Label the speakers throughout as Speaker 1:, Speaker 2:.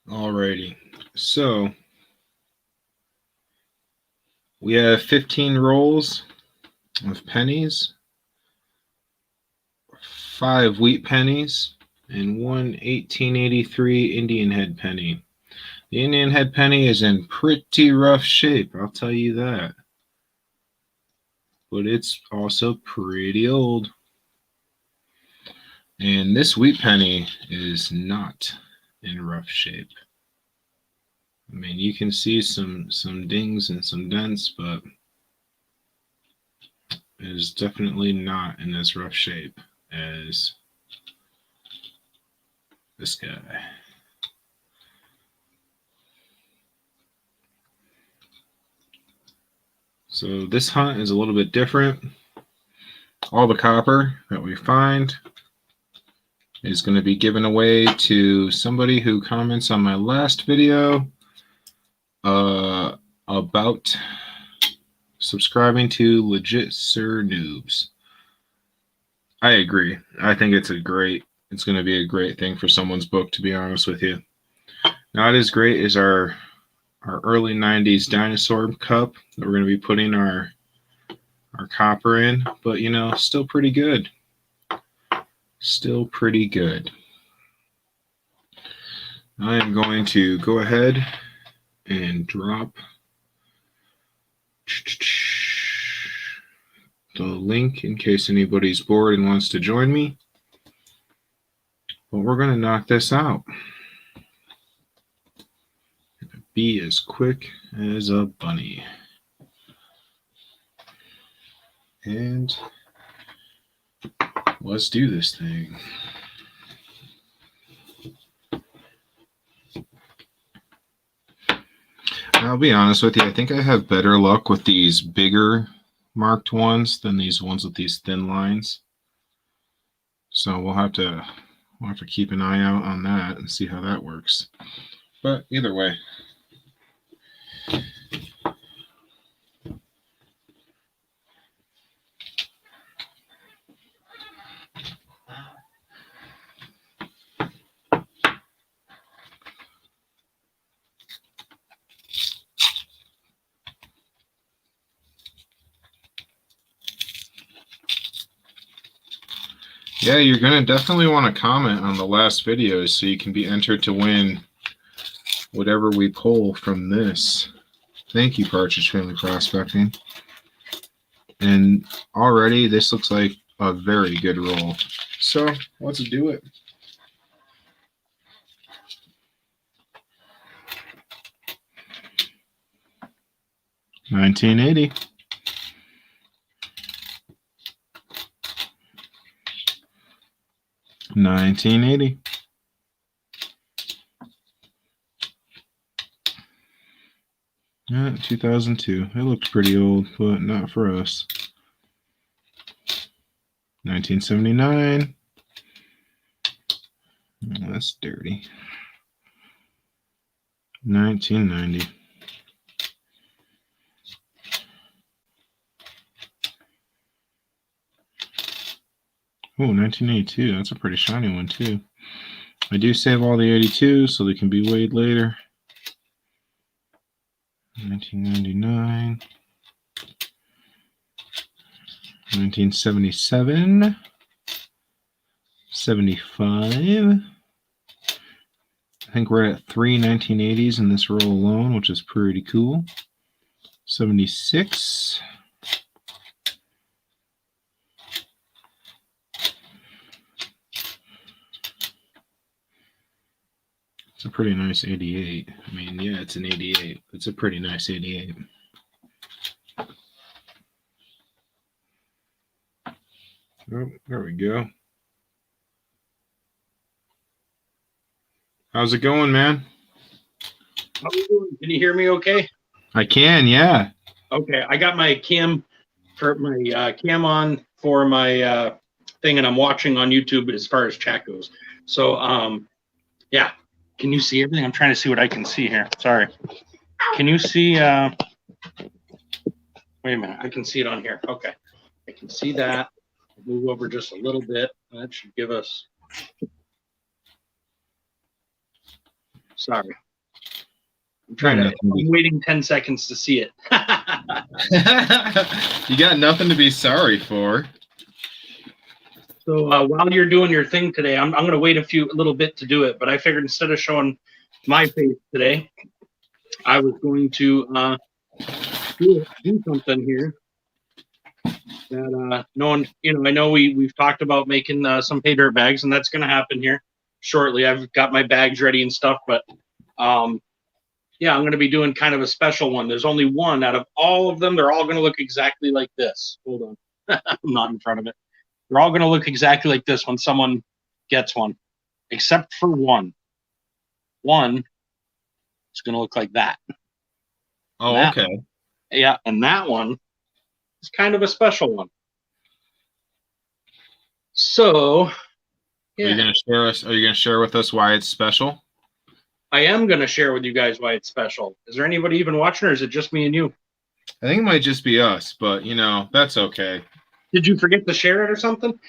Speaker 1: Alrighty, so we have 15 rolls of pennies, 5 wheat pennies, and one 1883 Indian head penny. The Indian head penny is in pretty rough shape, I'll tell you that. But it's also pretty old. And this wheat penny is not in rough shape. I mean, you can see some dings and some dents, but it is definitely not in as rough shape as this guy. So this hunt is a little bit different. All the copper that we find is going to be given away to somebody who comments on my last video about subscribing to Legit Sirnoobs. I agree. I think it's going to be a great thing for someone's book, to be honest with you. Not as great as our early 90s dinosaur cup that we're going to be putting our copper in, but you know, still pretty good. Still pretty good. I am going to go ahead and drop the link in case anybody's bored and wants to join me. But we're going to knock this out. Be as quick as a bunny. And let's do this thing. I'll be honest with you, I think I have better luck with these bigger marked ones than these ones with these thin lines. So we'll have to keep an eye out on that and see how that works. But either way. Yeah, you're going to definitely want to comment on the last videos so you can be entered to win whatever we pull from this. Thank you, Partridge Family Prospecting. And already this looks like a very good roll. So let's do it. $19.80. $19.80. Yeah, 2002. It looked pretty old, but not for us. 1979. Oh, that's dirty. 1990. Oh, 1982. That's a pretty shiny one, too. I do save all the 82 so they can be weighed later. 1999. 1977. 75. I think we're at 3 1980s in this roll alone, which is pretty cool. 76. It's a pretty nice 88. I mean, yeah, it's an 88. It's a pretty nice 88. Oh, there we go. How's it going, man?
Speaker 2: How are you doing? Can you hear me okay?
Speaker 1: I can, yeah.
Speaker 2: Okay, I got my cam on for my thing, and I'm watching on YouTube as far as chat goes. So, yeah. Can you see everything? I'm trying to see what I can see here. Sorry. Can you see? Wait a minute. I can see it on here. Okay. I can see that. Move over just a little bit. That should give us. Sorry.
Speaker 1: I'm
Speaker 2: waiting 10 seconds to see it.
Speaker 1: You got nothing to be sorry for.
Speaker 2: So while you're doing your thing today, I'm going to wait a little bit to do it. But I figured instead of showing my face today, I was going to do something here. That I know we've talked about making some pay dirt bags, and that's going to happen here shortly. I've got my bags ready and stuff, but yeah, I'm going to be doing kind of a special one. There's only one out of all of them. They're all going to look exactly like this. Hold on. I'm not in front of it. They're all going to look exactly like this when someone gets one, except for one. One is going to look like that.
Speaker 1: Oh, okay.
Speaker 2: Yeah, and that one is kind of a special one. So, yeah.
Speaker 1: Are you going to share with us why it's special?
Speaker 2: I am going to share with you guys why it's special. Is there anybody even watching, or is it just me and you?
Speaker 1: I think it might just be us, but, that's okay.
Speaker 2: Did you forget to share it or something?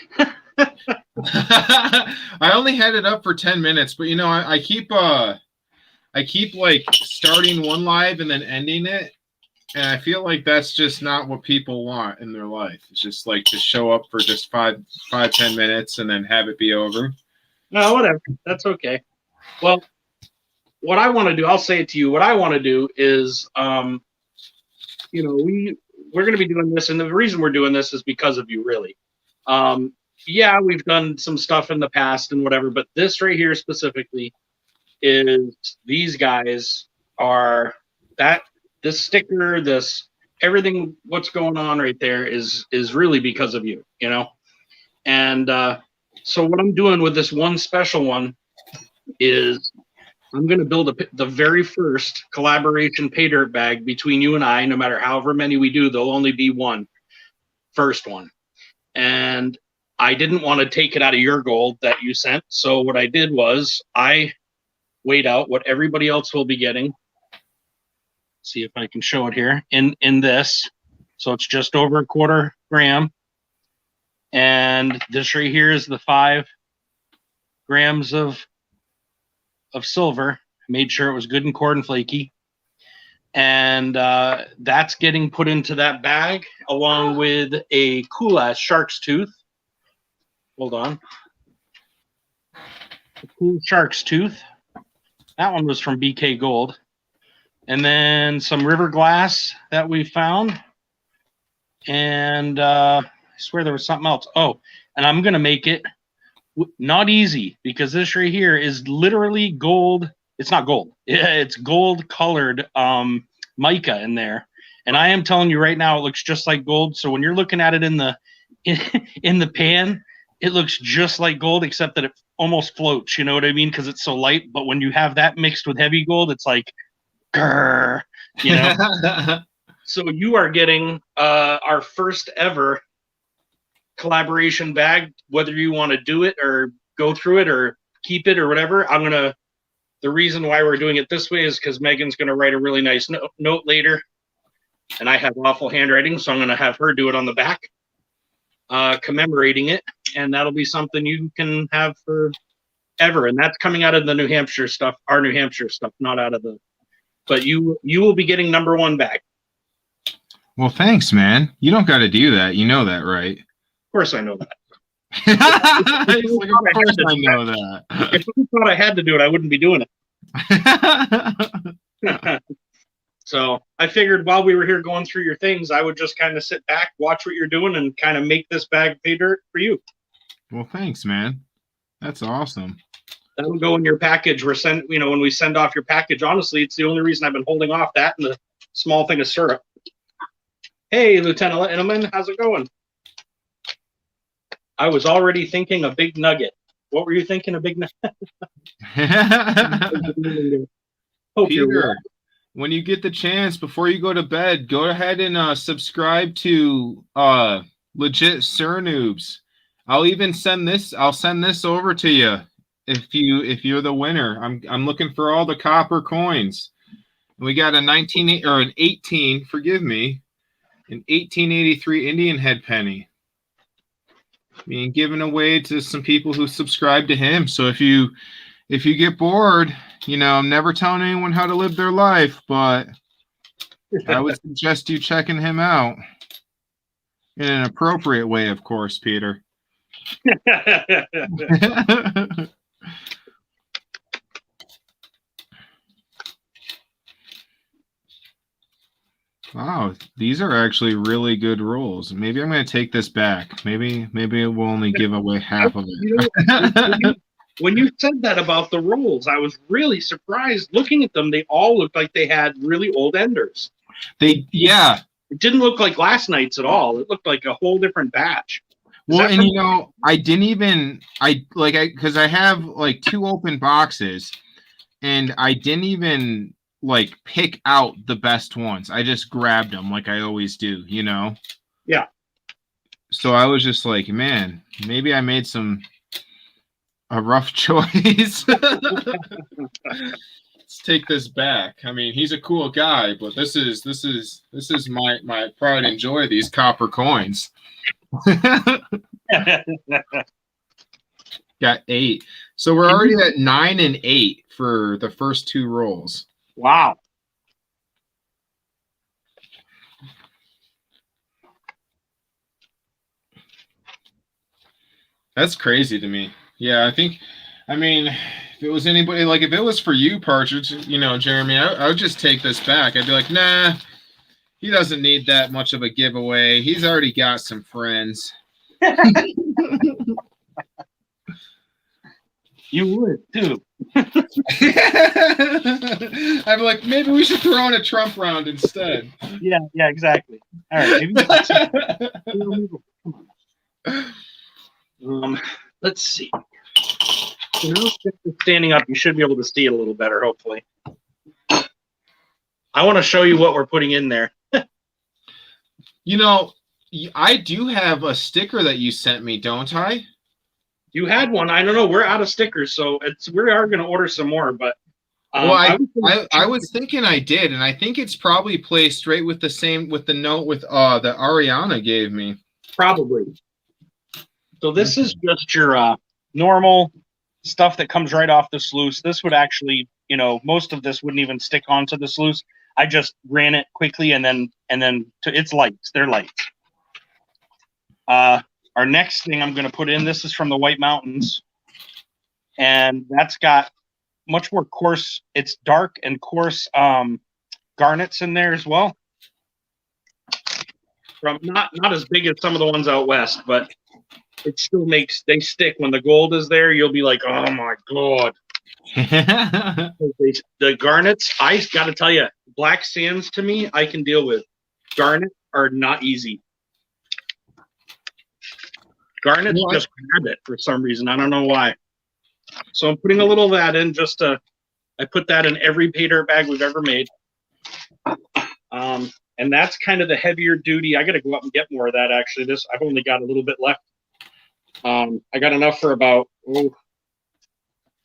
Speaker 1: I only had it up for 10 minutes, but, I keep like starting one live and then ending it. And I feel like that's just not what people want in their life. It's just like to show up for just 10 minutes and then have it be over.
Speaker 2: No, whatever. That's okay. Well, what I want to do, I'll say it to you. What I want to do is, we're going to be doing this, and the reason we're doing this is because of you, really. Yeah, we've done some stuff in the past and whatever, but this right here specifically is these guys are this sticker, this everything, what's going on right there is really because of you, And so what I'm doing with this one special one is I'm going to build the very first collaboration pay dirt bag between you and I. No matter however many we do, there'll only be one first one. And I didn't want to take it out of your gold that you sent. So what I did was I weighed out what everybody else will be getting. See if I can show it here in this. So it's just over a 1/4 gram. And this right here is the 5 grams of silver. Made sure it was good and corn flaky. And that's getting put into that bag along with a cool ass shark's tooth. Hold on. A cool shark's tooth. That one was from BK Gold. And then some river glass that we found. And I swear there was something else. Oh, and I'm going to make it not easy, because this right here is literally gold. It's not gold. It's gold colored mica in there. And I am telling you right now, it looks just like gold. So when you're looking at it in the pan, it looks just like gold, except that it almost floats. You know what I mean? Because it's so light. But when you have that mixed with heavy gold, it's like, grrr, So you are getting our first ever collaboration bag, whether you want to do it or go through it or keep it or whatever. The reason why we're doing it this way is because Megan's going to write a really nice note later, and I have awful handwriting, so I'm going to have her do it on the back, commemorating it, and that'll be something you can have forever. And that's coming out of the New Hampshire stuff, our New Hampshire stuff, not out of but you will be getting #1 bag.
Speaker 1: Well, thanks, man. You don't got to do that. You know that, right?
Speaker 2: Of course I know that.
Speaker 1: He's like, of course I know that.
Speaker 2: If I thought I had to do it, I wouldn't be doing it. So I figured while we were here going through your things, I would just kind of sit back, watch what you're doing, and kind of make this bag pay dirt for you.
Speaker 1: Well, thanks, man. That's awesome.
Speaker 2: That'll go in your package. When we send off your package, honestly, it's the only reason I've been holding off that and the small thing of syrup. Hey, Lieutenant Edelman, how's it going? I was already thinking a big nugget. What were you thinking, a big nugget?
Speaker 1: Peter, when you get the chance, before you go to bed, go ahead and subscribe to Legit Sirnoobs. I'll send this over to you if you're the winner. I'm looking for all the copper coins. We got an 1883 Indian head penny being given away to some people who subscribe to him. So if you if you get bored, I'm never telling anyone how to live their life, but I would suggest you checking him out in an appropriate way, of course, Peter. Wow, these are actually really good rolls. Maybe I'm going to take this back. Maybe it will only give away half of it.
Speaker 2: When you said that about the rolls, I was really surprised. Looking at them, they all looked like they had really old enders.
Speaker 1: Yeah.
Speaker 2: It didn't look like last night's at all. It looked like a whole different batch.
Speaker 1: Well, and I didn't even because I have like 2 open boxes, and I didn't even like pick out the best ones. I just grabbed them like I always do,
Speaker 2: Yeah.
Speaker 1: So I was just like, man, maybe I made a rough choice. Let's take this back. I mean, he's a cool guy, but this is my pride and joy, these copper coins. Got 8. So we're already at 9 and 8 for the first 2 rolls.
Speaker 2: Wow.
Speaker 1: That's crazy to me. Yeah, if it was anybody, like if it was for you, Partridge, Jeremy, I would just take this back. I'd be like, nah, he doesn't need that much of a giveaway. He's already got some friends.
Speaker 2: You would too.
Speaker 1: I'd be like, maybe we should throw in a Trump round instead.
Speaker 2: Yeah, exactly. All right, let's see. Standing up, you should be able to see it a little better, hopefully. I want to show you what we're putting in there.
Speaker 1: I do have a sticker that you sent me, don't I?
Speaker 2: You had one. I don't know. We're out of stickers, so we are going to order some more. But
Speaker 1: I was thinking I did, and I think it's probably placed right with the note with that Ariana gave me.
Speaker 2: Probably. So this is just your normal stuff that comes right off the sluice. This would actually, most of this wouldn't even stick onto the sluice. I just ran it quickly and then it's lights. They're lights. Our next thing I'm going to put in, this is from the White Mountains, and that's got much more coarse. It's dark and coarse garnets in there as well. From not as big as some of the ones out west, but it still they stick. When the gold is there, you'll be like, oh my god. The garnets, I got to tell you, black sands to me, I can deal with. Garnet are not easy. Garnets just grab it for some reason. I don't know why. So I'm putting a little of that in I put that in every pay dirt bag we've ever made. And that's kind of the heavier duty. I got to go up and get more of that, actually. I've only got a little bit left. I got enough for about 3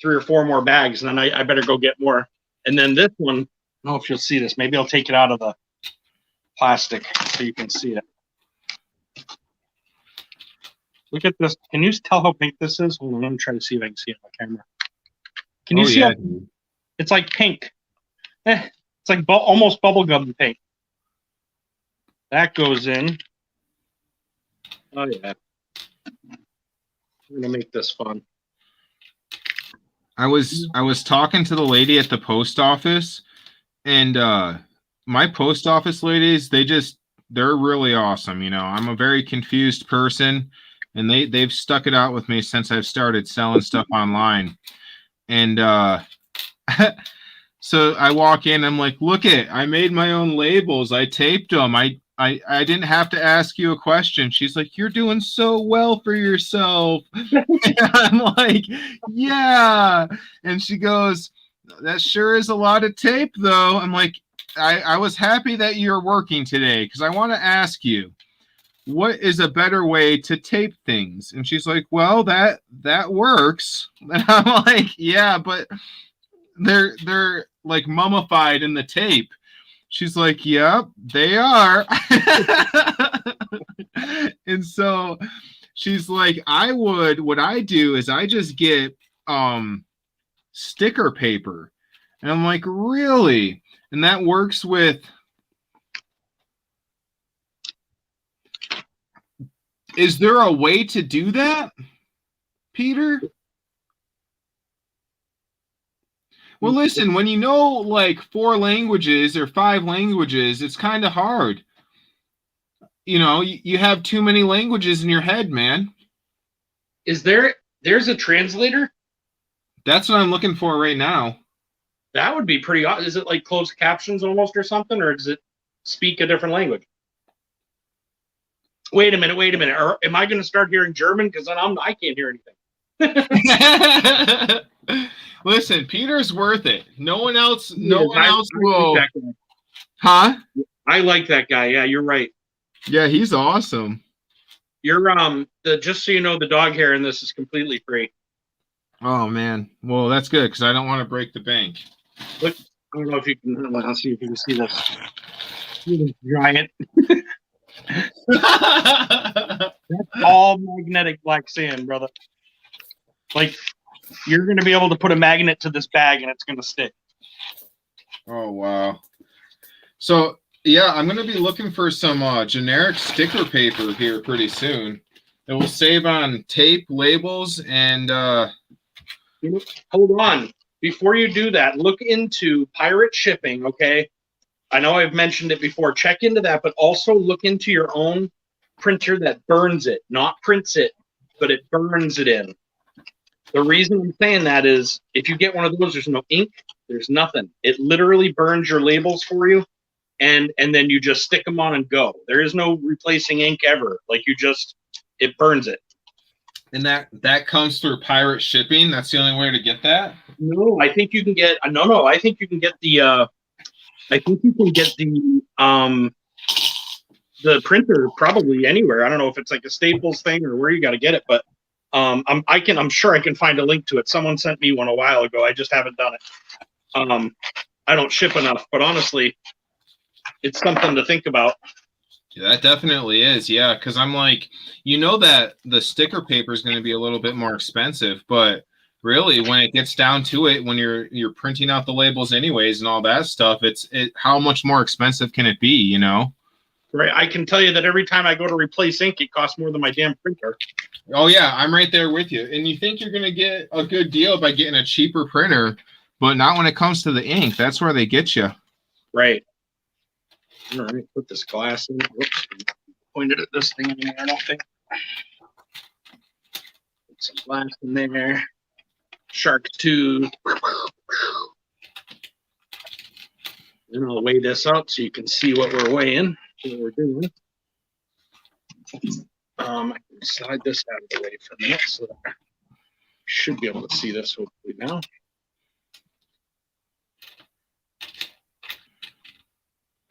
Speaker 2: or 4 more bags, and then I better go get more. And then this one, I don't know if you'll see this. Maybe I'll take it out of the plastic so you can see it. Look at this. Can you tell how pink this is? Hold on, let me try to see if I can see it on camera. Can you see it? It's like pink. It's like almost bubblegum pink. That goes in. Oh, yeah. We're going to make this fun.
Speaker 1: I was talking to the lady at the post office, and my post office ladies, they're really awesome. I'm a very confused person, and they've stuck it out with me since I've started selling stuff online. And so I walk in, I'm like, look I made my own labels. I taped them. I didn't have to ask you a question. She's like, you're doing so well for yourself. And I'm like, yeah. And she goes, that sure is a lot of tape, though. I'm like, I was happy that you're working today, because I want to ask you, what is a better way to tape things? And she's like, well, that works. And I'm like, yeah, but they're like mummified in the tape. She's like, yep, they are. And so she's like, what I do is I just get sticker paper. And I'm like, really? And that works with... Is there a way to do that, Peter? Well, listen, when you know like 4 languages or 5 languages, it's kind of hard. You know, you have too many languages in your head, man.
Speaker 2: There's a translator?
Speaker 1: That's what I'm looking for right now.
Speaker 2: That would be pretty awesome. Is it like closed captions almost or something, or does it speak a different language? Wait a minute. Or am I going to start hearing German? Because then I can't hear anything.
Speaker 1: Listen, Peter's worth it. No one else will.
Speaker 2: Like
Speaker 1: huh?
Speaker 2: I like that guy. Yeah, you're right.
Speaker 1: Yeah, he's awesome.
Speaker 2: You're just so you know, the dog hair in this is completely free.
Speaker 1: Oh man. Well, that's good because I don't want to break the bank.
Speaker 2: Look, I don't know if you can. Let's see if you can see this. Giant. That's all magnetic black sand, brother. Like, you're going to be able to put a magnet to this bag and it's going to stick.
Speaker 1: Oh, wow. So, yeah, I'm going to be looking for some generic sticker paper here pretty soon. It will save on tape, labels, and...
Speaker 2: Hold on. Before you do that, look into pirate shipping, okay? I know I've mentioned it before. Check into that, but also look into your own printer that burns it, not prints it, but it burns it in. The reason I'm saying that is if you get one of those, there's no ink, there's nothing. It literally burns your labels for you, and then you just stick them on and go. There is no replacing ink ever. Like it burns it.
Speaker 1: And that comes through pirate shipping? That's the only way to get that?
Speaker 2: No, I think you can get I think you can get the the printer probably anywhere. I don't know if it's like a Staples thing or where you got to get it, but I'm sure I can find a link to it. Someone sent me one a while ago. I just haven't done it. I don't ship enough, but honestly, it's something to think about.
Speaker 1: Yeah, that definitely is. Yeah, because I'm like, you know that the sticker paper is going to be a little bit more expensive, but really, when it gets down to it, when you're printing out the labels anyways and all that stuff, how much more expensive can it be? You know?
Speaker 2: Right. I can tell you that every time I go to replace ink, it costs more than my damn printer.
Speaker 1: Oh yeah, I'm right there with you. And you think you're going to get a good deal by getting a cheaper printer, but not when it comes to the ink. That's where they get you.
Speaker 2: Right. All right, put this glass in. Whoops, pointed at this thing in there, I don't think. Put some glass in there. Shark tooth. Then I'll weigh this out so you can see what we're weighing, what we're doing. I can slide this out of the way for a minute so that I should be able to see this hopefully now.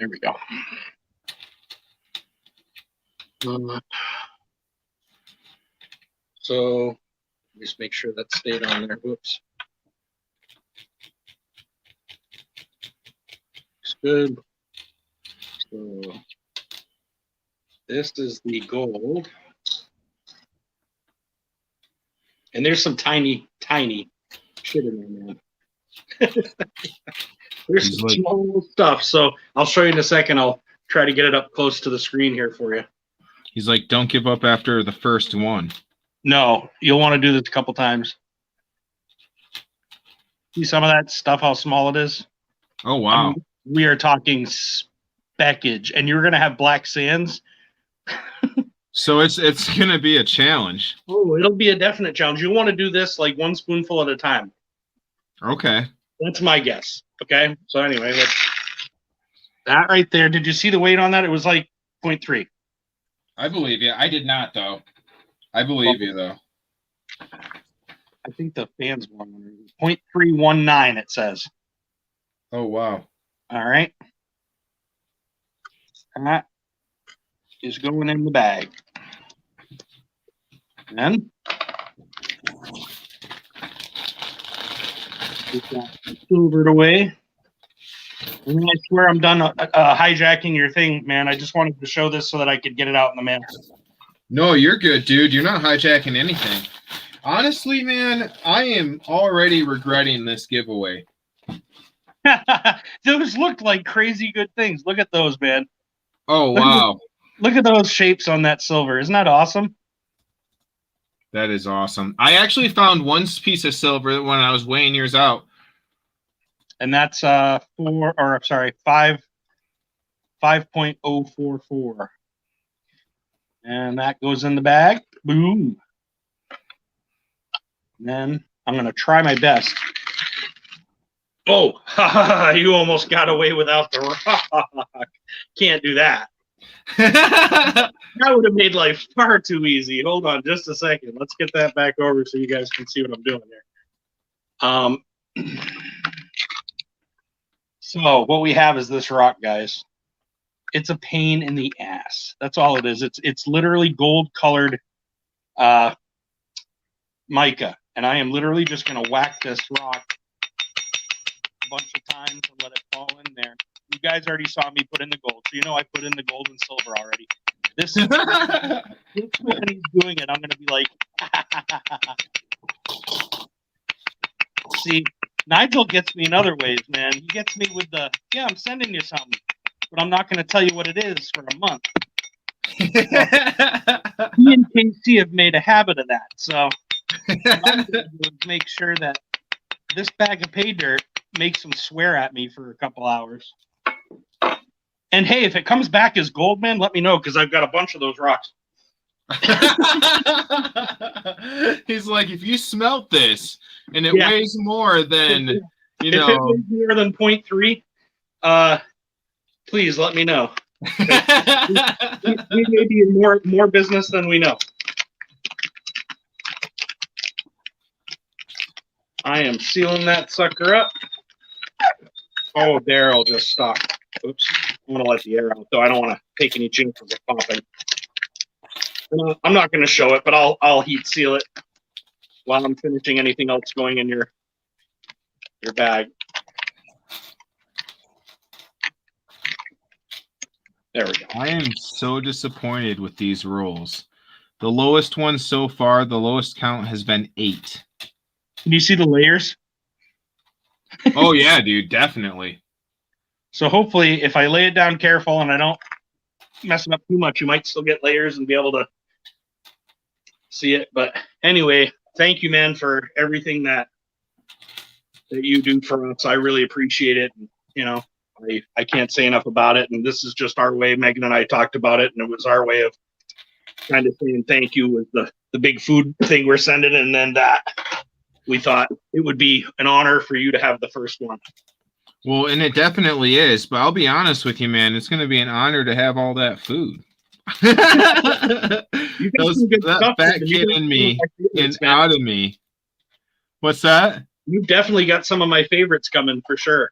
Speaker 2: There we go. So just make sure that stayed on there. Whoops. Looks good. So this is the gold. And there's some tiny shit in there, man. There's some small stuff. So I'll show you in a second. I'll try to get it up close to the screen here for you.
Speaker 1: He's like, don't give up after the first one.
Speaker 2: No, you'll want to do this a couple times. See some of that stuff, how small it is?
Speaker 1: Oh, wow.
Speaker 2: I mean, we are talking speckage, and you're going to have black sands.
Speaker 1: So it's going to be a challenge.
Speaker 2: Oh, it'll be a definite challenge. You want to do this like one spoonful at a time.
Speaker 1: Okay.
Speaker 2: That's my guess. Okay. So anyway, that right there. Did you see the weight on that? It was like 0.3.
Speaker 1: I believe you. I did not, though. I believe you, though.
Speaker 2: I think the fan's wrong. 0.319, it says.
Speaker 1: Oh, wow.
Speaker 2: All right. And that is going in the bag. And get that silvered away. And I swear I'm done hijacking your thing, man. I just wanted to show this so that I could get it out in the mail.
Speaker 1: No, you're good, dude. You're not hijacking anything. Honestly, man, I am already regretting this giveaway.
Speaker 2: Those looked like crazy good things. Look at those, man.
Speaker 1: Oh, wow.
Speaker 2: Look at those shapes on that silver. Isn't that awesome?
Speaker 1: That is awesome. I actually found one piece of silver when I was weighing yours out.
Speaker 2: And that's 5.044. And that goes in the bag. Boom. And then I'm going to try my best. Oh, you almost got away without the rock. Can't do that. That would have made life far too easy. Hold on just a second. Let's get that back over so you guys can see what I'm doing there. So what we have is this rock, guys. It's a pain in the ass. That's all it is. It's literally gold colored mica, and I am literally just going to whack this rock a bunch of times and let it fall in there. You guys already saw me put in the gold, so you know I put in the gold and silver already. This when he's doing it, I'm going to be like, see, Nigel gets me in other ways, man. He gets me with the, yeah, I'm sending you something, but I'm not going to tell you what it is for a month. He and KC have made a habit of that, so what I'm going to do is make sure that this bag of pay dirt makes them swear at me for a couple hours. And hey, if it comes back as gold, man, let me know, because I've got a bunch of those rocks.
Speaker 1: He's like, if you smelt this and it weighs more than, you know.
Speaker 2: If it weighs more than 0.3, please let me know. we may be in more business than we know. I am sealing that sucker up. Oh, there, I'll just stop. Oops. I'm going to let the air out, though. I don't want to take any chances of popping. I'm not going to show it, but I'll heat seal it while I'm finishing anything else going in your bag. There we go.
Speaker 1: I am so disappointed with these rolls. The lowest one so far, the lowest count has been 8.
Speaker 2: Can you see the layers?
Speaker 1: Oh, yeah, dude, definitely.
Speaker 2: So hopefully, if I lay it down careful and I don't mess it up too much, you might still get layers and be able to see it. But anyway, thank you, man, for everything that you do for us. I really appreciate it. And, you know, I can't say enough about it. And this is just our way. Megan and I talked about it, and it was our way of kind of saying thank you with the big food thing we're sending. And then that we thought it would be an honor for you to have the first one.
Speaker 1: Well, and it definitely is, but I'll be honest with you, man. It's going to be an honor to have all that food. That fat kid in me and out of me. What's that?
Speaker 2: You've definitely got some of my favorites coming for sure.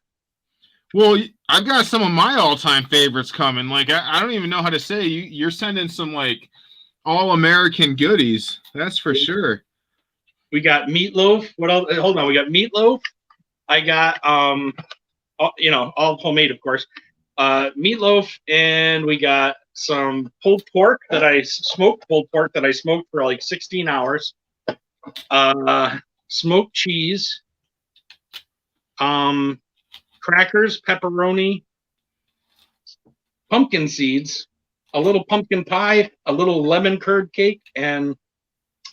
Speaker 1: Well, I've got some of my all-time favorites coming. Like, I don't even know how to say. You're sending some, like, all-American goodies. That's for sure.
Speaker 2: We got meatloaf. What else? Hold on. We got meatloaf. I got, you know, all homemade, of course. Meatloaf, and we got some pulled pork that I smoked. Pulled pork that I smoked for like 16 hours. Smoked cheese. Crackers, pepperoni, pumpkin seeds, a little pumpkin pie, a little lemon curd cake, and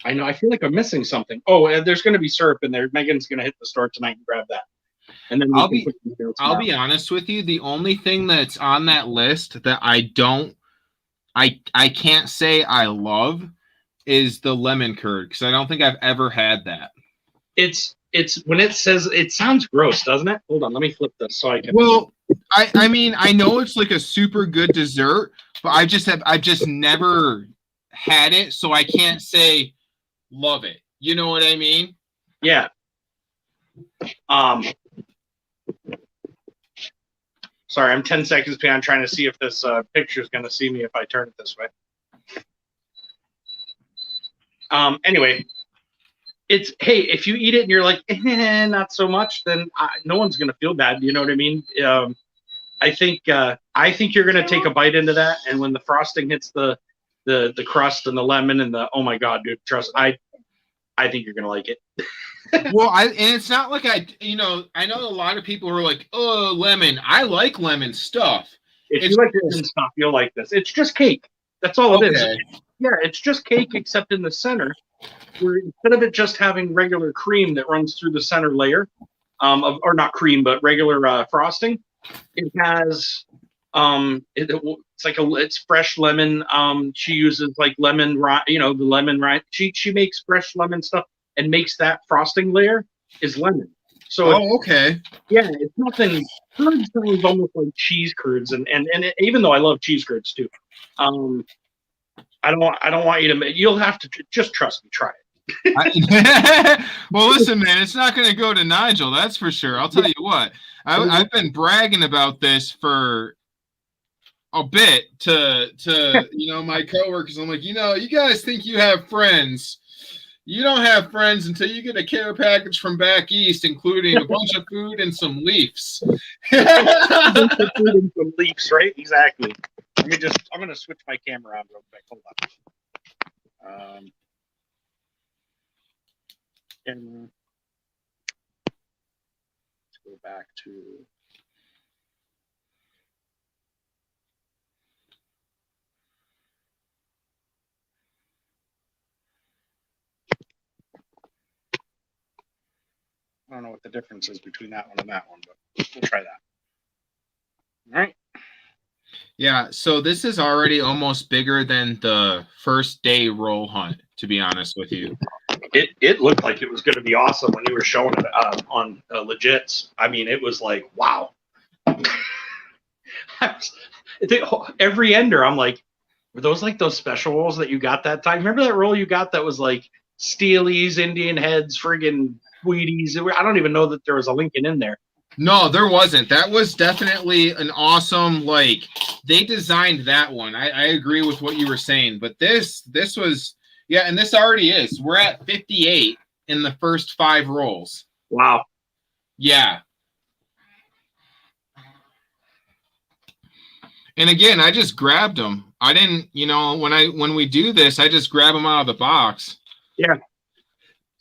Speaker 2: I feel like I'm missing something. Oh, and there's going to be syrup in there. Megan's going to hit the store tonight and grab that. And then I'll be
Speaker 1: honest with you. The only thing that's on that list that I can't say I love is the lemon curd, because I don't think I've ever had that.
Speaker 2: It's when it says, it sounds gross, doesn't it? Hold on, let me flip this so I can.
Speaker 1: Well, I mean, I know it's like a super good dessert, but I've just never had it, so I can't say love it. You know what I mean?
Speaker 2: Yeah. Sorry, I'm 10 seconds behind trying to see if this picture is going to see me if I turn it this way. Anyway, it's, hey, if you eat it and you're like, not so much, then no one's going to feel bad. You know what I mean? I think you're going to take a bite into that, and when the frosting hits the crust and the lemon and the, oh my God, dude, trust, I I think you're gonna like it.
Speaker 1: Well, and it's not like I know a lot of people are like, oh, lemon. I like lemon stuff.
Speaker 2: If
Speaker 1: It's
Speaker 2: you like
Speaker 1: just,
Speaker 2: lemon stuff, you'll like this. It's just cake. That's all it is.
Speaker 1: okay.
Speaker 2: Yeah, it's just cake, except in the center, where instead of it just having regular cream that runs through the center layer, or not cream, but regular frosting, it has it's like it's fresh lemon. She uses like lemon rind, the lemon rind. She makes fresh lemon stuff and makes that frosting layer is lemon. So
Speaker 1: Okay.
Speaker 2: yeah, it's nothing. Curds sounds almost like cheese curds, and even though I love cheese curds too, I don't want you to. You'll have to just trust me. Try it.
Speaker 1: Well, listen, man, it's not going to go to Nigel. That's for sure. I'll tell you what. I've been bragging about this for a bit to my coworkers. I'm like, you guys think you have friends. You don't have friends until you get a care package from back east, including a bunch of food and some leaves.
Speaker 2: Food and some leaves, right? Exactly. I'm going to switch my camera on real quick. Hold on. And let's go back to. I don't know what the difference is between that one and that one, but we'll try that. All right.
Speaker 1: Yeah, so this is already almost bigger than the first day roll hunt, to be honest with you.
Speaker 2: It looked like it was going to be awesome when you were showing it on Legits. I mean, it was like, wow. Every ender, I'm like, were those like those special rolls that you got that time? Remember that roll you got that was like Steelies, Indian heads, friggin' Wheaties? I don't even know that there was a Lincoln in there.
Speaker 1: No, there wasn't. That was definitely an awesome, they designed that one. I agree with what you were saying, but this was, yeah, and this already is. We're at 58 in the first 5 rolls.
Speaker 2: Wow.
Speaker 1: Yeah. And again, I just grabbed them. I didn't, when we do this, I just grab them out of the box.
Speaker 2: Yeah.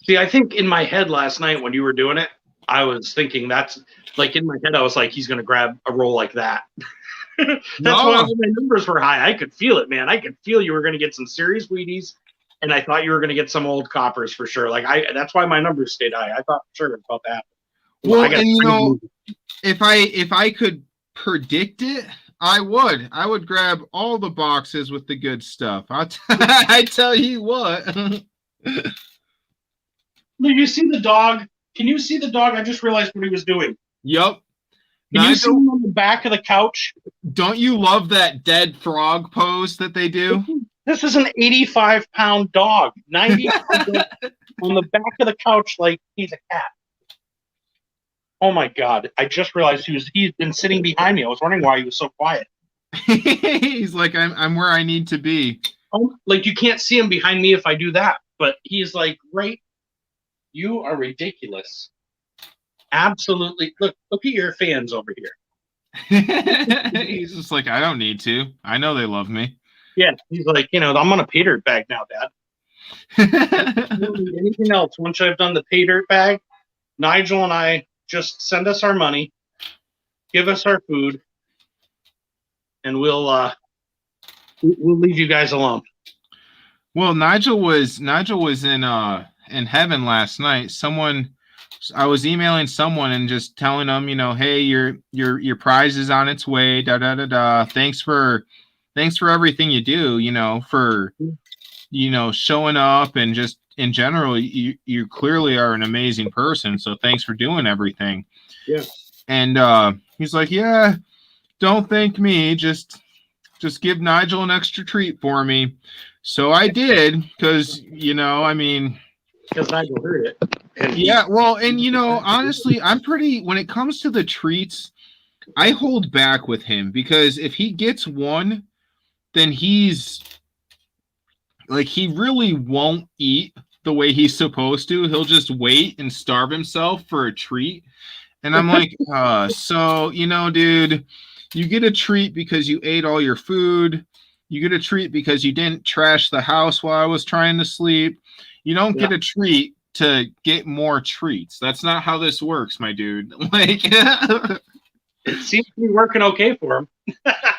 Speaker 2: See, I think in my head last night when you were doing it, I was thinking that's like in my head, I was like, he's going to grab a roll like that. That's why my numbers were high. I could feel it, man. I could feel you were going to get some serious Wheaties, and I thought you were going to get some old coppers for sure. That's why my numbers stayed high. I thought for sure about that.
Speaker 1: Well, and if I could predict it, I would grab all the boxes with the good stuff. I tell you what.
Speaker 2: Did you see the dog? Can you see the dog? I just realized what he was doing.
Speaker 1: Yep.
Speaker 2: Can you see him on the back of the couch?
Speaker 1: Don't you love that dead frog pose that they do?
Speaker 2: This is an 85-pound dog. 90 on the back of the couch like he's a cat. Oh my God. I just realized he's been sitting behind me. I was wondering why he was so quiet.
Speaker 1: He's like, I'm where I need to be.
Speaker 2: Like you can't see him behind me if I do that, but he's like, right. You are ridiculous. Absolutely. Look at your fans over here.
Speaker 1: He's just like, I don't need to. I know they love me.
Speaker 2: Yeah. He's like, I'm on a pay dirt bag now, Dad. I don't need anything else. Once I've done the pay dirt bag, Nigel and I just send us our money, give us our food, and we'll leave you guys alone.
Speaker 1: Well, Nigel was in heaven last night. I was emailing someone and just telling them, hey, your prize is on its way. Da da da da. Thanks for everything you do. For showing up and just in general, you clearly are an amazing person. So thanks for doing everything.
Speaker 2: Yeah.
Speaker 1: And he's like, yeah, don't thank me. Just give Nigel an extra treat for me. So I did because
Speaker 2: because Nigel heard it.
Speaker 1: Yeah, well, and honestly, I'm pretty, when it comes to the treats, I hold back with him because if he gets one, then he's like, he really won't eat the way he's supposed to. He'll just wait and starve himself for a treat. And I'm like, so, dude, you get a treat because you ate all your food. You get a treat because you didn't trash the house while I was trying to sleep. You don't
Speaker 2: Yeah.
Speaker 1: get a treat to get more treats. That's not how this works, my dude. Like,
Speaker 2: It seems to be working okay for him.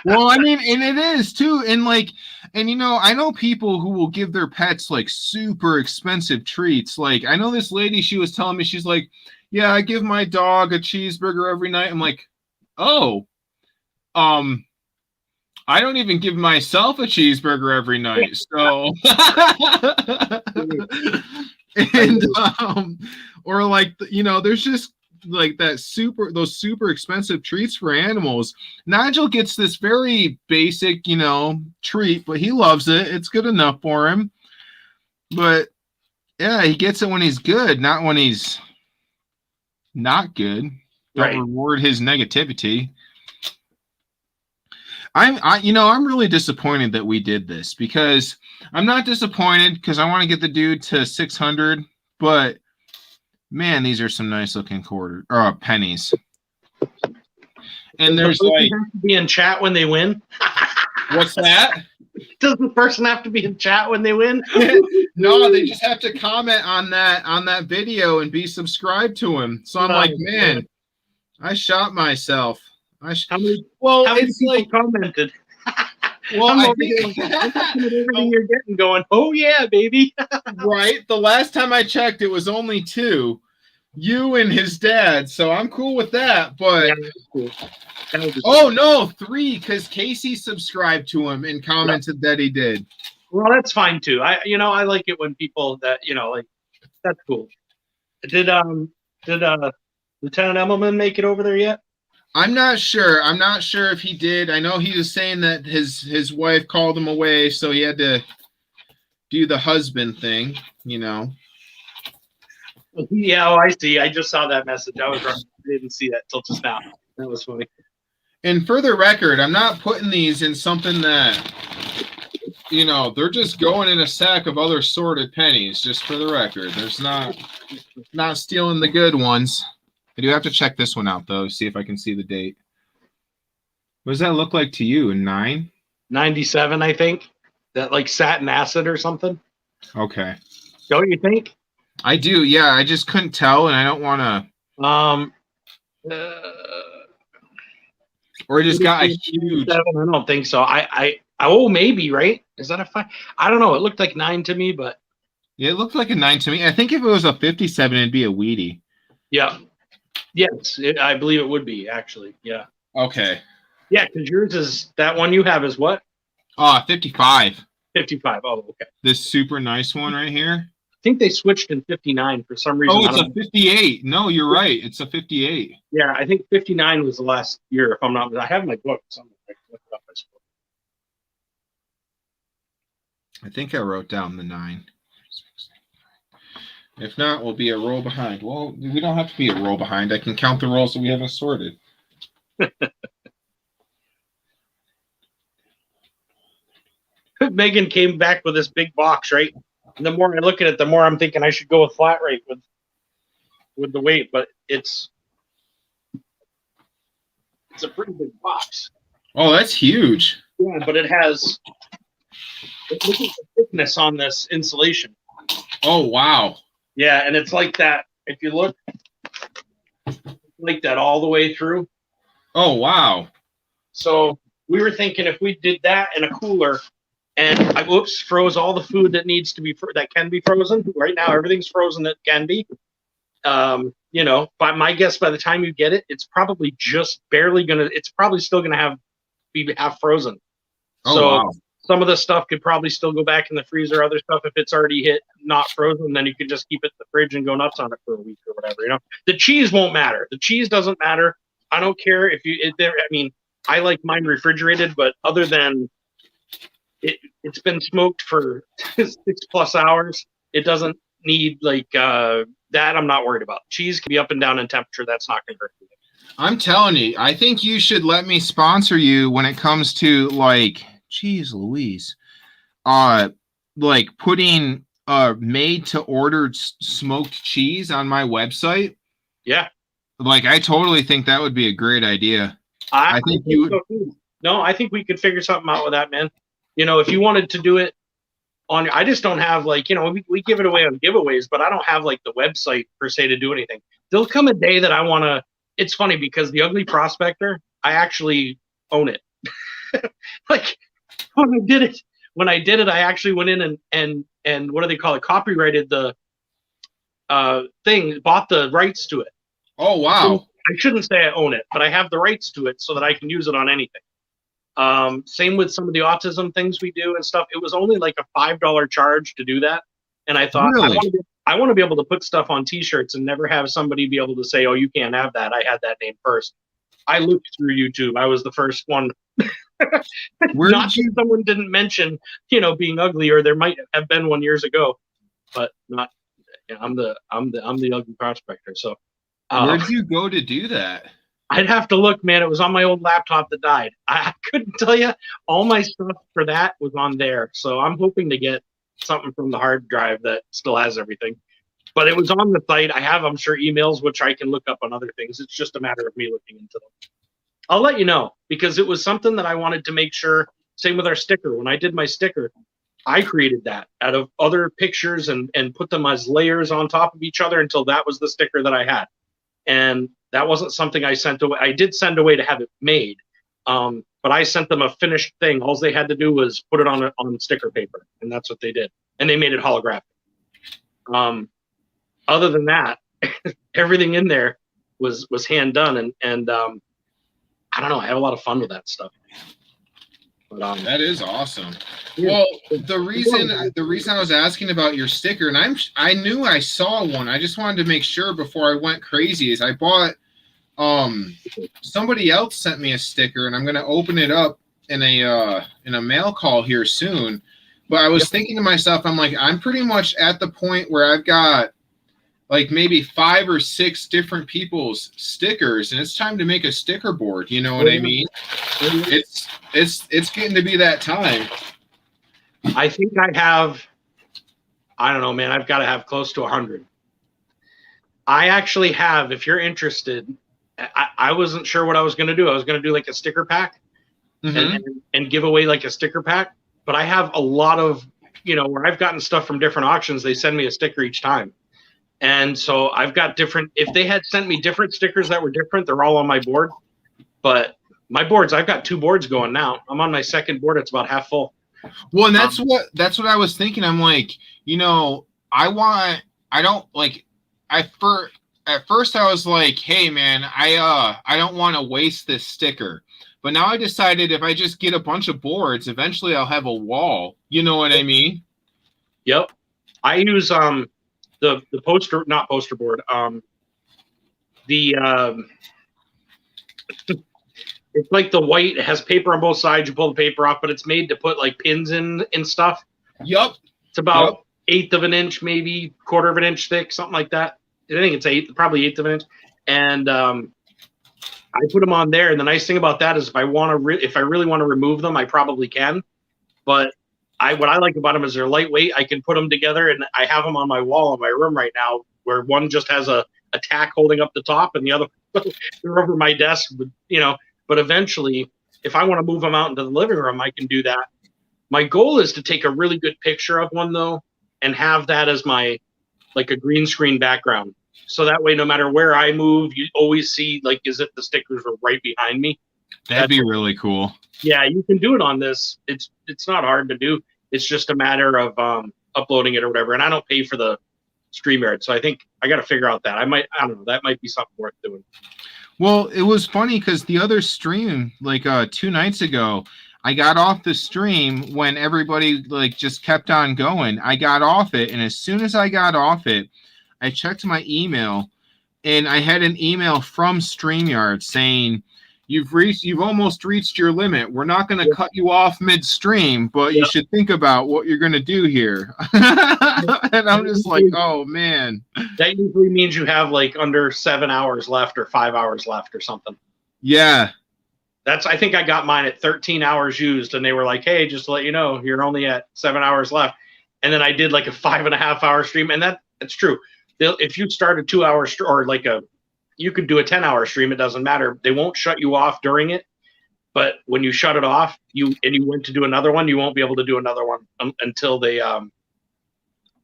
Speaker 1: well, I mean, and it is too. And like, and you know, I know people who will give their pets like super expensive treats. Like, I know this lady, she was telling me, she's like, yeah, I give my dog a cheeseburger every night. I'm like, oh, I don't even give myself a cheeseburger every night. So, and or like, you know, there's just like those super expensive treats for animals. Nigel gets this very basic, you know, treat, but he loves it. It's good enough for him. But yeah, he gets it when he's good, not when he's not good. Don't reward his negativity. I'm really disappointed that we did this, because I'm not disappointed because I want to get the dude to 600, but man, these are some nice looking pennies. And there's like,
Speaker 2: have to be in chat when they win.
Speaker 1: What's that?
Speaker 2: Does the person have to be in chat when they win?
Speaker 1: No, they just have to comment on that video and be subscribed to him. So I'm like, man, I shot myself.
Speaker 2: How many people like commented?
Speaker 1: Well,
Speaker 2: I think everything you're getting going. Oh yeah, baby.
Speaker 1: Right. The last time I checked, it was only 2, you and his dad. So I'm cool with that. But
Speaker 2: yeah, that's cool.
Speaker 1: Oh no, 3, because Casey subscribed to him and commented that he did.
Speaker 2: Well, that's fine too. I like it when people that like, that's cool. Did Lieutenant Emmelman make it over there yet?
Speaker 1: I'm not sure. I'm not sure if he did. I know he was saying that his wife called him away, so he had to do the husband thing, you know.
Speaker 2: Yeah, I see. I just saw that message. I was wrong. I didn't see that till just now. That was funny.
Speaker 1: And for the record, I'm not putting these in something that, you know, they're just going in a sack of other sorted pennies, just for the record. There's not stealing the good ones. I do have to check this one out, though, see if I can see the date. What does that look like to you? 9?
Speaker 2: 97, I think. That like sat in acid or something.
Speaker 1: Okay.
Speaker 2: Don't you think?
Speaker 1: I do, yeah. I just couldn't tell, and I don't want
Speaker 2: to.
Speaker 1: Or it just got a huge.
Speaker 2: 7, I don't think so. Maybe, right? Is that a 5? I don't know. It looked like 9 to me, but
Speaker 1: yeah, it looked like a 9 to me. I think if it was a 57, it'd be a Wheatie.
Speaker 2: Yeah. Yes, I believe it would be, actually. Yeah.
Speaker 1: Okay.
Speaker 2: Yeah, because yours is, that one you have is what?
Speaker 1: 55.
Speaker 2: 55. Oh, okay.
Speaker 1: This super nice one right here.
Speaker 2: I think they switched in 59 for some reason.
Speaker 1: Oh, it's a 58. No, you're right. It's a 58.
Speaker 2: Yeah, I think 59 was the last year, if I'm not. I have my book somewhere. I can look it up, I suppose.
Speaker 1: I think I wrote down the 9. If not, we'll be a roll behind. Well, we don't have to be a roll behind. I can count the rolls that we haven't sorted.
Speaker 2: Megan came back with this big box, right? And the more I look at it, the more I'm thinking I should go with flat rate with the weight, but it's a pretty big box.
Speaker 1: Oh, that's huge.
Speaker 2: Yeah, but look at the thickness on this insulation.
Speaker 1: Oh, wow.
Speaker 2: Yeah, and it's like that. If you look, like that all the way through.
Speaker 1: Oh, wow.
Speaker 2: So we were thinking if we did that in a cooler, and I froze all the food that needs to be that can be frozen. Right now, everything's frozen that can be. You know, but my guess by the time you get it, it's probably just barely gonna. It's probably still gonna be half frozen.
Speaker 1: Oh,
Speaker 2: so
Speaker 1: wow.
Speaker 2: Some of the stuff could probably still go back in the freezer. Other stuff, if it's already hit not frozen, then you could just keep it in the fridge and go nuts on it for a week or whatever. You know, the cheese won't matter. The cheese doesn't matter. I don't care if you. I mean, I like mine refrigerated, but other than it's been smoked for 6+ hours. It doesn't need like that. I'm not worried about. Cheese can be up and down in temperature. That's not going to hurt you.
Speaker 1: I'm telling you, I think you should let me sponsor you when it comes to like, geez Louise, like putting made to order smoked cheese on my website.
Speaker 2: Yeah.
Speaker 1: Like, I totally think that would be a great idea. I think you would.
Speaker 2: No, I think we could figure something out with that, man. You know, if you wanted to do it, on. I just don't have like, we give it away on giveaways, but I don't have like the website per se to do anything. There'll come a day that I want to. It's funny because the Ugly Prospector, I actually own it. Like when I did it, I actually went in and what do they call it? Copyrighted the thing, bought the rights to it.
Speaker 1: Oh wow!
Speaker 2: I shouldn't say I own it, but I have the rights to it so that I can use it on anything. Same with some of the autism things we do and stuff. It was only like a $5 charge to do that, and I thought
Speaker 1: Really?
Speaker 2: I want to be able to put stuff on T-shirts and never have somebody be able to say, "Oh, you can't have that." I had that name first. I looked through YouTube. I was the first one. Not that someone didn't mention, being ugly, or there might have been one years ago, but not. Yeah, I'm the Ugly Prospector. So,
Speaker 1: where'd you go to do that?
Speaker 2: I'd have to look, man. It was on my old laptop that died. I couldn't tell you. All my stuff for that was on there. So I'm hoping to get something from the hard drive that still has everything. But it was on the site. I have, I'm sure, emails which I can look up on other things. It's just a matter of me looking into them. I'll let you know, because it was something that I wanted to make sure. Same with our sticker. When I did my sticker, I created that out of other pictures and put them as layers on top of each other until that was the sticker that I had. And that wasn't something I sent away. I did send away to have it made, but I sent them a finished thing. All they had to do was put it on sticker paper, and that's what they did. And they made it holographic. Other than that, everything in there was hand done, and I don't know. I have a lot of fun with that stuff. But,
Speaker 1: that is awesome.
Speaker 2: Yeah.
Speaker 1: Well, the reason I was asking about your sticker, and I knew I saw one. I just wanted to make sure before I went crazy. Is I bought somebody else sent me a sticker, and I'm gonna open it up in a mail call here soon. But I was thinking to myself, I'm like, I'm pretty much at the point where I've got like maybe 5 or 6 different people's stickers, and it's time to make a sticker board. You know what I mean? It's getting to be that time.
Speaker 2: I think I don't know, man. I've got to have close to 100. I actually have, if you're interested, I wasn't sure what I was going to do. I was going to do like a sticker pack and give away like a sticker pack. But I have a lot of, where I've gotten stuff from different auctions, they send me a sticker each time. And so I've got different, if they had sent me different stickers that were different, they're all on my board. But my boards, I've got 2 boards going now. I'm on my second board. It's about half full.
Speaker 1: Well, and that's what I was thinking. I'm like, at first I was like, hey man, I don't want to waste this sticker. But now I decided if I just get a bunch of boards, eventually I'll have a wall. You know what I mean?
Speaker 2: Yep. I use the poster, not poster board. It's like the white. It has paper on both sides. You pull the paper off, but it's made to put like pins in stuff.
Speaker 1: Yep.
Speaker 2: It's about 1/8 of an inch, maybe 1/4 of an inch thick, something like that. I think it's probably 1/8 of an inch. And I put them on there. And the nice thing about that is if I really want to remove them, I probably can. But what I like about them is they're lightweight. I can put them together, and I have them on my wall in my room right now, where one just has a tack holding up the top, and the other they're over my desk. But eventually, if I want to move them out into the living room, I can do that. My goal is to take a really good picture of one though, and have that as my like a green screen background. So that way, no matter where I move, you always see like as if the stickers are right behind me.
Speaker 1: That'd be really cool.
Speaker 2: Yeah, you can do it on this. It's not hard to do. It's just a matter of uploading it or whatever. And I don't pay for the StreamYard, so I think I got to figure out that. I don't know. That might be something worth doing.
Speaker 1: Well, it was funny because the other stream, like 2 nights ago, I got off the stream when everybody like just kept on going. I got off it, and as soon as I got off it, I checked my email, and I had an email from StreamYard saying, You've almost reached your limit. We're not going to cut you off midstream, but you should think about what you're going to do here. And I'm just like, oh man.
Speaker 2: That usually means you have like under 7 hours left or 5 hours left or something.
Speaker 1: Yeah.
Speaker 2: I think I got mine at 13 hours used, and they were like, hey, just to let you know, you're only at 7 hours left. And then I did like a 5.5 hour stream, and that's true. If you start a 2 hour or like you could do a 10-hour stream. It doesn't matter. They won't shut you off during it. but when you shut it off, you went to do another one, you won't be able to do another one until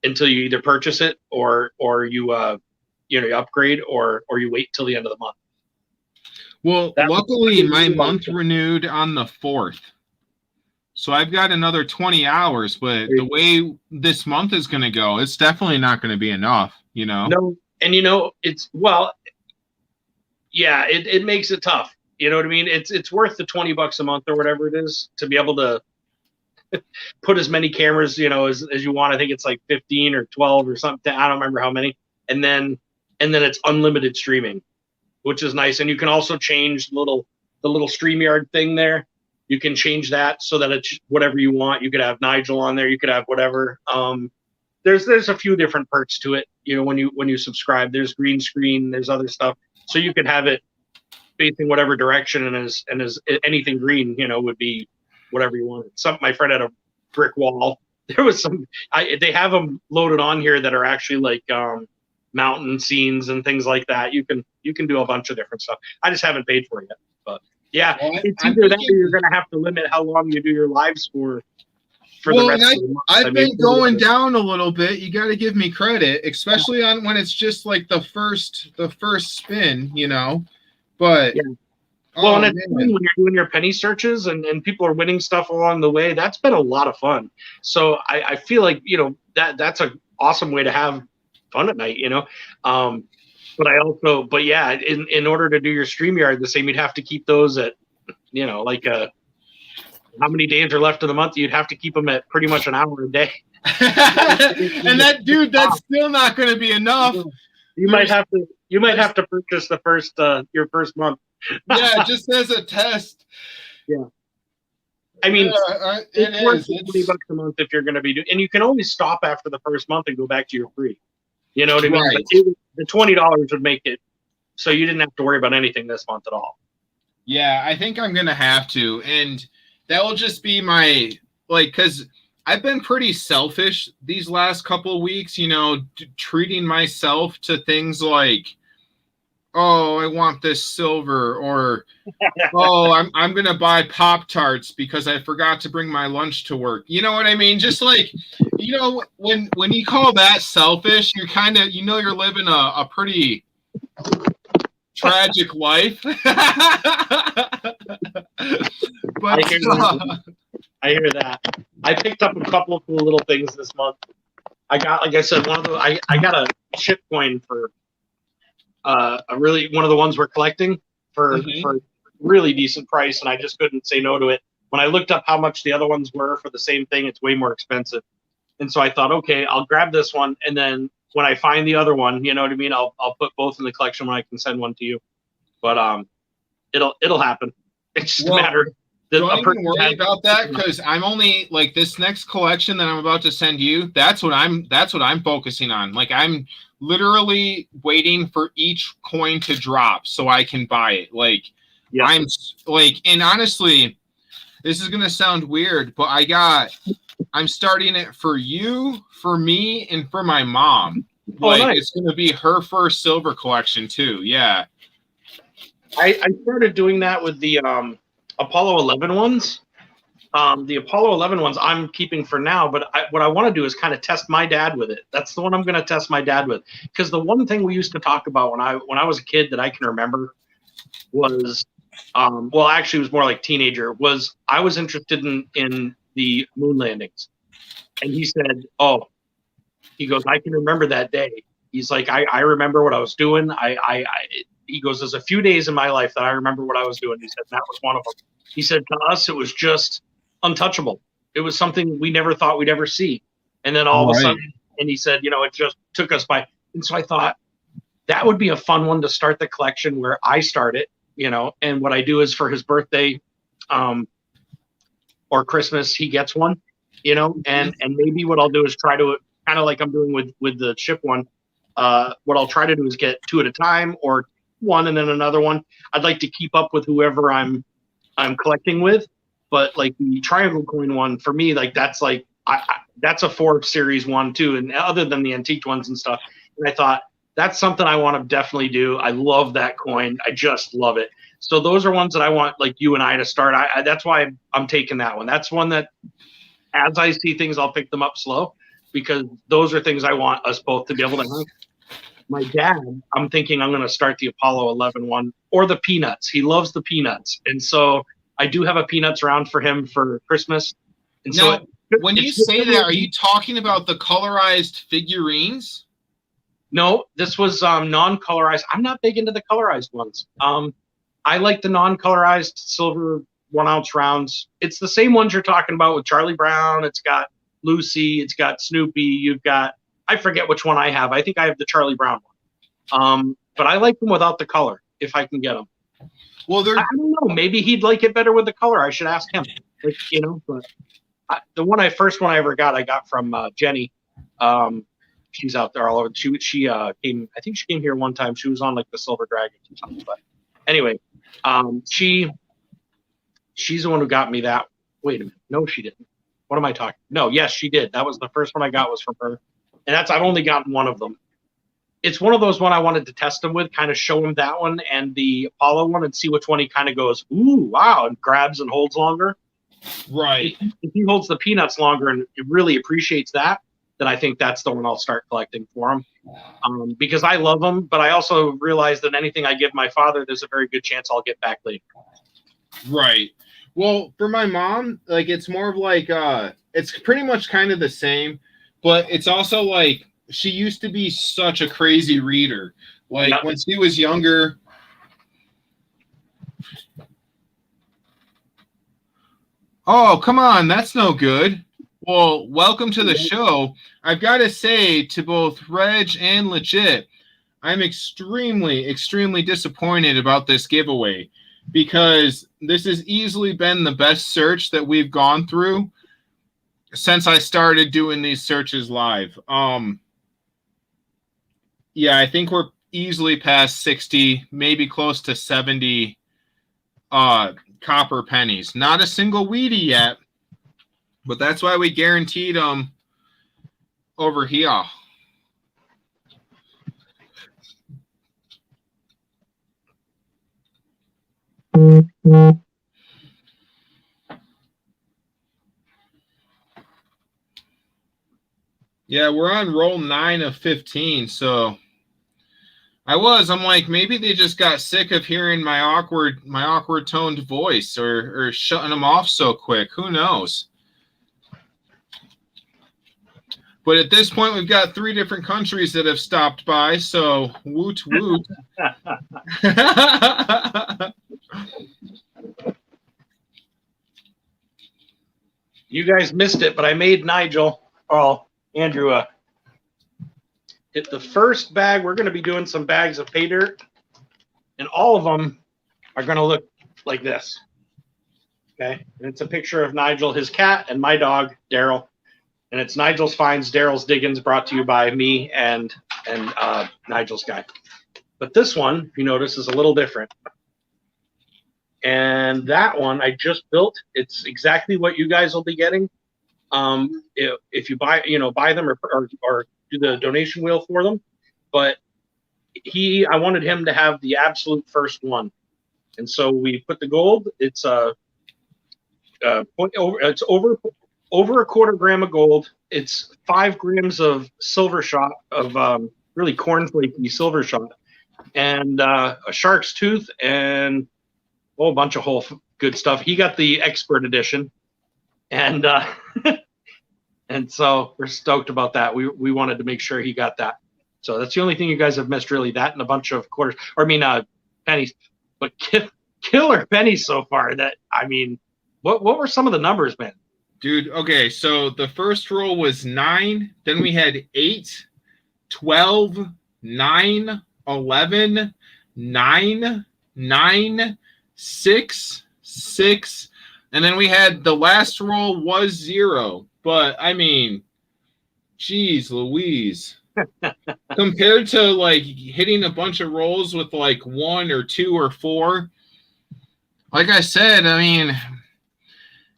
Speaker 2: until you either purchase it or you you upgrade or you wait till the end of the month.
Speaker 1: Well, luckily my month renewed on the 4th. So I've got another 20 hours, but the way this month is going to go, it's definitely not going to be enough,
Speaker 2: No, and it's yeah, it makes it tough. You know what I mean? It's worth the $20 a month or whatever it is to be able to put as many cameras, as you want. I think it's like 15 or 12 or something. I don't remember how many. And then it's unlimited streaming, which is nice. And you can also change the little StreamYard thing there. You can change that so that it's whatever you want. You could have Nigel on there. You could have whatever. There's a few different perks to it. When you subscribe, there's green screen, there's other stuff. So you could have it facing whatever direction, and as anything green, would be whatever you wanted. My friend had a brick wall. There was they have them loaded on here that are actually like mountain scenes and things like that. You can do a bunch of different stuff. I just haven't paid for it yet, but yeah, it's either that or you're going to have to limit how long you do your lives for the rest of the month.
Speaker 1: I've been going down a little bit. You got to give me credit, especially on when it's just like the first spin, But
Speaker 2: yeah. Well, and it's fun when you're doing your penny searches and people are winning stuff along the way. That's been a lot of fun. So I feel like that's an awesome way to have fun at night. But yeah, in order to do your StreamYard the same, you'd have to keep those at like how many days are left of the month? You'd have to keep them at pretty much an hour a day.
Speaker 1: And that's still not going to be enough.
Speaker 2: You might have to purchase the first your first month.
Speaker 1: Yeah, just as a test.
Speaker 2: Yeah. I mean, it's worth $20 a month if you're going to be doing, and you can always stop after the first month and go back to your free. You know what I mean?
Speaker 1: Right.
Speaker 2: But the $20 would make it so you didn't have to worry about anything this month at all.
Speaker 1: Yeah, I think I'm going to have to, and that will just be my because I've been pretty selfish these last couple of weeks, treating myself to things like, oh, I want this silver, or oh, I'm going to buy Pop-Tarts because I forgot to bring my lunch to work. You know what I mean? Just like, when you call that selfish, you're kind of, you're living a pretty tragic life. But
Speaker 2: I hear that. I picked up a couple of cool little things this month. I got, like I said, I got a shit coin for one of the ones we're collecting for really decent price, and I just couldn't say no to it. When I looked up how much the other ones were for the same thing, it's way more expensive. And so I thought, okay, I'll grab this one, and then when I find the other one, you know what I mean, I'll put both in the collection when I can send one to you. But it'll happen. It's just a matter.
Speaker 1: Don't even worry about that, because I'm only this next collection that I'm about to send you. That's what I'm focusing on. Like, I'm literally waiting for each coin to drop so I can buy it. And honestly, this is gonna sound weird, but I'm starting it for you, for me, and for my mom. Nice. It's gonna be her first silver collection too. Yeah.
Speaker 2: I started doing that with the Apollo 11 ones. The Apollo 11 ones I'm keeping for now, but what I want to do is kind of test my dad with it. That's the one I'm going to test my dad with, because the one thing we used to talk about when I was a kid that I can remember was, actually it was more like teenager, was I was interested in the moon landings. And he said, he goes, I can remember that day. He's like, I remember what I was doing. He goes, there's a few days in my life that I remember what I was doing. He said, that was one of them. He said, to us, it was just untouchable. It was something we never thought we'd ever see. And then all of a sudden, and he said, it just took us by. And so I thought that would be a fun one to start the collection where I start it, and what I do is for his birthday or Christmas, he gets one, and maybe what I'll do is try to, kind of like I'm doing with the ship one, what I'll try to do is get two at a time, or one and then another one. I'd like to keep up with whoever I'm collecting with, but like the triangle coin one for me, that's that's a 4 series one too, and other than the antique ones and stuff. And I thought that's something I want to definitely do. I love that coin. I just love it. So those are ones that I want like you and I to start. That's why I'm taking that one. That's one that as I see things, I'll pick them up slow because those are things I want us both to be able to have. My dad, I'm thinking I'm going to start the Apollo 11 one or the Peanuts. He loves the Peanuts. And so I do have a Peanuts round for him for Christmas. And
Speaker 1: now,
Speaker 2: so
Speaker 1: when you say that, are you talking about the colorized figurines?
Speaker 2: No, this was non-colorized. I'm not big into the colorized ones. I like the non-colorized silver 1 ounce rounds. It's the same ones you're talking about with Charlie Brown. It's got Lucy. It's got Snoopy. You've got, I forget which one I have. I think I have the Charlie Brown one. But I like them without the color if I can get them.
Speaker 1: Well,
Speaker 2: I don't know. Maybe he'd like it better with the color. I should ask him. Like, you know, but the first one I ever got, I got from Jenny. She's out there all over. She came. I think she came here one time. She was on like the Silver Dragon or something. But anyway, she's the one who got me that. Wait a minute. No, she didn't. What am I talking? No, yes, she did. That was the first one I got was from her. And I've only gotten one of them. It's one of those one I wanted to test him with, kind of show him that one and the Apollo one and see which one he kind of goes, ooh, wow, and grabs and holds longer.
Speaker 1: Right.
Speaker 2: If he holds the Peanuts longer and really appreciates that, then I think that's the one I'll start collecting for him. Because I love them, but I also realize that anything I give my father, there's a very good chance I'll get back later.
Speaker 1: Right. Well, for my mom, like it's more of like it's pretty much kind of the same, but it's also like she used to be such a crazy reader. Like when she was younger. Oh, come on, that's no good. Well, welcome to the show. I've got to say to both Reg and Legit, I'm extremely, extremely disappointed about this giveaway because this has easily been the best search that we've gone through since I started doing these searches live. Yeah, I think we're easily past 60, maybe close to 70 copper pennies. Not a single Wheatie yet, but that's why we guaranteed them over here. Yeah, we're on roll 9 of 15, so I'm like, maybe they just got sick of hearing my awkward toned voice or shutting them off so quick. Who knows? But at this point, we've got 3 different countries that have stopped by, so woot woot.
Speaker 2: You guys missed it, but I made Andrew hit the first bag. We're going to be doing some bags of pay dirt, and all of them are going to look like this. Okay, and it's a picture of Nigel, his cat, and my dog, Daryl. And it's Nigel's Finds, Daryl's Diggins, brought to you by me and Nigel's guy. But this one, if you notice, is a little different. And that one I just built. It's exactly what you guys will be getting. If you buy them or do the donation wheel for them. But I wanted him to have the absolute first one. And so we put the gold. It's over a quarter gram of gold. It's 5 grams of silver shot of really cornflakey silver shot, and a shark's tooth, and a whole bunch of whole good stuff. He got the expert edition, and and so we're stoked about that. We wanted to make sure he got that. So that's the only thing you guys have missed, really. That and a bunch of quarters, pennies, but killer pennies so far. What were some of the numbers, man?
Speaker 1: Dude, okay, so the first roll was 9, then we had 8, 12, 9, 11, 9, 9, 6, 6, and then we had the last roll was 0. But, I mean, geez Louise. Compared to, like, hitting a bunch of rolls with, like, 1 or 2 or 4, like I said, I mean,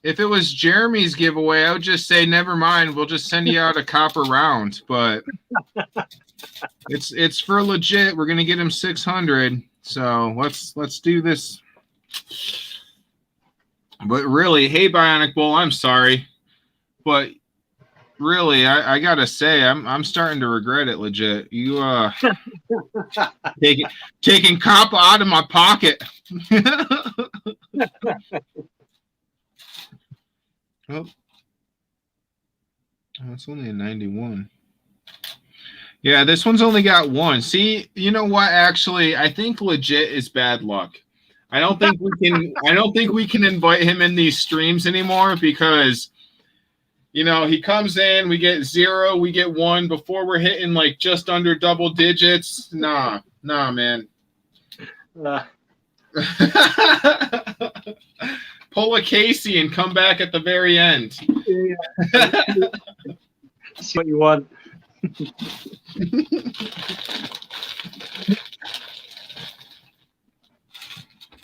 Speaker 1: if it was Jeremy's giveaway, I would just say, never mind, we'll just send you out a copper round. But it's for legit. We're going to get him 600. So let's do this. But really, hey, Bionic Bull, I'm sorry. But really, I gotta say, I'm starting to regret it. Legit, you taking cop out of my pocket. Oh, it's only a 91. Yeah, this one's only got one. See, you know what? Actually, I think Legit is bad luck. I don't think we can invite him in these streams anymore because he comes in, we get 0, we get 1 before we're hitting like just under double digits. Nah, man. Pull a Casey and come back at the very end.
Speaker 2: Yeah. See what you want.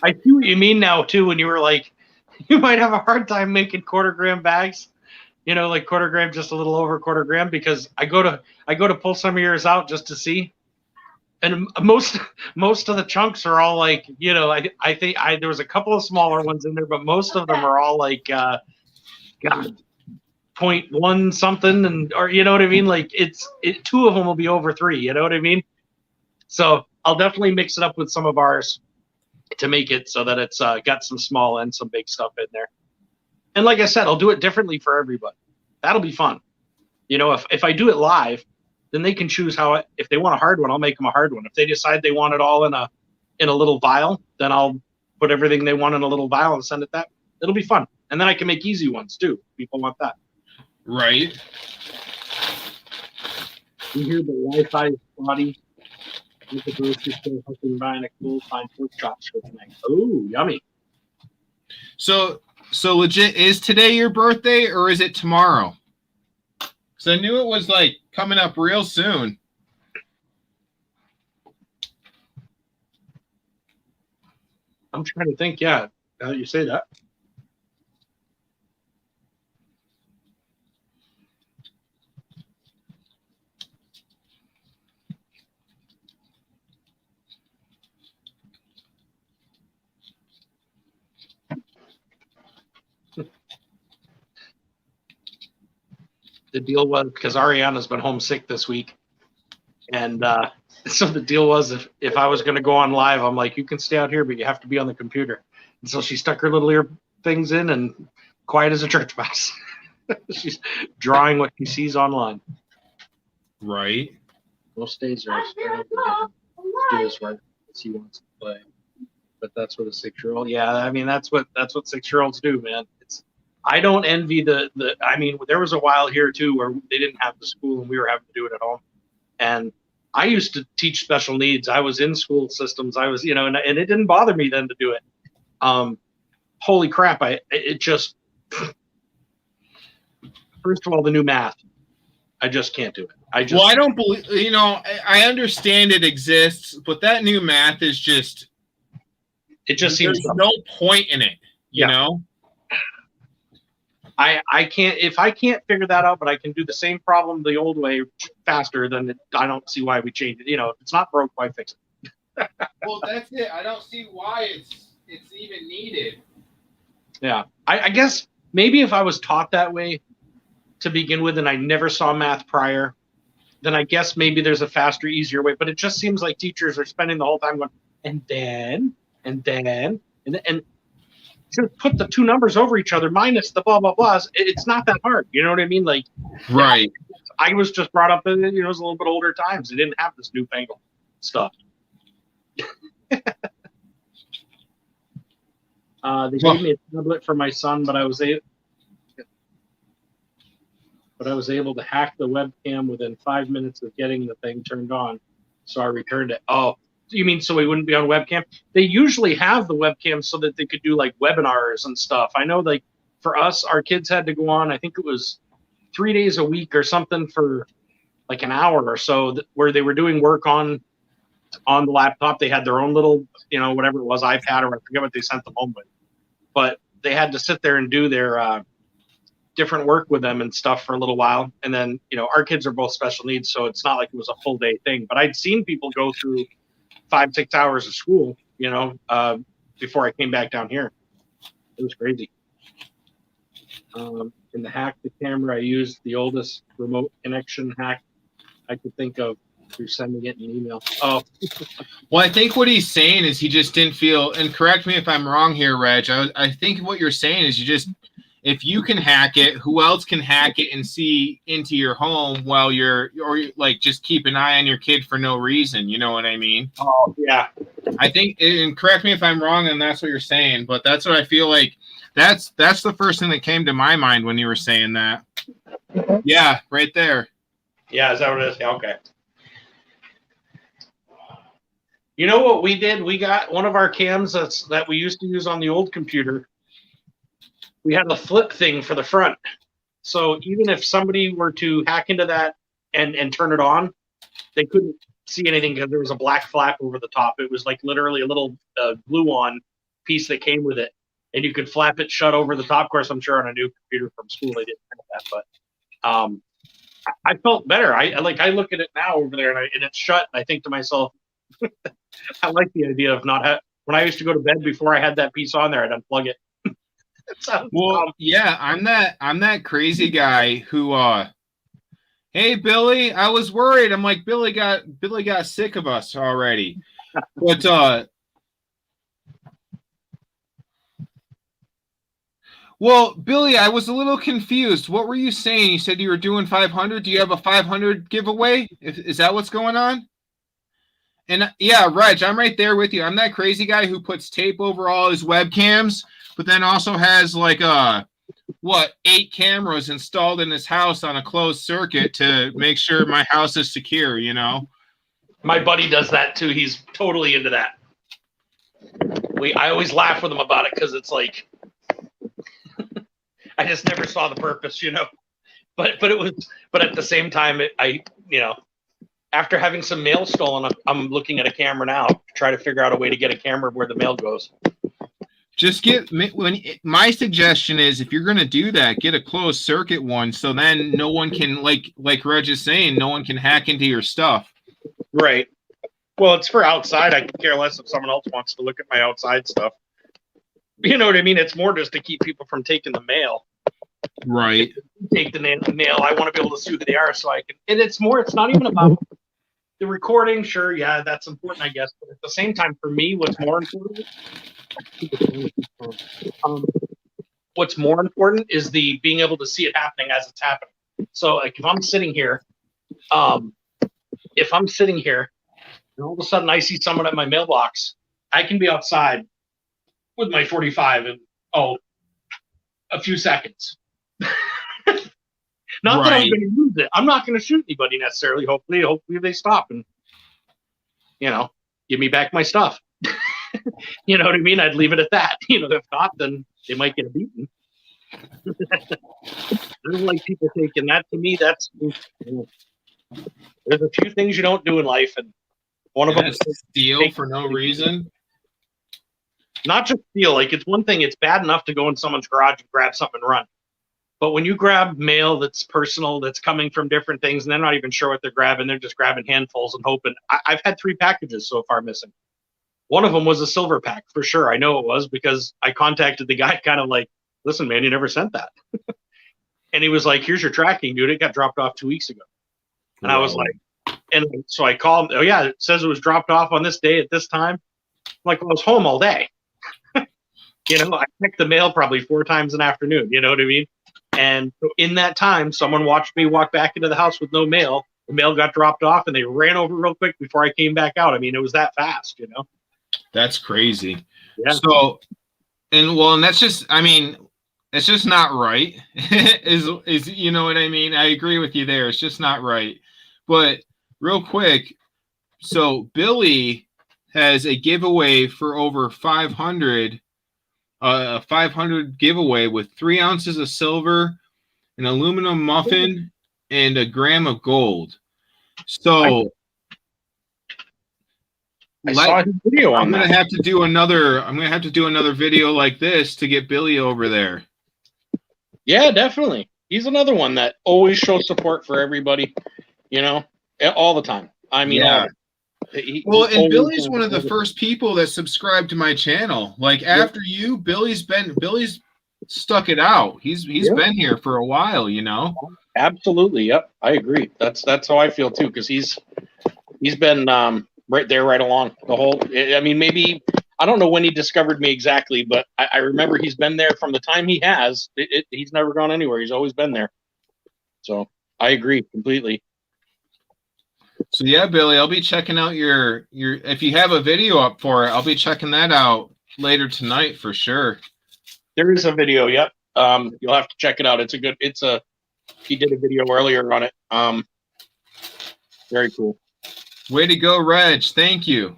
Speaker 2: I see what you mean now too. When you were like, you might have a hard time making quarter-gram bags. Like quarter-gram, just a little over quarter-gram, because I go to pull some of yours out just to see. And most of the chunks are all like, I think there was a couple of smaller ones in there, but most of them are all like, God, 0.1 something, or you know what I mean? Like 2 of them will be over 3. You know what I mean? So I'll definitely mix it up with some of ours to make it so that it's got some small and some big stuff in there. And like I said, I'll do it differently for everybody. That'll be fun. If I do it live, then they can choose if they want a hard one, I'll make them a hard one. If they decide they want it all in a little vial, then I'll put everything they want in a little vial and send it that. It'll be fun. And then I can make easy ones too. People want that.
Speaker 1: Right.
Speaker 2: You hear the Wi-Fi body with the grocery store helping Bionic Bull find pork chops for tonight. Oh, yummy.
Speaker 1: So Legit, is today your birthday or is it tomorrow? Because I knew it was like coming up real soon.
Speaker 2: I'm trying to think. Yeah, now that you say that. The deal was, because Ariana's been homesick this week, and so the deal was, if I was going to go on live, I'm like, you can stay out here, but you have to be on the computer. And so she stuck her little ear things in, and quiet as a church mouse. She's drawing what she sees online.
Speaker 1: Right.
Speaker 2: Most days are do this right as he wants to play, but that's what a 6-year-old. Yeah, I mean that's what 6-year-olds do, man. I don't envy the. I mean, there was a while here too where they didn't have the school and we were having to do it at home. And I used to teach special needs. I was in school systems. I was, and it didn't bother me then to do it. Holy crap! It just. First of all, the new math, I just can't do it. I
Speaker 1: don't believe. I understand it exists, but that new math is just.
Speaker 2: It just seems
Speaker 1: there's no point in it. You know.
Speaker 2: I can't, if I can't figure that out, but I can do the same problem the old way faster, then I don't see why we change it. If it's not broke, why fix
Speaker 1: it? Well, that's it. I don't see why it's even needed.
Speaker 2: Yeah. I guess maybe if I was taught that way to begin with and I never saw math prior, then I guess maybe there's a faster, easier way. But it just seems like teachers are spending the whole time going, and then, just put the 2 numbers over each other minus the blah blah blahs. It's not that hard. You know what I mean? Like,
Speaker 1: right.
Speaker 2: I was just brought up in it was a little bit older times. They didn't have this newfangled stuff. They gave me a tablet for my son, but I was able to hack the webcam within 5 minutes of getting the thing turned on. So I returned it. Oh. You mean so we wouldn't be on webcam? They usually have the webcam so that they could do like webinars and stuff. I know, like for us, our kids had to go on. I think it was 3 days a week or something for like an hour or so, where they were doing work on the laptop. They had their own little, whatever it was, iPad, or I forget what they sent them home with. But they had to sit there and do their different work with them and stuff for a little while. And then, our kids are both special needs, so it's not like it was a full day thing. But I'd seen people go through 5-6 hours of school, before I came back down here. It was crazy. In the hack the camera, I used the oldest remote connection hack I could think of through sending it an email. Oh,
Speaker 1: well, I think what he's saying is he just didn't feel, and correct me if I'm wrong here, Reg. I think what you're saying is if you can hack it, who else can hack it and see into your home while or like just keep an eye on your kid for no reason? You know what I mean?
Speaker 2: Oh, yeah.
Speaker 1: I think, and correct me if I'm wrong, and that's what you're saying, but that's what I feel like. That's the first thing that came to my mind when you were saying that. Yeah, right there.
Speaker 2: Yeah, is that what it is? Yeah, okay. You know what we did? We got one of our cams that we used to use on the old computer. We had a flip thing for the front. So even if somebody were to hack into that and turn it on, they couldn't see anything because there was a black flap over the top. It was like literally a little glue-on piece that came with it. And you could flap it shut over the top. Of course, I'm sure on a new computer from school they didn't have that. But I felt better. I look at it now over there and it's shut. And I think to myself, I like the idea of not when I used to go to bed before I had that piece on there, I'd unplug it.
Speaker 1: Well, yeah, I'm that crazy guy who hey Billy, I was worried. I'm like, Billy got sick of us already. But well, Billy, I was a little confused. What were you saying? You said you were doing 500. Do you have a 500 giveaway? Is that what's going on? And yeah, Reg, I'm right there with you. I'm that crazy guy who puts tape over all his webcams, but then also has like 8 cameras installed in his house on a closed circuit to make sure my house is secure, you know?
Speaker 2: My buddy does that too. He's totally into that. I always laugh with him about it because it's like I just never saw the purpose, you know. But at the same time, after having some mail stolen, I'm looking at a camera now to try to figure out a way to get a camera where the mail goes.
Speaker 1: Just my suggestion is if you're going to do that, get a closed circuit one so then no one can, like Reg is saying, no one can hack into your stuff.
Speaker 2: Right. Well, it's for outside. I could care less if someone else wants to look at my outside stuff. You know what I mean? It's more just to keep people from taking the mail.
Speaker 1: Right.
Speaker 2: Take the mail. I want to be able to see who they are so I can. And it's not even about the recording. Sure, yeah, that's important, I guess. But at the same time, for me, what's more important is the being able to see it happening as it's happening. So like if I'm sitting here and all of a sudden I see someone at my mailbox, I can be outside with my 45 in a few seconds. Not that I'm going to use it. I'm not going to shoot anybody necessarily. Hopefully they stop and give me back my stuff. You know what I mean? I'd leave it at that. If not, then they might get a beating. I don't like people taking that. To me, there's a few things you don't do in life, and one of them is
Speaker 1: steal for no reason.
Speaker 2: Not just steal. Like, it's one thing. It's bad enough to go in someone's garage and grab something and run. But when you grab mail that's personal, that's coming from different things, and they're not even sure what they're grabbing, they're just grabbing handfuls and hoping. I've had 3 packages so far missing. One of them was a silver pack, for sure. I know it was because I contacted the guy kind of like, listen, man, you never sent that. And he was like, here's your tracking, dude. It got dropped off 2 weeks ago. And I was like, and so I called him. Oh, yeah, it says it was dropped off on this day at this time. I'm like, well, I was home all day. I checked the mail probably 4 times an afternoon. You know what I mean? And in that time, someone watched me walk back into the house with no mail. The mail got dropped off, and they ran over real quick before I came back out. I mean, it was that fast,
Speaker 1: That's crazy.
Speaker 2: Yeah.
Speaker 1: So, and that's just, I mean, it's just not right. is you know what I mean? I agree with you there. It's just not right. But real quick, so Billy has a giveaway for over 500. A 500 giveaway with 3 ounces of silver, an aluminum muffin, and a gram of gold. So
Speaker 2: I saw his video on that.
Speaker 1: I'm gonna have to do another video like this to get Billy over there.
Speaker 2: Yeah, definitely. He's another one that always shows support for everybody, all the time. I mean,
Speaker 1: yeah. Well, and
Speaker 2: always
Speaker 1: Billy's one of the first people that subscribed to my channel. Like after you, Billy's stuck it out. He's been here for a while, you know.
Speaker 2: Absolutely, yep, I agree. That's how I feel too, because he's been right there, right along the whole. I mean, maybe I don't know when he discovered me exactly, but I remember he's been there from the time he has. He's never gone anywhere. He's always been there. So I agree completely.
Speaker 1: So yeah, Billy, I'll be checking out your if you have a video up for it, I'll be checking that out later tonight for sure.
Speaker 2: There is a video. Yep. You'll have to check it out. He did a video earlier on it. Very cool.
Speaker 1: Way to go, Reg. Thank you.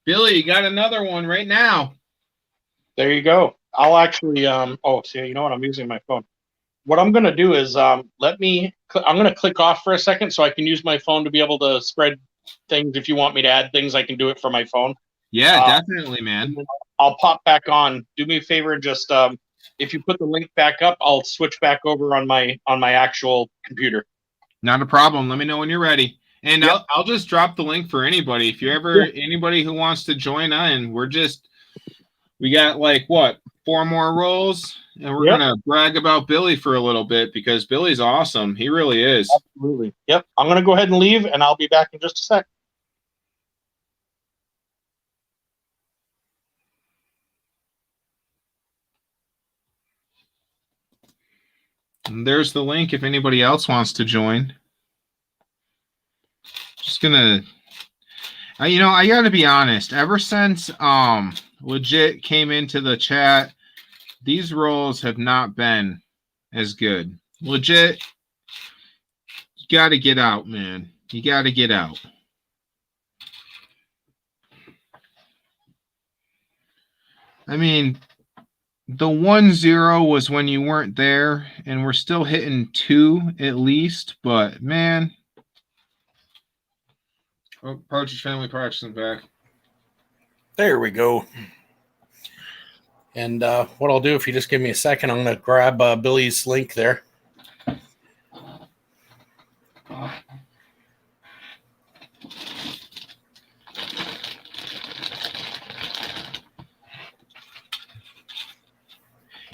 Speaker 1: Billy, you got another one right now.
Speaker 2: There you go. I'll actually see, you know what? I'm using my phone. What I'm going to do is I'm going to click off for a second so I can use my phone to be able to spread things. If you want me to add things, I can do it from my phone.
Speaker 1: Yeah, definitely, man.
Speaker 2: I'll pop back on. Do me a favor and just if you put the link back up, I'll switch back over on my actual computer.
Speaker 1: Not a problem. Let me know when you're ready. And
Speaker 2: Yep.
Speaker 1: I'll just drop the link for anybody. If you're ever anybody who wants to join in, we got like what, 4 more rolls, and we're gonna brag about Billy for a little bit because Billy's awesome. He really is.
Speaker 2: Absolutely. Yep. I'm gonna go ahead and leave, and I'll be back in just a sec.
Speaker 1: And there's the link if anybody else wants to join. Just gonna, I gotta be honest. Ever since Legit came into the chat, these rolls have not been as good. Legit, you gotta get out, man. You gotta get out. I mean, the 1-0 was when you weren't there, and we're still hitting 2 at least, but man. Oh, Partridge Family Productions back.
Speaker 3: There we go. And what I'll do, if you just give me a second, I'm going to grab Billy's link there.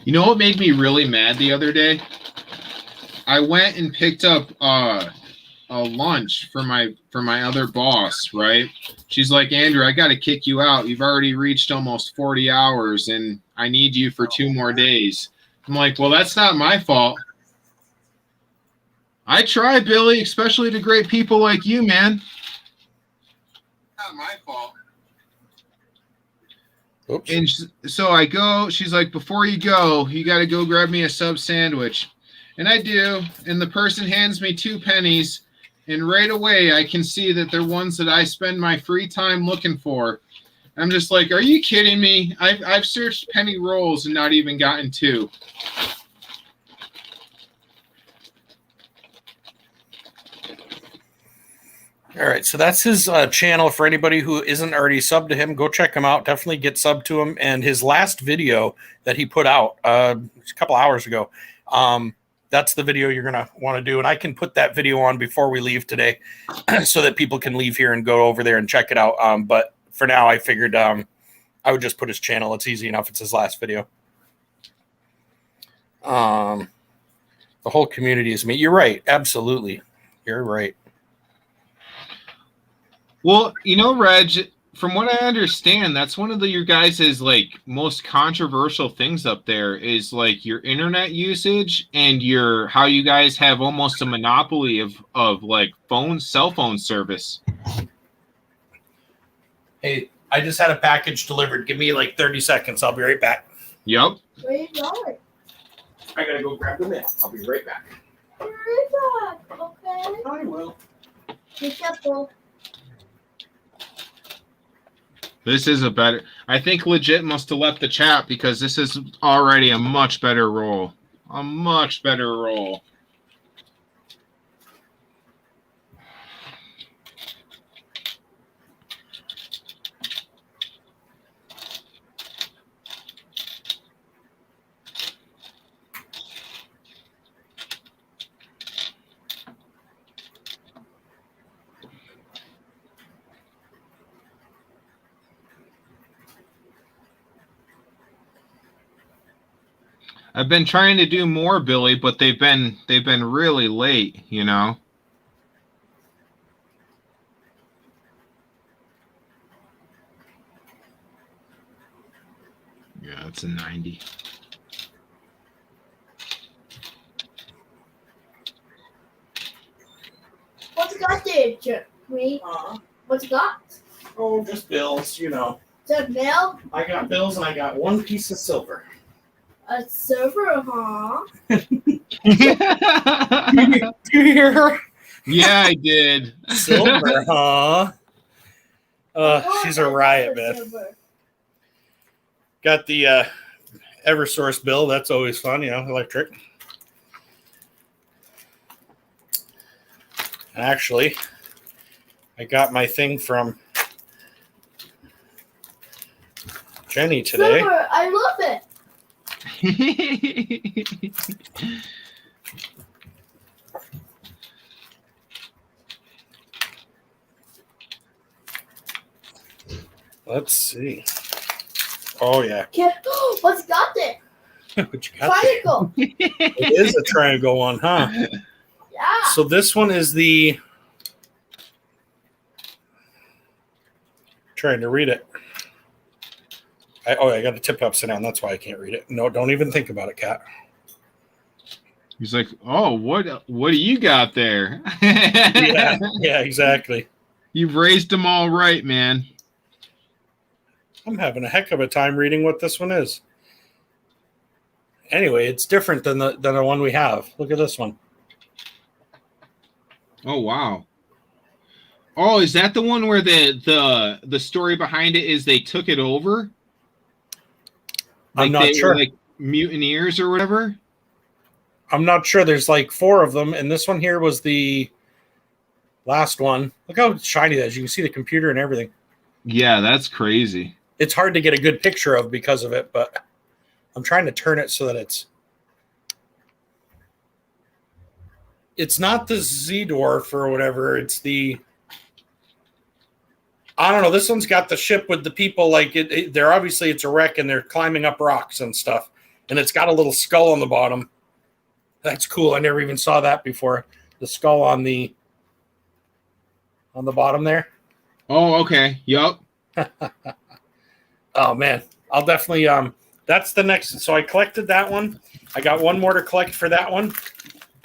Speaker 1: You know what made me really mad the other day? I went and picked up a lunch for my other boss, right? She's like, Andrew, I got to kick you out. You've already reached almost 40 hours, and I need you for 2 more days. I'm like, well, that's not my fault. I try, Billy, especially to great people like you, man. Not my fault.
Speaker 3: Oops.
Speaker 1: And so I go, she's like, before you go, you got to go grab me a sub sandwich. And I do, and the person hands me 2 pennies, and right away I can see that they're ones that I spend my free time looking for. I'm just like, are you kidding me? I've searched penny rolls and not even gotten 2.
Speaker 3: All right, so that's his channel. For anybody who isn't already subbed to him, go check him out. Definitely get subbed to him. And his last video that he put out a couple hours ago, that's the video you're going to want to do. And I can put that video on before we leave today so that people can leave here and go over there and check it out. But for now, I figured I would just put his channel. It's easy enough. It's his last video. The whole community is me. You're right. Absolutely. You're right.
Speaker 1: Well, Reg, from what I understand, that's one of your guys' like most controversial things up there is like your internet usage and how you guys have almost a monopoly of like cell phone service.
Speaker 3: Hey, I just had a package delivered. Give me like 30 seconds. I'll be right back.
Speaker 1: Yep.
Speaker 4: Where are you going?
Speaker 3: I gotta go grab the mail. I'll be right back.
Speaker 4: Where is that? Okay.
Speaker 3: I will.
Speaker 4: Be careful.
Speaker 1: This is I think Legit must have left the chat because this is already a much better roll. A much better roll. I've been trying to do more, Billy, but they've been really late, you know. Yeah, it's a 90.
Speaker 4: What's it got there, me? What's it got?
Speaker 3: Oh, just bills, you know.
Speaker 4: Is that mail?
Speaker 3: I got bills and I got one piece of silver.
Speaker 4: A silver, huh?
Speaker 3: Do you hear her?
Speaker 1: Yeah, I did.
Speaker 3: Silver, huh? She's a riot, man.
Speaker 4: Silver.
Speaker 3: Got the Eversource bill. That's always fun, you know, electric. Actually, I got my thing from Jenny today.
Speaker 4: Silver, I love it.
Speaker 3: Let's see. Oh, yeah.
Speaker 4: What's it got there?
Speaker 3: What you got there?
Speaker 4: Triangle.
Speaker 3: It is a triangle one, huh?
Speaker 4: Yeah.
Speaker 3: So this one is the... Trying to read it. I got to tip upside down. That's why I can't read it. No, don't even think about it, Kat.
Speaker 1: He's like, "Oh, what do you got there?"
Speaker 3: Yeah, exactly.
Speaker 1: You've raised them all right, man.
Speaker 3: I'm having a heck of a time reading what this one is. Anyway, it's different than the one we have. Look at this one.
Speaker 1: Oh, wow. Oh, is that the one where the story behind it is they took it over? Like
Speaker 3: I'm not
Speaker 1: they
Speaker 3: sure.
Speaker 1: were like mutineers or whatever?
Speaker 3: I'm not sure. There's like 4 of them, and this one here was the last one. Look how shiny that is. You can see the computer and everything.
Speaker 1: Yeah, that's crazy.
Speaker 3: It's hard to get a good picture of because of it, but I'm trying to turn it so that it's not the Z-Dwarf or whatever. It's the... I don't know. This one's got the ship with the people like they're obviously it's a wreck and they're climbing up rocks and stuff. And it's got a little skull on the bottom. That's cool. I never even saw that before. The skull on the bottom there.
Speaker 1: Oh, okay. Yup.
Speaker 3: Oh man, I'll definitely that's the next. So I collected that one. I got one more to collect for that one.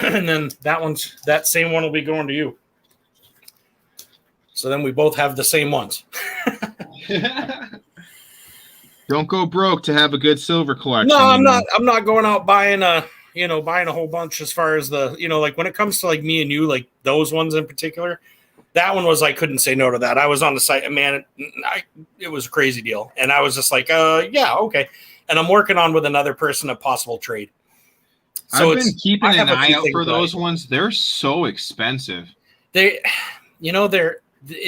Speaker 3: And then that same one will be going to you. So then we both have the same ones.
Speaker 1: Don't go broke to have a good silver collection.
Speaker 3: No, I'm not. I'm not going out buying a whole bunch as far as the like when it comes to like me and you, like those ones in particular. That one was I couldn't say no to that. I was on the site and man, it was a crazy deal, and I was just like, yeah, okay. And I'm working on with another person a possible trade. So
Speaker 1: I've been keeping an eye out for those
Speaker 3: right.
Speaker 1: ones. They're so expensive.
Speaker 3: It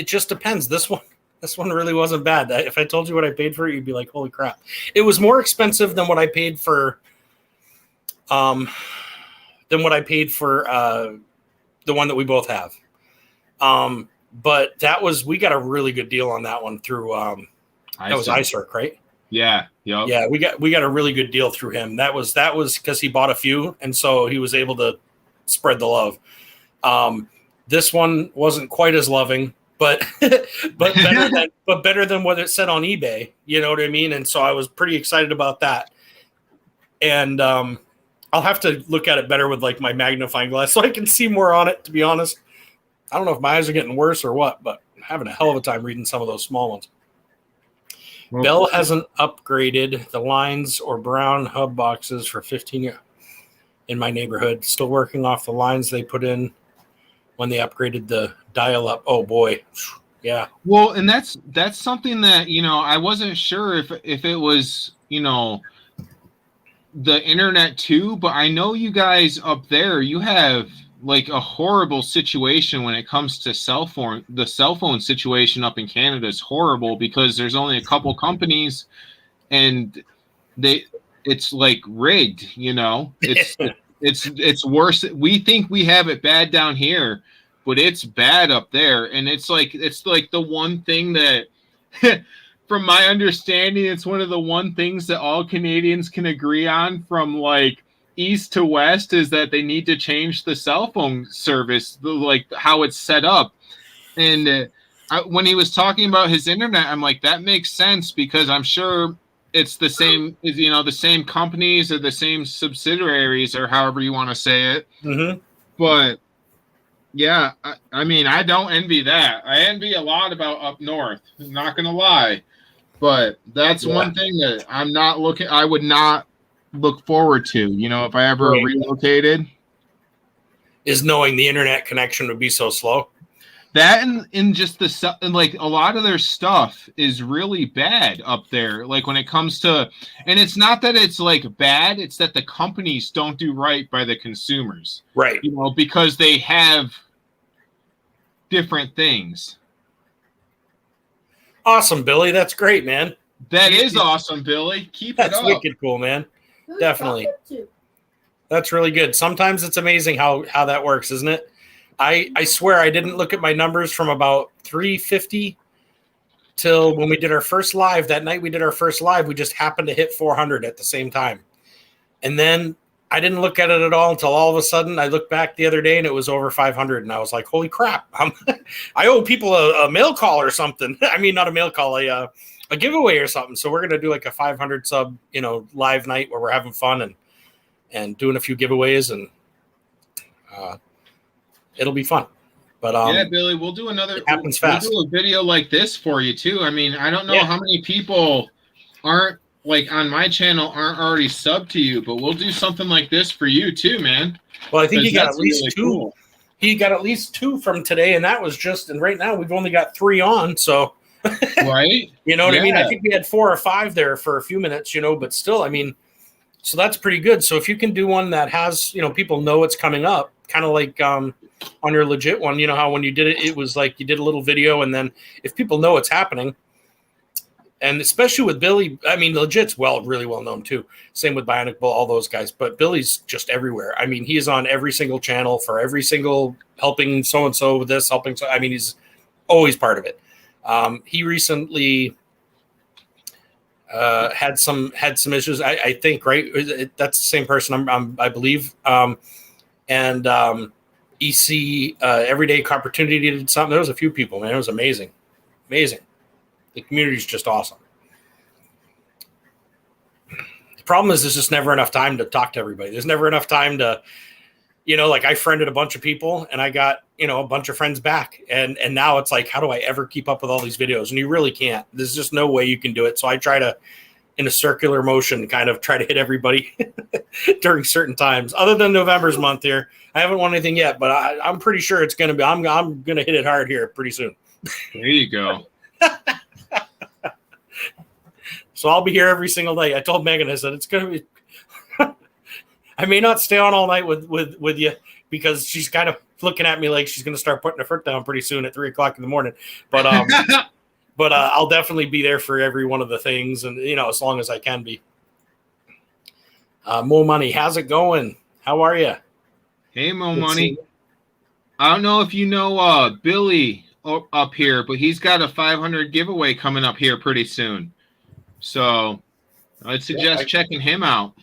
Speaker 3: just depends. This one really wasn't bad. If I told you what I paid for it, you'd be like, holy crap. It was more expensive than what I paid for the one that we both have. But we got a really good deal on that one through that was iCirc, right?
Speaker 1: Yeah. Yep.
Speaker 3: Yeah, we got a really good deal through him. That was because he bought a few, and so he was able to spread the love. This one wasn't quite as loving, but better than what it said on eBay. You know what I mean? And so I was pretty excited about that. And I'll have to look at it better with like my magnifying glass so I can see more on it. To be honest, I don't know if my eyes are getting worse or what, but I'm having a hell of a time reading some of those small ones.
Speaker 1: Well,
Speaker 3: Bell hasn't upgraded the lines or brown hub boxes for 15 years in my neighborhood. Still working off the lines they put in when they upgraded the dial-up. Oh boy, yeah.
Speaker 1: Well, and that's something that I wasn't sure if it was the internet too, but I know you guys up there you have like a horrible situation when it comes to cell phone. The cell phone situation up in Canada is horrible because there's only a couple companies, and it's like rigged. It's worse. We think we have it bad down here, but it's bad up there, and it's like the one thing that from my understanding, it's one of the one things that all Canadians can agree on from like east to west is that they need to change the cell phone service, like how it's set up. And when he was talking about his internet, I'm like, that makes sense because I'm sure it's the same, the same companies or the same subsidiaries or however you want to say it.
Speaker 3: Mm-hmm.
Speaker 1: But yeah, I mean, I don't envy that. I envy a lot about up north. I'm not going to lie. But that's one thing that I would not look forward to, if I ever relocated.
Speaker 3: Is knowing the internet connection would be so slow.
Speaker 1: That and just like a lot of their stuff is really bad up there. Like when it comes to, and it's not that it's like bad, it's that the companies don't do right by the consumers.
Speaker 3: Right.
Speaker 1: Because they have different things.
Speaker 3: Awesome, Billy. That's great, man.
Speaker 1: That is awesome, Billy. Keep it up.
Speaker 3: That's wicked cool, man. Definitely. That's really good. Sometimes it's amazing how that works, isn't it? I swear I didn't look at my numbers from about 350 till when we did our first live. That night we did our first live, we just happened to hit 400 at the same time. And then I didn't look at it at all until all of a sudden I looked back the other day and it was over 500. And I was like, holy crap. I owe people a mail call or something. I mean, not a mail call, a giveaway or something. So we're going to do like a 500 sub, live night where we're having fun and doing a few giveaways and it'll be fun. But
Speaker 1: yeah, Billy, we'll do another.
Speaker 3: It happens fast.
Speaker 1: We'll do a video like this for you too. I mean, I don't know how many people aren't like on my channel aren't already subbed to you, but we'll do something like this for you too, man.
Speaker 3: Well, I think he got at least
Speaker 1: really
Speaker 3: 2.
Speaker 1: Cool.
Speaker 3: He got at least 2 from today, and that was and right now we've only got 3 on. So,
Speaker 1: right?
Speaker 3: You know what I mean? I think we had 4 or 5 there for a few minutes, but still, I mean, so that's pretty good. So if you can do one that has, people know it's coming up, kind of like on your legit one, how when you did it, it was like you did a little video, and then if people know it's happening, and especially with Billy, I mean, legit's really well known too. Same with Bionic Bull, all those guys. But Billy's just everywhere. I mean, he is on every single channel for every single helping so and so with this, helping. So I mean, he's always part of it. He recently had some issues. I think right. That's the same person. I believe. And EC Everyday Opportunity did something. There was a few people, man. It was amazing. The community is just awesome. The problem is there's just never enough time to talk to everybody. There's never enough time to, like I friended a bunch of people and I got, a bunch of friends back. And now it's like, how do I ever keep up with all these videos? And you really can't. There's just no way you can do it. So I try to, in a circular motion, kind of try to hit everybody during certain times. Other than November's month here, I haven't won anything yet, but I'm pretty sure it's going to be. I'm going to hit it hard here pretty soon.
Speaker 1: There you go.
Speaker 3: So I'll be here every single day. I told Megan, I said it's going to be. I may not stay on all night with you because she's kind of looking at me like she's going to start putting her foot down pretty soon at 3:00 in the morning. But But I'll definitely be there for every one of the things, and as long as I can be. Mo Money, how's it going? How are you?
Speaker 1: Hey, Mo Money. I don't know if you know Billy up here, but he's got a 500 giveaway coming up here pretty soon. So I'd suggest checking him out.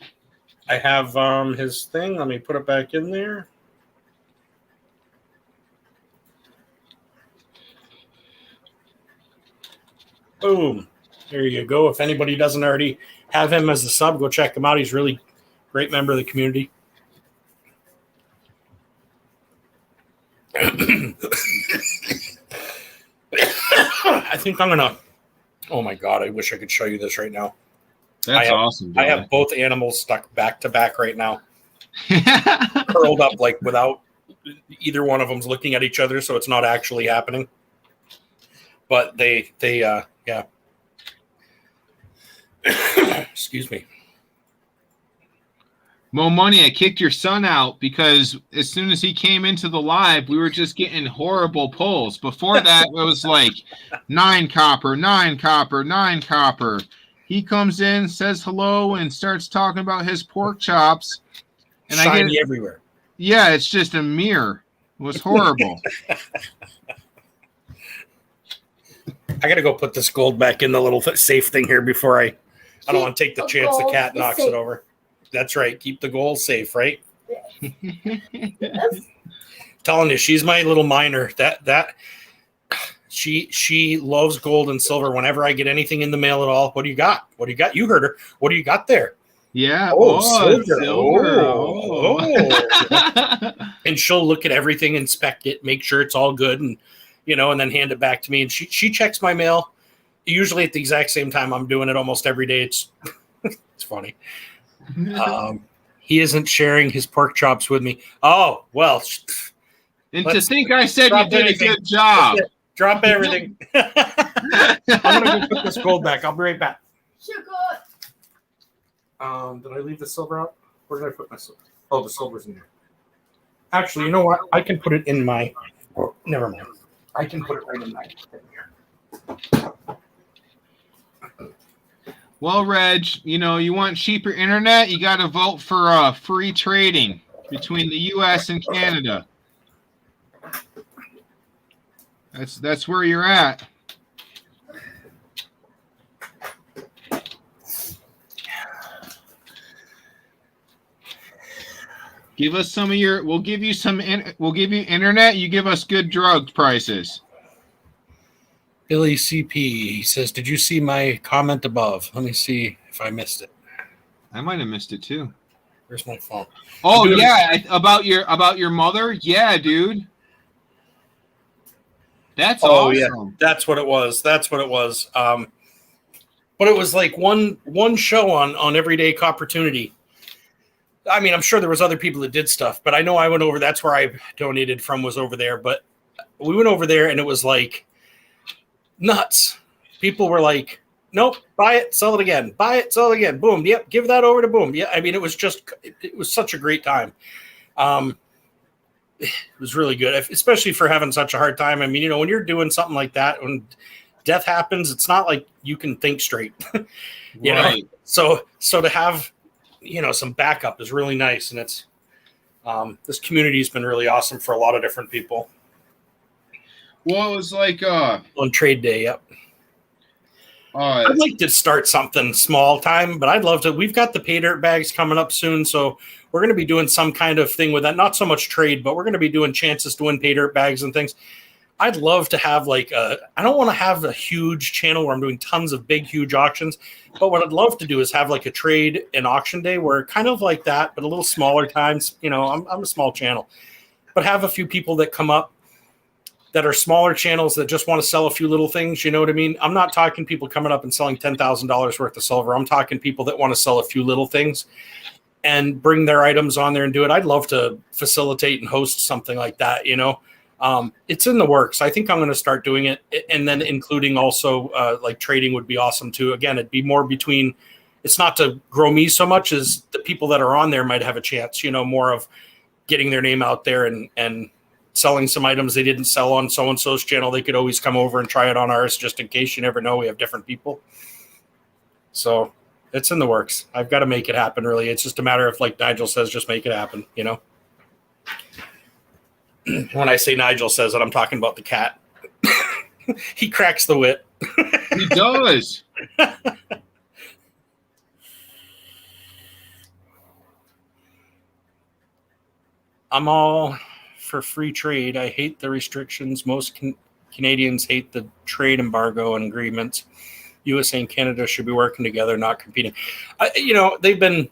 Speaker 3: I have his thing. Let me put it back in there. Boom. There you go. If anybody doesn't already have him as a sub, go check him out. He's really great member of the community. I think I'm going to, oh my God, I wish I could show you this right now.
Speaker 1: That's awesome.
Speaker 3: I have both animals stuck back to back right now. Curled up like without either one of them's looking at each other, so it's not actually happening. But they yeah. Excuse me.
Speaker 1: Mo Money, I kicked your son out because as soon as he came into the live, we were just getting horrible pulls. Before that, it was like 9 copper, 9 copper, 9 copper. He comes in, says hello, and starts talking about his pork chops. And
Speaker 3: shiny everywhere.
Speaker 1: Yeah, it's just a mirror. It was horrible.
Speaker 3: I gotta go put this gold back in the little safe thing here before I don't want to take the
Speaker 4: Keep
Speaker 3: chance the
Speaker 4: gold
Speaker 3: cat knocks
Speaker 4: safe.
Speaker 3: it over. That's right. Keep the gold safe, right?
Speaker 4: Yes.
Speaker 3: Telling you, she's my little miner. She loves gold and silver. Whenever I get anything in the mail at all, what do you got? What do you got? You heard her. What do you got there?
Speaker 1: Yeah.
Speaker 3: Oh,
Speaker 1: Oh,
Speaker 3: silver.
Speaker 1: Oh.
Speaker 3: And she'll look at everything, inspect it, make sure it's all good, and and then hand it back to me. And she checks my mail usually at the exact same time. I'm doing it almost every day. It's it's funny. He isn't sharing his pork chops with me. Oh well.
Speaker 1: And to think I said you did a good job.
Speaker 3: Drop everything. I'm gonna go put this gold back. I'll be right back.
Speaker 4: Sugar.
Speaker 3: Did I leave the silver out? Where did I put my silver? Oh, the silver's in there. Actually, you know what? I can put it in my. Oh, never mind. I can put it right in my thing here.
Speaker 1: Well, Reg, you want cheaper internet? You got to vote for free trading between the U.S. and Canada. That's where you're at. Give us some of your. We'll give you some. We'll give you internet. You give us good drug prices.
Speaker 3: Billy CP, he says, "Did you see my comment above? Let me see if I missed it.
Speaker 1: I might have missed it too.
Speaker 3: Where's my phone?
Speaker 1: Oh yeah, about your mother. Yeah, dude. That's awesome.
Speaker 3: Yeah, that's what it was. But it was like one show on Everyday Opportunity. I mean, I'm sure there was other people that did stuff, but I know I went over. That's where I donated from, was over there. But we went over there, and it was like nuts. People were like, "Nope, buy it, sell it again. Buy it, sell it again. Boom, yep, give that over to Boom." Yeah, I mean, it was such a great time. It was really good, especially for having such a hard time. I mean, when you're doing something like that, when death happens, it's not like you can think straight. you
Speaker 1: Right.
Speaker 3: know? So to have some backup is really nice, and it's this community has been really awesome for a lot of different people.
Speaker 1: Well, it was like
Speaker 3: On trade day. Yep.
Speaker 1: I'd
Speaker 3: like to start something small time, but I'd love to. We've got the pay dirt bags coming up soon, so we're going to be doing some kind of thing with that. Not so much trade, but we're going to be doing chances to win pay dirt bags and things. I'd love to have I don't want to have a huge channel where I'm doing tons of big, huge auctions, but what I'd love to do is have like a trade and auction day where kind of like that, but a little smaller times. I'm a small channel, but have a few people that come up that are smaller channels that just want to sell a few little things. You know what I mean? I'm not talking people coming up and selling $10,000 worth of silver. I'm talking people that want to sell a few little things and bring their items on there and do it. I'd love to facilitate and host something like that. It's in the works. I think I'm going to start doing it, and then including also like trading would be awesome too. Again, it'd be more between. It's not to grow me so much as the people that are on there might have a chance. More of getting their name out there and selling some items they didn't sell on so-and-so's channel. They could always come over and try it on ours just in case. You never know. We have different people. So it's in the works. I've got to make it happen, really. It's just a matter of, like Nigel says, just make it happen, When I say Nigel says it, I'm talking about the cat. He cracks the whip.
Speaker 1: He does.
Speaker 3: I'm all for free trade. I hate the restrictions. Most Canadians hate the trade embargo and agreements. USA and Canada should be working together, not competing. They've been.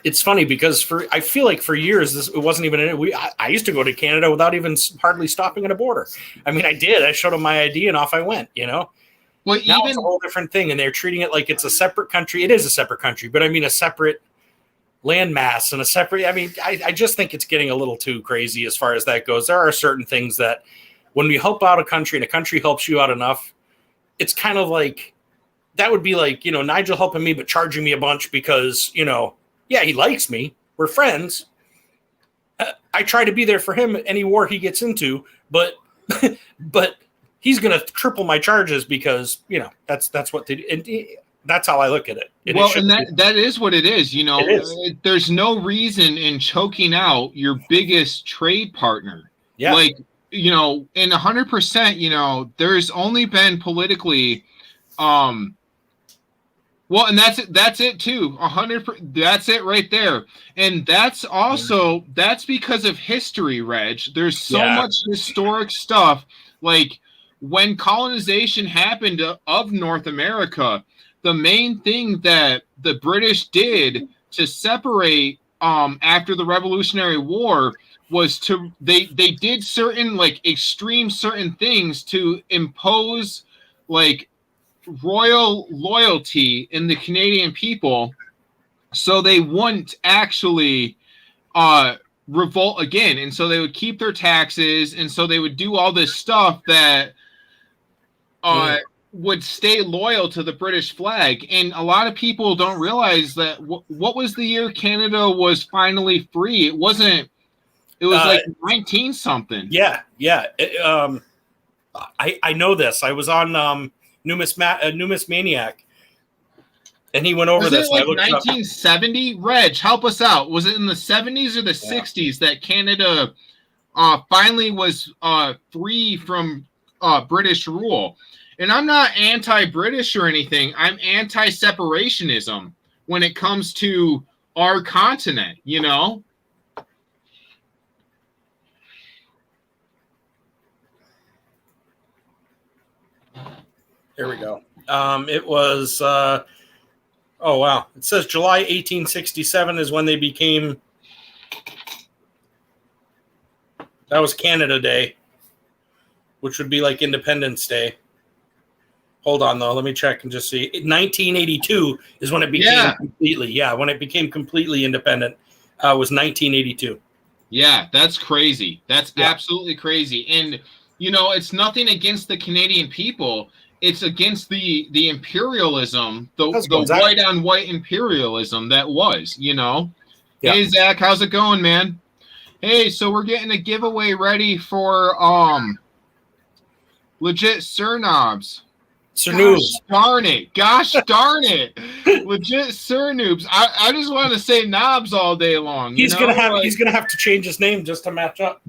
Speaker 3: It's funny because I feel like for years it wasn't even. I used to go to Canada without even hardly stopping at a border. I mean, I did. I showed them my ID and off I went. Well, now it's a whole different thing, and they're treating it like it's a separate country. It is a separate country, but I mean a separate landmass and a separate. I mean, I just think it's getting a little too crazy as far as that goes. There are certain things that when we help out a country and a country helps you out enough, it's kind of like that would be like Nigel helping me but charging me a bunch because yeah, he likes me. We're friends. I try to be there for him any war he gets into, but he's going to triple my charges because that's what they do. And that's how I look at it.
Speaker 1: That is what it is.
Speaker 3: It is.
Speaker 1: There's no reason in choking out your biggest trade partner.
Speaker 3: Yeah.
Speaker 1: Like you know, in 100%, you know, there's only been politically, well, and that's it too. 100%, that's it right there. And that's also, that's because of history, Reg. There's so much historic stuff. Like when colonization happened of North America, the main thing that the British did to separate after the Revolutionary War was to they did certain like extreme certain things to impose like royal loyalty in the Canadian people, so they wouldn't actually revolt again, and so they would keep their taxes, and so they would do all this stuff that would stay loyal to the British flag. And a lot of people don't realize that what was the year Canada was finally free? It wasn't. It was like 19 something.
Speaker 3: Yeah. I know this. I was on Numismaniac, and he went over
Speaker 1: was
Speaker 3: this.
Speaker 1: It like 1970? Reg, help us out. Was it in the 70s or the 60s that Canada finally was free from British rule? And I'm not anti-British or anything. I'm anti-separationism when it comes to our continent, you know?
Speaker 3: Here we go. It was, oh, wow. It says July 1867 is when they became, that was Canada Day, which would be like Independence Day. Hold on, though. Let me check and just see. 1982 is when it became completely, when it became completely independent, was 1982.
Speaker 1: Yeah, that's crazy. That's absolutely crazy. And, you know, it's nothing against the Canadian people. It's against the imperialism, the white on white imperialism that was, you know. Yeah. Hey, Zach, how's it going, man? Hey, so we're getting a giveaway ready for Legit Sirnoobs. Gosh darn it. Legit Sirnoobs. I just want to say knobs all day long.
Speaker 3: He's gonna have to change his name just to match up.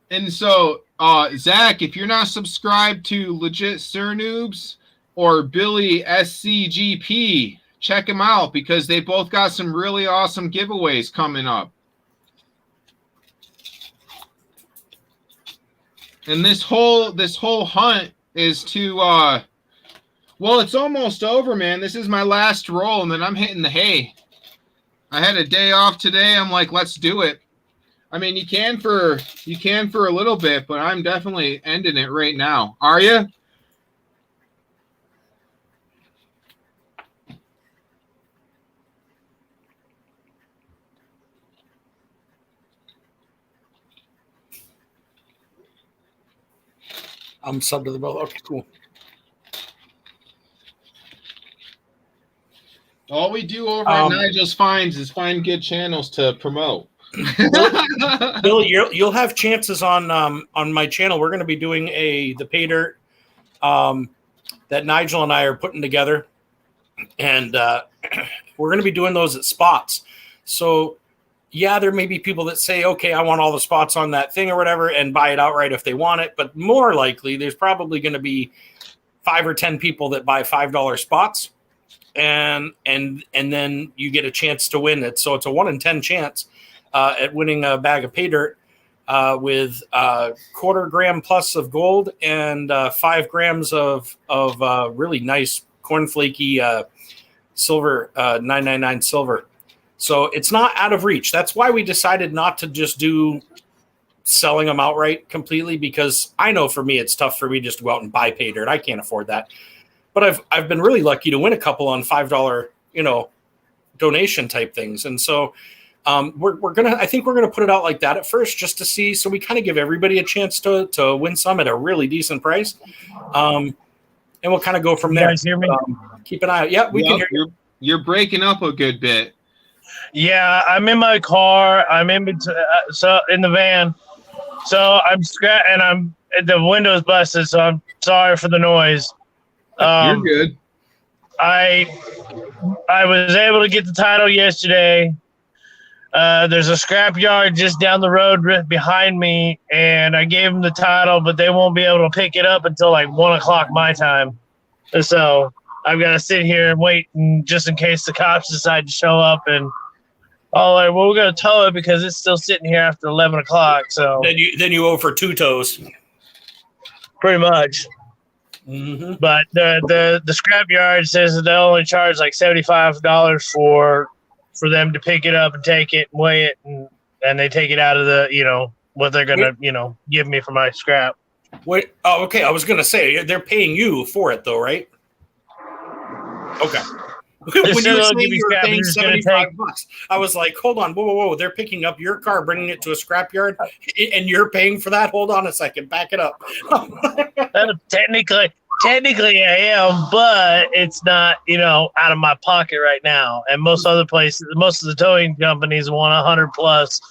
Speaker 1: And so, Zach, if you're not subscribed to Legit Sirnoobs or Billy SCGP, check them out because they both got some really awesome giveaways coming up. And this whole hunt is to well, it's almost over, man. This is my last roll, and then I'm hitting the hay. I had a day off today. I'm like, let's do it. I mean, you can for a little bit, but I'm definitely ending it right now. Are you?
Speaker 3: I'm sub to the both. Okay, cool.
Speaker 1: All we do over at Nigel's Finds is find good channels to promote.
Speaker 3: Bill, you'll have chances on my channel. We're going to be doing the pay dirt that Nigel and I are putting together, and we're going to be doing those at spots. So yeah, there may be people that say, okay, I want all the spots on that thing or whatever, and buy it outright if they want it. But more likely, there's probably going to be 5 or 10 people that buy $5 spots, and then you get a chance to win it. So it's a 1 in 10 chance at winning a bag of pay dirt with quarter gram plus of gold and 5 grams of really nice cornflakey silver, 999 silver. So it's not out of reach. That's why we decided not to just do selling them outright completely, because I know for me it's tough for me just to go out and buy pay dirt. I can't afford that. But I've been really lucky to win a couple on $5, donation type things. And so I think we're gonna put it out like that at first, just to see, so we kind of give everybody a chance to win some at a really decent price. And we'll kind of go from there.
Speaker 5: You guys hear me?
Speaker 3: Keep an eye out. Yeah, we can hear you.
Speaker 1: You're breaking up a good bit.
Speaker 5: Yeah, I'm in my car. I'm in the van. So I'm the window's busted. So I'm sorry for the noise.
Speaker 1: You're good.
Speaker 5: I was able to get the title yesterday. There's a scrap yard just down the road right behind me, and I gave them the title, but they won't be able to pick it up until like 1 o'clock my time. And so I've got to sit here and wait, and just in case the cops decide to show up. And well, we're gonna tow it because it's still sitting here after 11 o'clock. So
Speaker 3: then you owe for 2 tows.
Speaker 5: pretty much.
Speaker 3: Mm-hmm.
Speaker 5: But the scrap yard says that they only charge like $75 for them to pick it up and take it and weigh it, and they take it out of the what they're gonna give me for my scrap.
Speaker 3: Wait. Oh, okay. I was gonna say they're paying you for it though, right? Okay. When you were saying you were paying $75, I was like, hold on, whoa. They're picking up your car, bringing it to a scrapyard, and you're paying for that? Hold on a second. Back it up.
Speaker 5: Technically I am, but it's not, out of my pocket right now. And most other places, most of the towing companies want 100 plus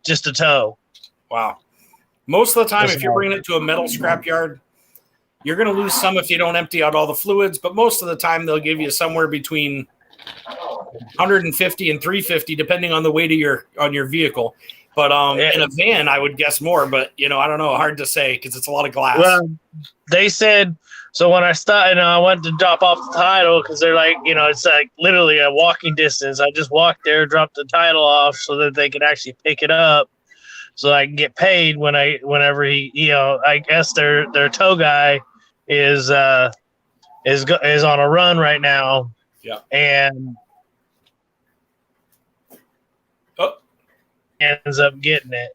Speaker 5: just to tow.
Speaker 3: Wow. Most of the time, if you're bringing it to a metal scrapyard, you're going to lose some if you don't empty out all the fluids, but most of the time they'll give you somewhere between 150 and 350, depending on the weight of your vehicle. But in a van, I would guess more, but I don't know, hard to say because it's a lot of glass.
Speaker 5: Well, they said, so when I started, I went to drop off the title because they're like, it's like literally a walking distance. I just walked there, dropped the title off so that they could actually pick it up, so I can get paid whenever he, I guess their tow guy is on a run right now.
Speaker 3: Yeah.
Speaker 5: And ends up getting it.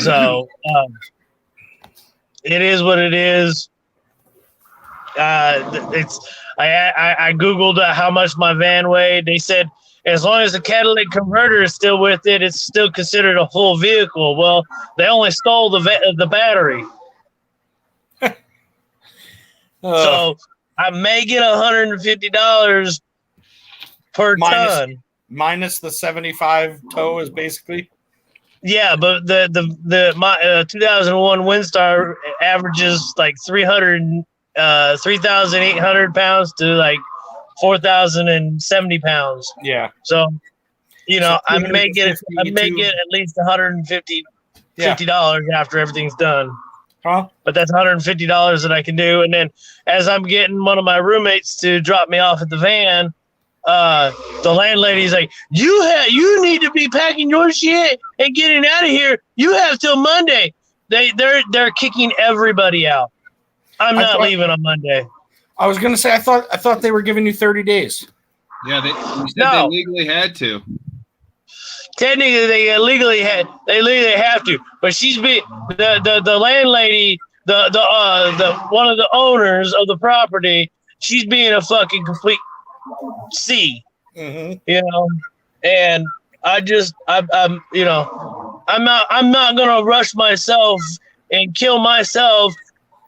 Speaker 5: So it is what it is. I Googled how much my van weighed. They said as long as the catalytic converter is still with it, it's still considered a full vehicle. Well, they only stole the battery. So I may get $150 per ton.
Speaker 3: Minus the 75 tow is basically.
Speaker 5: Yeah, but my 2001 Windstar averages like 3,800 pounds to like 4,070 pounds.
Speaker 3: Yeah.
Speaker 5: So, I may get at least $150 after everything's done.
Speaker 3: Huh?
Speaker 5: But that's $150 that I can do. And then as I'm getting one of my roommates to drop me off at the van, the landlady's like, you need to be packing your shit and getting out of here. You have till Monday. They're kicking everybody out. I'm not leaving on Monday.
Speaker 3: I was gonna say I thought they were giving you 30 days.
Speaker 1: Yeah, they legally had to.
Speaker 5: Technically, they legally have to, but she's been the landlady, the one of the owners of the property. She's being a fucking complete C,
Speaker 3: mm-hmm.
Speaker 5: And I'm not gonna rush myself and kill myself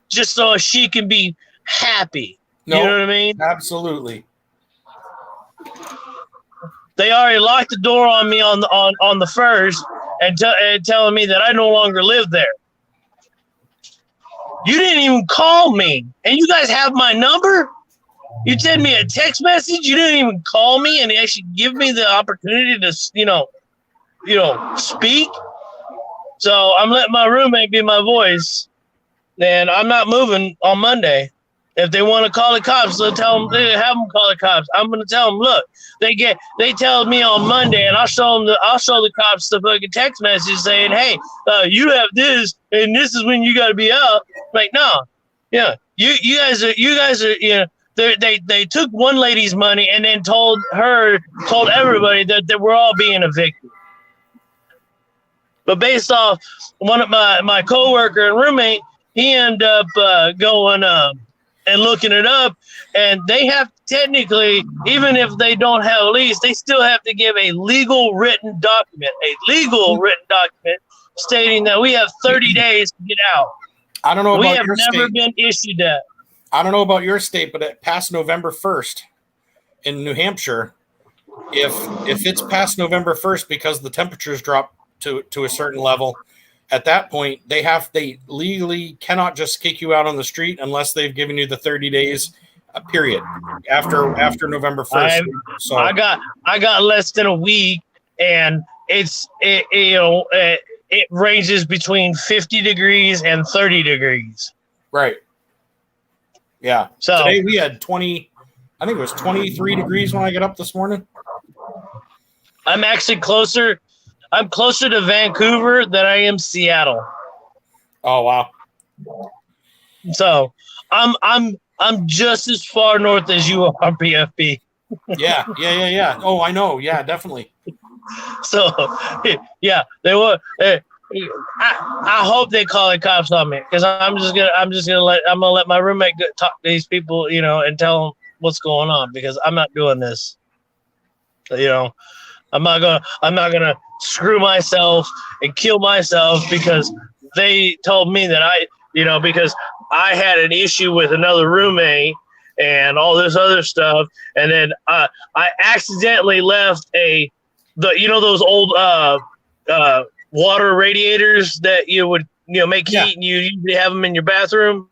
Speaker 5: just so she can be happy.
Speaker 3: No,
Speaker 5: you know what I mean?
Speaker 3: Absolutely.
Speaker 5: They already locked the door on me on the first and telling me that I no longer live there. You didn't even call me, and you guys have my number. You sent me a text message. You didn't even call me and actually give me the opportunity to, speak. So I'm letting my roommate be my voice, and I'm not moving on Monday. If they want to call the cops, they'll tell them. They have them call the cops. I'm going to tell them, look, they tell me on Monday, and I'll show the cops the fucking text message saying, hey, you have this, and this is when you got to be out. Like, no, yeah, you guys are, They took one lady's money and then told everybody that we're all being evicted. But based off one of my coworker and roommate, he ended up going and looking it up, and they have technically, even if they don't have a lease, they still have to give a legal written document stating that we have 30 days to get out.
Speaker 3: I don't know.
Speaker 5: We have never been issued that.
Speaker 3: I don't know about your state, but past November 1st in New Hampshire, if it's past November 1st because the temperatures drop to a certain level, at that point they legally cannot just kick you out on the street unless they've given you the 30 days period. After November 1st. So
Speaker 5: I got less than a week, and it ranges between 50 degrees and 30 degrees.
Speaker 3: right. Yeah.
Speaker 5: So
Speaker 3: Today we had 20. I think it was 23 degrees when I got up this morning.
Speaker 5: I'm actually closer. I'm closer to Vancouver than I am Seattle.
Speaker 3: Oh wow.
Speaker 5: So I'm just as far north as you are, PFP.
Speaker 3: Yeah. Oh, I know. Yeah, definitely.
Speaker 5: So yeah, they were. I hope they call the cops on me, because I'm gonna let my roommate talk to these people, and tell them what's going on, because I'm not doing this. I'm not gonna screw myself and kill myself because they told me that because I had an issue with another roommate and all this other stuff, and then I accidentally left those old water radiators that you would make heat, and you usually have them in your bathroom.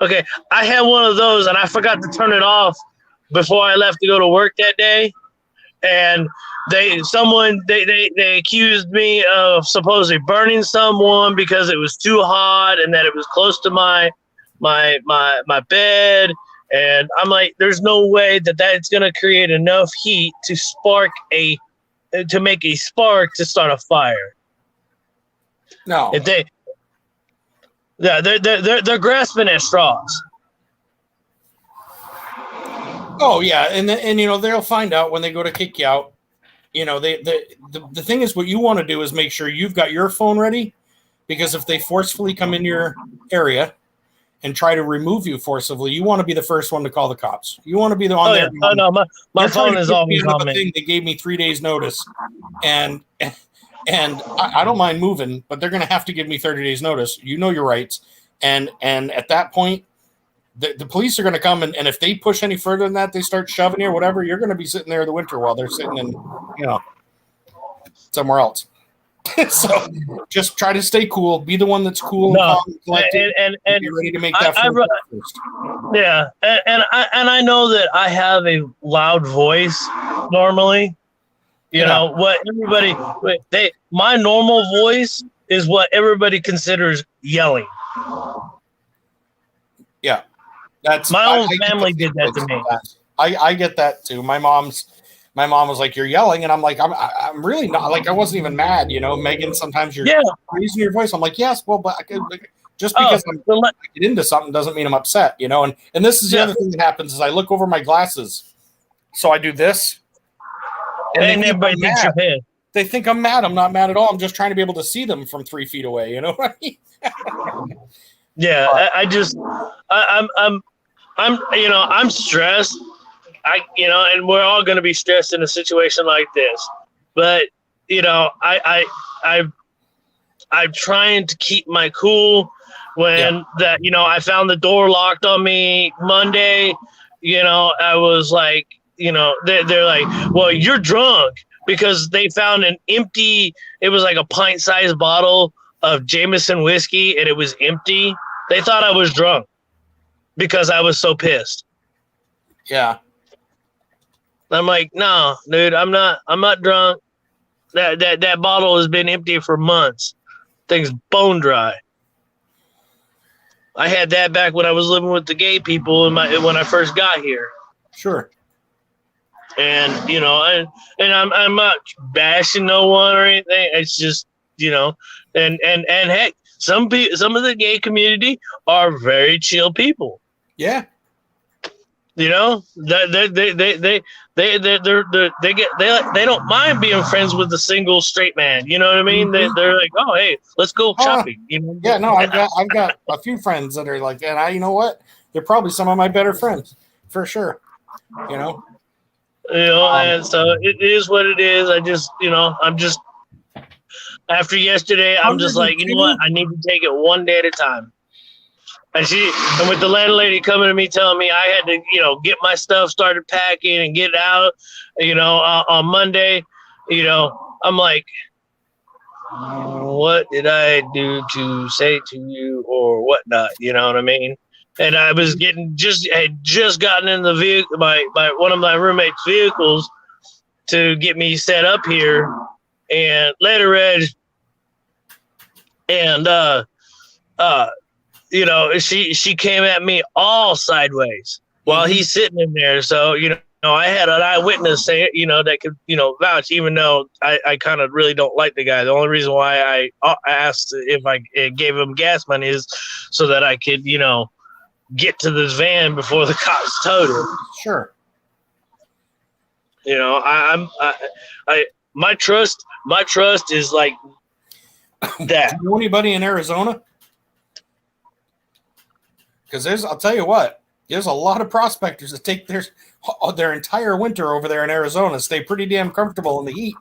Speaker 5: Okay, I had one of those and I forgot to turn it off before I left to go to work that day, and they accused me of supposedly burning someone because it was too hot and that it was close to my bed. And I'm like, there's no way that's going to create enough heat to make a spark to start a fire.
Speaker 3: No.
Speaker 5: If they're grasping at straws.
Speaker 3: Oh yeah, and they'll find out when they go to kick you out. The thing is, what you want to do is make sure you've got your phone ready, because if they forcefully come in your area and try to remove you forcibly, you want to be the first one to call the cops. You want to be the one there.
Speaker 5: Oh no, my phone is always on me.
Speaker 3: They gave me 3 days notice, and I don't mind moving, but they're going to have to give me 30 days notice. You know your rights, and at that point, the police are going to come, and if they push any further than that, they start shoving you or whatever, you're going to be sitting there in the winter while they're sitting in, somewhere else. So just try to stay cool. Be the one that's cool and calm and collected, and be ready to make that first.
Speaker 5: Yeah, and I know that I have a loud voice normally. What everybody my normal voice is what everybody considers yelling.
Speaker 3: Yeah. That's
Speaker 5: my own family did that to me.
Speaker 3: I get that too. My mom was like, "You're yelling," and I'm like, "I'm really not." Like, I wasn't even mad, Megan, sometimes you're raising your voice. I'm like, "Yes, well, but just because I get into something doesn't mean I'm upset, And this is the other thing that happens is I look over my glasses, so I do this,
Speaker 5: and everybody thinks you're pissed.
Speaker 3: They think I'm mad. I'm not mad at all. I'm just trying to be able to see them from 3 feet away. You know what I mean?
Speaker 5: Yeah, I'm stressed. And we're all going to be stressed in a situation like this. But I'm trying to keep my cool when I found the door locked on me Monday. I was like, they're like, well, you're drunk, because they found it was like a pint-sized bottle of Jameson whiskey, and it was empty. They thought I was drunk because I was so pissed.
Speaker 3: Yeah.
Speaker 5: I'm like, no, dude, I'm not drunk. That bottle has been empty for months. Thing's bone dry. I had that back when I was living with the gay people when I first got here.
Speaker 3: Sure.
Speaker 5: And I'm not bashing no one or anything. It's just and heck, some of the gay community are very chill people.
Speaker 3: Yeah.
Speaker 5: They don't don't mind being friends with a single straight man. You know what I mean?
Speaker 3: Mm-hmm.
Speaker 5: They're like, oh, hey, let's go shopping.
Speaker 3: Yeah, no, I've got a few friends that are like that. And you know what? They're probably some of my better friends for sure.
Speaker 5: And so it is what it is. I just, I'm just after yesterday, I'm just like, you know what? I need to take it one day at a time. And with the landlady coming to me telling me I had to, get my stuff started packing and get out, on Monday, I'm like, what did I do to say to you or whatnot? You know what I mean? and I was had just gotten in the vehicle, my one of my roommate's vehicles to get me set up here, and later Reg, and you know, she came at me all sideways while he's sitting in there. So, you know, I had an eyewitness say, you know, that could, you know, vouch, even though I kind of really don't like the guy. The only reason why I asked if I gave him gas money is so that I could, you know, get to this van before the cops towed it.
Speaker 3: Sure.
Speaker 5: You know, my trust is like that.
Speaker 3: Do you know anybody in Arizona? Because I'll tell you what, there's a lot of prospectors that take their entire winter over there in Arizona, stay pretty damn comfortable in the heat,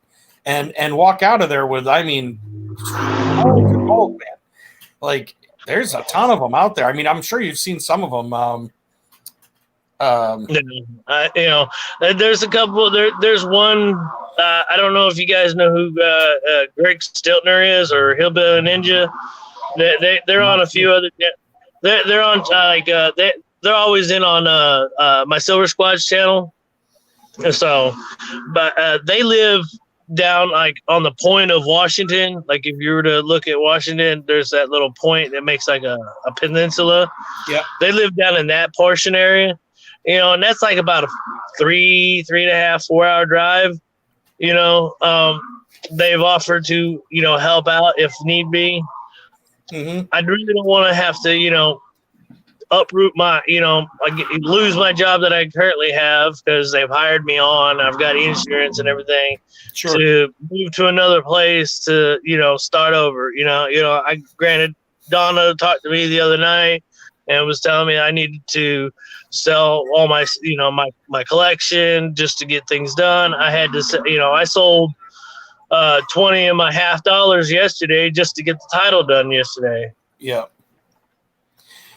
Speaker 3: and walk out of there with, I mean, cold, man. Like, there's a ton of them out there. I mean, I'm sure you've seen some of them.
Speaker 5: You know, there's a couple. There's one. I don't know if you guys know who Greg Stiltner is or Hillbilly Ninja. They're on a few other. They're on they're always in on my Silver Squad's channel. And so, but they live down like on the point of Washington. Like if you were to look at Washington, there's that little point that makes like a peninsula. Yeah, they live down in that portion area. You know, and that's like about a 3.5, 4 hour drive. You know, they've offered to, you know, help out if need be. I really don't want to have to, you know, uproot my, you know, lose my job that I currently have because they've hired me on. I've got insurance and everything. Sure. To move to another place to, you know, start over. You know, granted, Donna talked to me the other night and was telling me I needed to sell all my, you know, my collection just to get things done. I had to, you know, I sold 20 of my $50 yesterday just to get the title done yesterday.
Speaker 3: Yeah.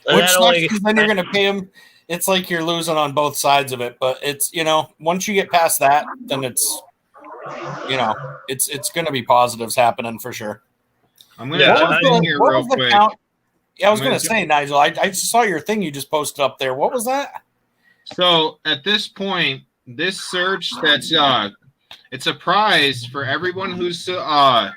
Speaker 3: Which sucks because then you're going to pay them. It's like you're losing on both sides of it. But it's, you know, once you get past that, then it's, you know, it's going to be positives happening for sure.
Speaker 1: I'm going to jump in here real quick.
Speaker 3: Yeah, I was going to say, Nigel, I saw your thing you just posted up there. What was that?
Speaker 1: So at this point, this search that's it's a prize for everyone who's wow.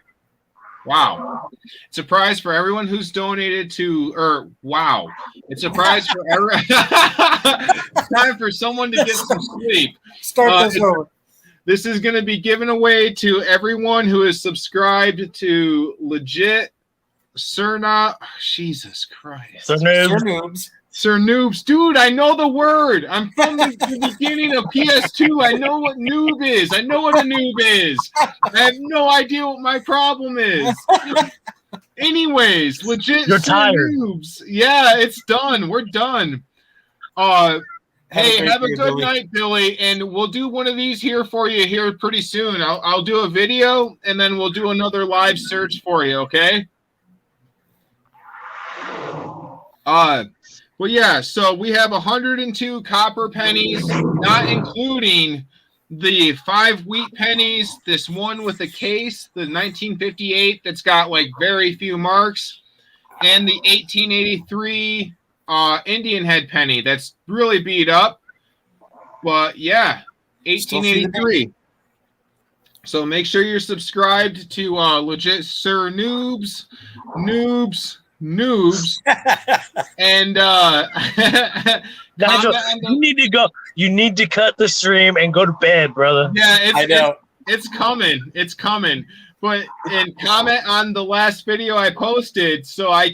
Speaker 1: It's a prize for everyone who's donated to, or wow. It's a prize for everyone. It's time for someone to get some sleep.
Speaker 3: Start this over.
Speaker 1: This is going to be given away to everyone who is subscribed to Legit Sirnoobs. Jesus Christ. Sirnoobs. Dude, I know the word. I'm from the beginning of PS2. I know what noob is. I know what a noob is. I have no idea what my problem is. Anyways, Legit Sirnoobs. Yeah, it's done. We're done. Hey, have a good night, Billy. And we'll do one of these here for you here pretty soon. I'll do a video, and then we'll do another live search for you, okay? Well, yeah, so we have 102 copper pennies, not including the 5 wheat pennies, this one with a case, the 1958 that's got like very few marks, and the 1883 Indian head penny that's really beat up. But yeah, 1883. So make sure you're subscribed to Legit Sirnoobs, Noobs, and
Speaker 5: Nigel, you need to go. You need to cut the stream and go to bed, brother.
Speaker 1: Yeah, it's coming. It's coming. But and comment on the last video I posted so I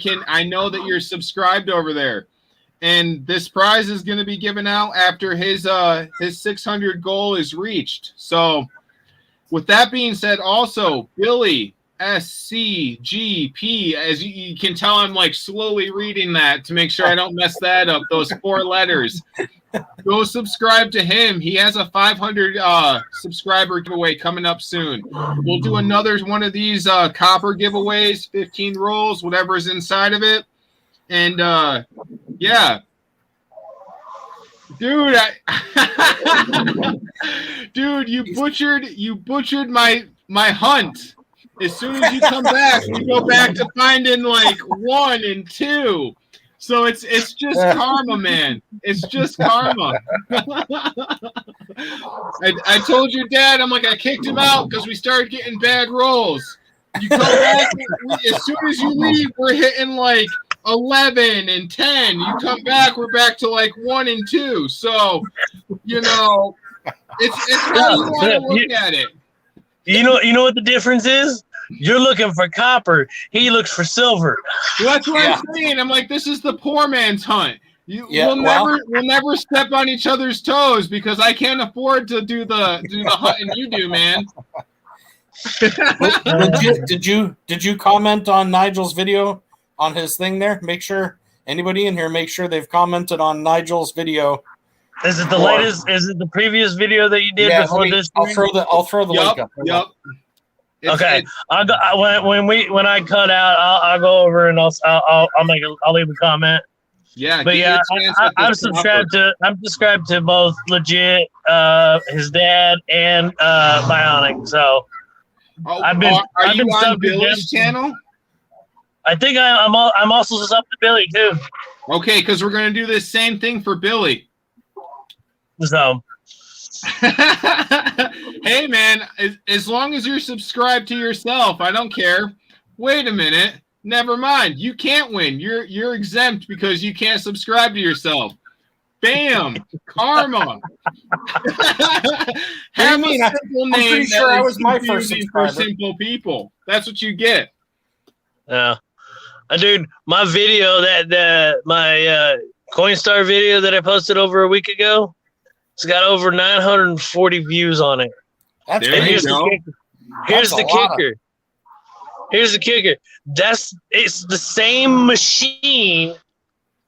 Speaker 1: know that you're subscribed over there. And this prize is going to be given out after his 600 goal is reached. So with that being said, also Billy SCGP, as you can tell, I'm like slowly reading that to make sure I don't mess that up. Those 4 letters. Go subscribe to him. He has a 500 subscriber giveaway coming up soon. We'll do another one of these copper giveaways, 15 rolls, whatever's inside of it. And yeah. Dude, dude, you butchered my hunt. As soon as you come back, we go back to finding like 1 and 2. So it's just karma, man. It's just karma. I told your dad, I'm like, I kicked him out because we started getting bad rolls. You come back, as soon as you leave, we're hitting like 11 and 10. You come back, we're back to like 1 and 2. So, you know, it's how you want to look at it.
Speaker 5: You know what the difference is? You're looking for copper. He looks for silver.
Speaker 1: Well, that's what I'm saying. I'm like, this is the poor man's hunt. We'll never step on each other's toes because I can't afford to do the hunting you do, man.
Speaker 3: Did you comment on Nigel's video on his thing there? Make sure anybody in here make sure they've commented on Nigel's video.
Speaker 5: Is it the latest? Is it the previous video that you did before this?
Speaker 3: I'll throw the link up.
Speaker 1: Yep.
Speaker 5: Okay. When I cut out, I'll go over and I'll leave a comment.
Speaker 1: Yeah.
Speaker 5: But yeah, I'm subscribed to both Legit, his dad, and Bionic. So I've been
Speaker 1: on Billy's channel?
Speaker 5: I think I'm also subbed to Billy too.
Speaker 1: Okay, because we're gonna do this same thing for Billy.
Speaker 5: So
Speaker 1: hey man, as long as you're subscribed to yourself, I don't care. Wait a minute. Never mind. You can't win. You're exempt because you can't subscribe to yourself. Bam! Karma. Have a simple name. I'm pretty sure I was my first subscriber. For simple people. That's what you get.
Speaker 5: Yeah. Dude, my video my Coinstar video that I posted over a week ago, it's got over 940 views on it.
Speaker 3: That's
Speaker 5: Here's the kicker. Here's the kicker. It's the same machine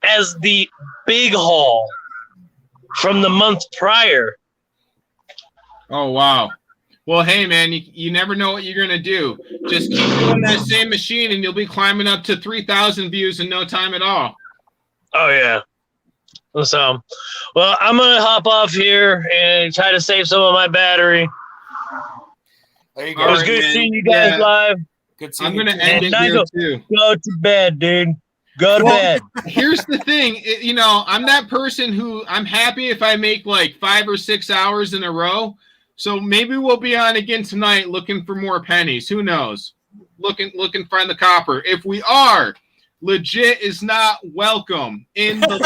Speaker 5: as the big haul from the month prior.
Speaker 1: Oh wow. Well, hey man, you never know what you're gonna do. Just keep doing that same machine and you'll be climbing up to 3,000 views in no time at all.
Speaker 5: Oh yeah. So, well, I'm gonna hop off here and try to save some of my battery.
Speaker 3: There you go.
Speaker 5: It was good seeing you guys live.
Speaker 3: Good seeing
Speaker 1: I'm gonna end it here too.
Speaker 5: Go to bed, dude. Go to bed.
Speaker 1: Here's the thing, I'm that person who I'm happy if I make like 5 or 6 hours in a row. So maybe we'll be on again tonight looking for more pennies. Who knows? Looking find the copper. If we are, Legit is not welcome in the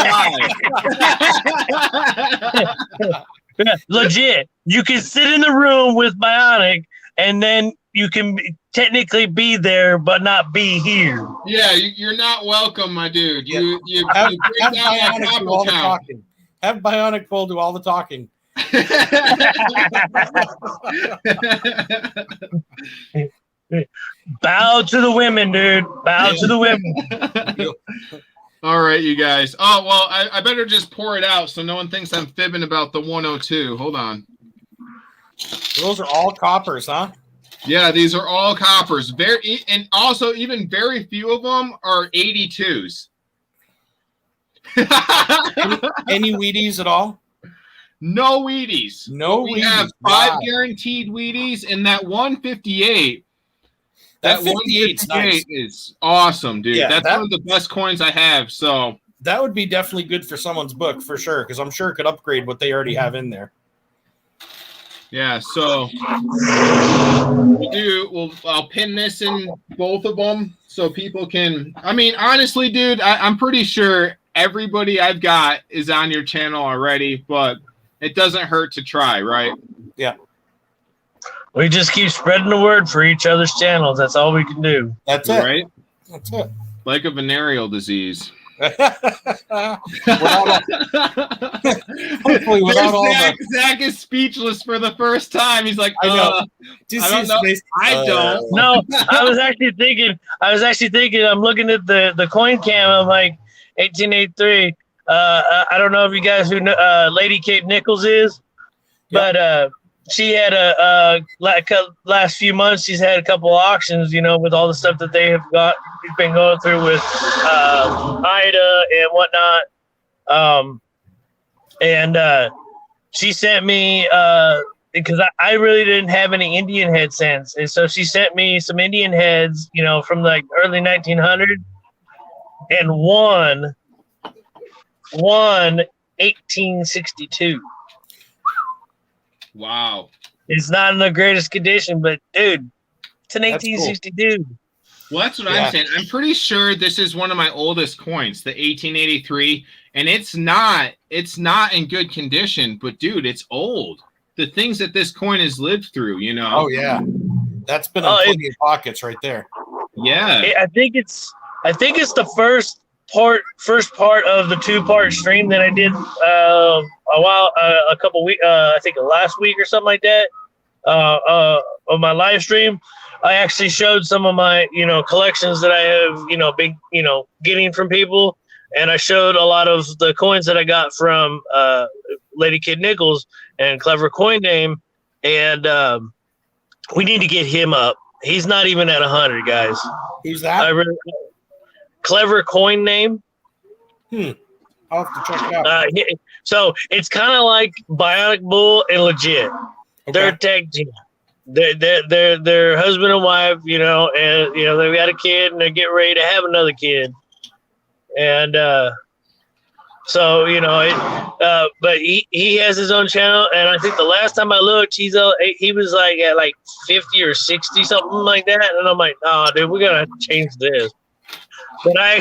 Speaker 1: live.
Speaker 5: Legit. You can sit in the room with Bionic and then you can technically be there but not be here.
Speaker 1: Yeah, you're not welcome, my dude. You
Speaker 3: have
Speaker 1: break down that
Speaker 3: Bionic do all the talking. Have Bionic Bull do all the talking.
Speaker 5: Bow to the women, dude. Bow to the women.
Speaker 1: All right, you guys. Oh, well, I better just pour it out so no one thinks I'm fibbing about the 102. Hold on.
Speaker 3: Those are all coppers, huh?
Speaker 1: Yeah, these are all coppers. And also, even very few of them are 82s.
Speaker 3: Any Wheaties at all?
Speaker 1: No Wheaties.
Speaker 3: No
Speaker 1: we
Speaker 3: Wheaties.
Speaker 1: We have 5 guaranteed Wheaties, and that 158. That 158 nice. Is awesome, dude. Yeah, that's one of the best coins I have. So
Speaker 3: that would be definitely good for someone's book for sure, because I'm sure it could upgrade what they already have in there.
Speaker 1: Yeah, so I'll pin this in both of them so people can. I mean, honestly, dude, I'm pretty sure everybody I've got is on your channel already, but it doesn't hurt to try, right?
Speaker 3: Yeah.
Speaker 5: We just keep spreading the word for each other's channels. That's all we can do.
Speaker 3: That's it.
Speaker 1: Right?
Speaker 3: That's it.
Speaker 1: Like a venereal disease.
Speaker 3: Hopefully without all
Speaker 1: Zach is speechless for the first time. He's like, I don't know. I don't.
Speaker 5: No, I was actually thinking, I'm looking at the coin cam. I'm like, 1883. I don't know if you guys who know Lady Kate Nichols is, but she had last few months. She's had a couple auctions, with all the stuff that they have been going through with Ida and whatnot. And she sent me because I really didn't have any Indian head sense, and so she sent me some Indian heads, from like early 1900, and one won 1862.
Speaker 1: Wow.
Speaker 5: It's not in the greatest condition, but dude, it's an
Speaker 3: That's cool.
Speaker 5: 1862.
Speaker 1: Well, that's what
Speaker 3: Yeah.
Speaker 1: I'm saying. I'm pretty sure this is one of my oldest coins, the 1883, and it's not in good condition, but dude, it's old. The things that this coin has lived through, you know.
Speaker 3: Oh yeah, that's been in plenty of pockets right there.
Speaker 1: Yeah.
Speaker 5: I think it's the first part of the 2-part stream that I did a couple weeks, I think last week or something like that, of my live stream. I actually showed some of my, collections that I have, been, getting from people. And I showed a lot of the coins that I got from Lady Kid Nichols and Clever Coin Name. And we need to get him up. He's not even at 100, guys.
Speaker 3: Who's that?
Speaker 5: Clever Coin Name.
Speaker 3: I'll have to check it out.
Speaker 5: So it's kind of like Bionic Bull and Legit.
Speaker 3: Okay.
Speaker 5: They're a tag team. They're husband and wife, and they've got a kid and they're getting ready to have another kid. And so but he has his own channel, and I think the last time I looked, he was like at like 50 or 60, something like that. And I'm like, oh, dude, we gotta change this. But I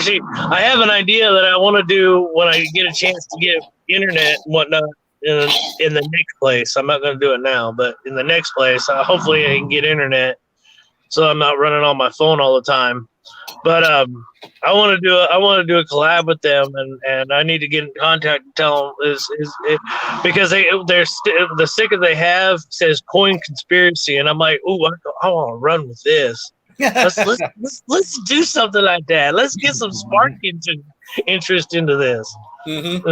Speaker 5: have an idea that I want to do when I get a chance to get internet and whatnot in the next place. I'm not going to do it now, but in the next place, hopefully I can get internet so I'm not running on my phone all the time. But I want to do a collab with them, and I need to get in contact and tell them because the sticker they have says coin conspiracy, and I'm like, ooh, I want to run with this. Let's do something like that. Let's get some spark interest into this.
Speaker 3: Mm-hmm.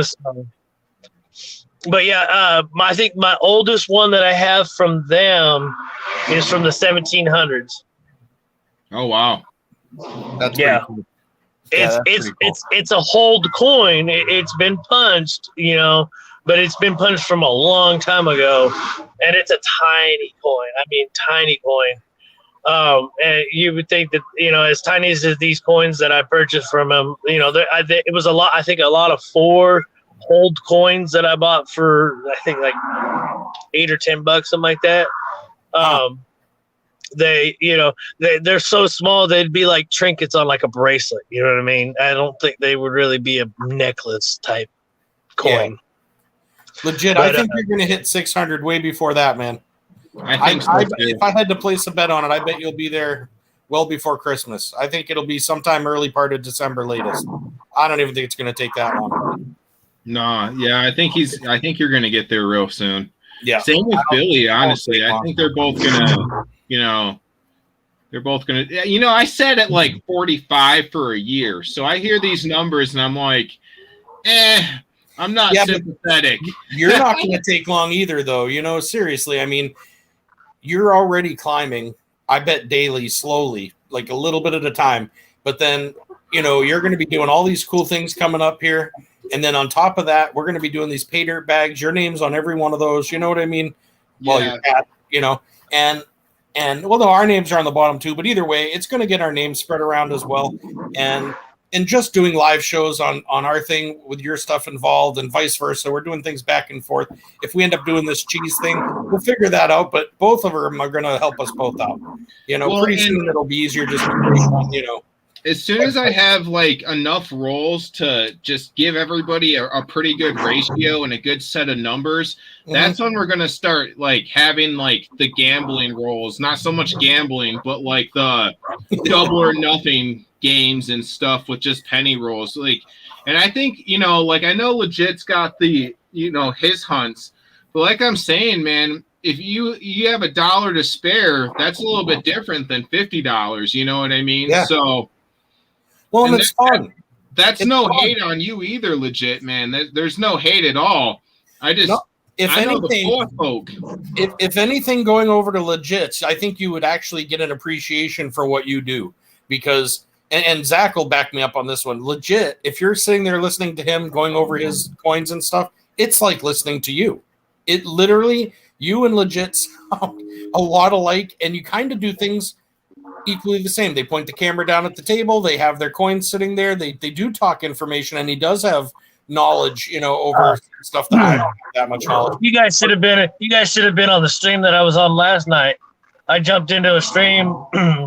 Speaker 5: But yeah, I think my oldest one that I have from them is from the 1700s.
Speaker 1: Oh wow.
Speaker 3: That's
Speaker 5: yeah.
Speaker 3: Cool.
Speaker 5: It's a hold coin. It's been punched, but it's been punched from a long time ago, and it's a tiny coin. I mean, tiny coin. And you would think that as tiny as these coins that I purchased from him, it was a lot. I think a lot of 4 hold coins that I bought for I think like $8 or $10, something like that. They're so small they'd be like trinkets on like a bracelet. You know what I mean? I don't think they would really be a necklace type coin.
Speaker 3: Yeah. Legit, but, I think you're going to hit 600 way before that, man.
Speaker 1: I think so,
Speaker 3: if I had to place a bet on it, I bet you'll be there well before Christmas. I think it'll be sometime early part of December latest. I don't even think it's going to take that long.
Speaker 1: No, yeah, I think you're going to get there real soon.
Speaker 3: Yeah.
Speaker 1: Same with Billy, honestly. I think they're both going to, I said at like 45 for a year. So I hear these numbers and I'm like, I'm not sympathetic.
Speaker 3: You're not going to take long either, though. Seriously. I mean, you're already climbing, I bet daily, slowly, like a little bit at a time. But then, you're going to be doing all these cool things coming up here. And then on top of that, we're going to be doing these pay dirt bags. Your name's on every one of those. You know what I mean?
Speaker 1: Yeah.
Speaker 3: Well, you're at, and although our names are on the bottom too, but either way, it's going to get our names spread around as well. And just doing live shows on our thing with your stuff involved and vice versa. We're doing things back and forth. If we end up doing this cheese thing, we'll figure that out. But both of them are going to help us both out. Pretty soon it'll be easier just to,
Speaker 1: As soon as I have like enough rolls to just give everybody a pretty good ratio and a good set of numbers, that's when we're going to start like having like the gambling rolls, not so much gambling, but like the double or nothing games and stuff with just penny rolls. Like, and I think, like I know Legit's got the, his hunts, but like I'm saying, man, if you have $1 to spare, that's a little bit different than $50. You know what I mean?
Speaker 3: Yeah.
Speaker 1: So,
Speaker 3: well, and it's fun.
Speaker 1: That's no hate on you either, Legit, man. There's no hate at all. If anything, going over to Legit, I think you would actually get an appreciation for what you do because, and Zach will back me up on this one. Legit, if you're sitting there listening to him going over his coins and stuff, it's like listening to you. It literally, you and Legit sound a lot alike, and you kind of do things equally the same. They point the camera down at the table. They have their coins sitting there. They do talk information, and he does have
Speaker 3: knowledge, over stuff that I don't have that much knowledge.
Speaker 5: You guys should have been. You guys should have been on the stream that I was on last night. I jumped into a stream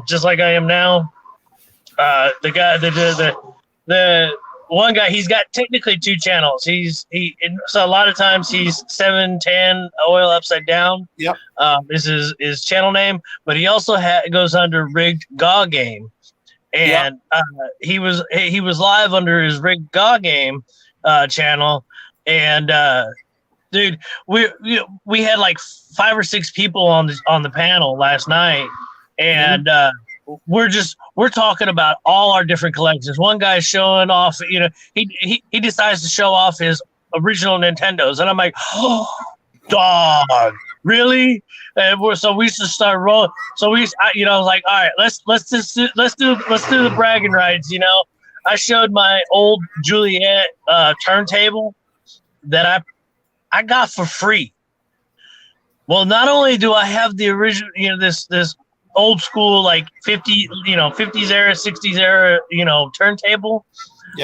Speaker 5: just like I am now. The guy, the one guy, he's got technically 2 channels. So a lot of times he's 710 oil upside down.
Speaker 3: Yep.
Speaker 5: This is his channel name, but he also goes under Rigged GAW Game, and he was live under his Rigged GAW Game channel, and dude, we had like 5 or 6 people on the panel last night, and we're talking about all our different collections. One guy's showing off, he decides to show off his original Nintendos, and I'm like, oh, dog, really? And so we just start rolling. So I was like, all right, let's do the bragging rights. I showed my old Juliet turntable that I got for free. Well, not only do I have the original, this old school like 50s era, 60s era, turntable,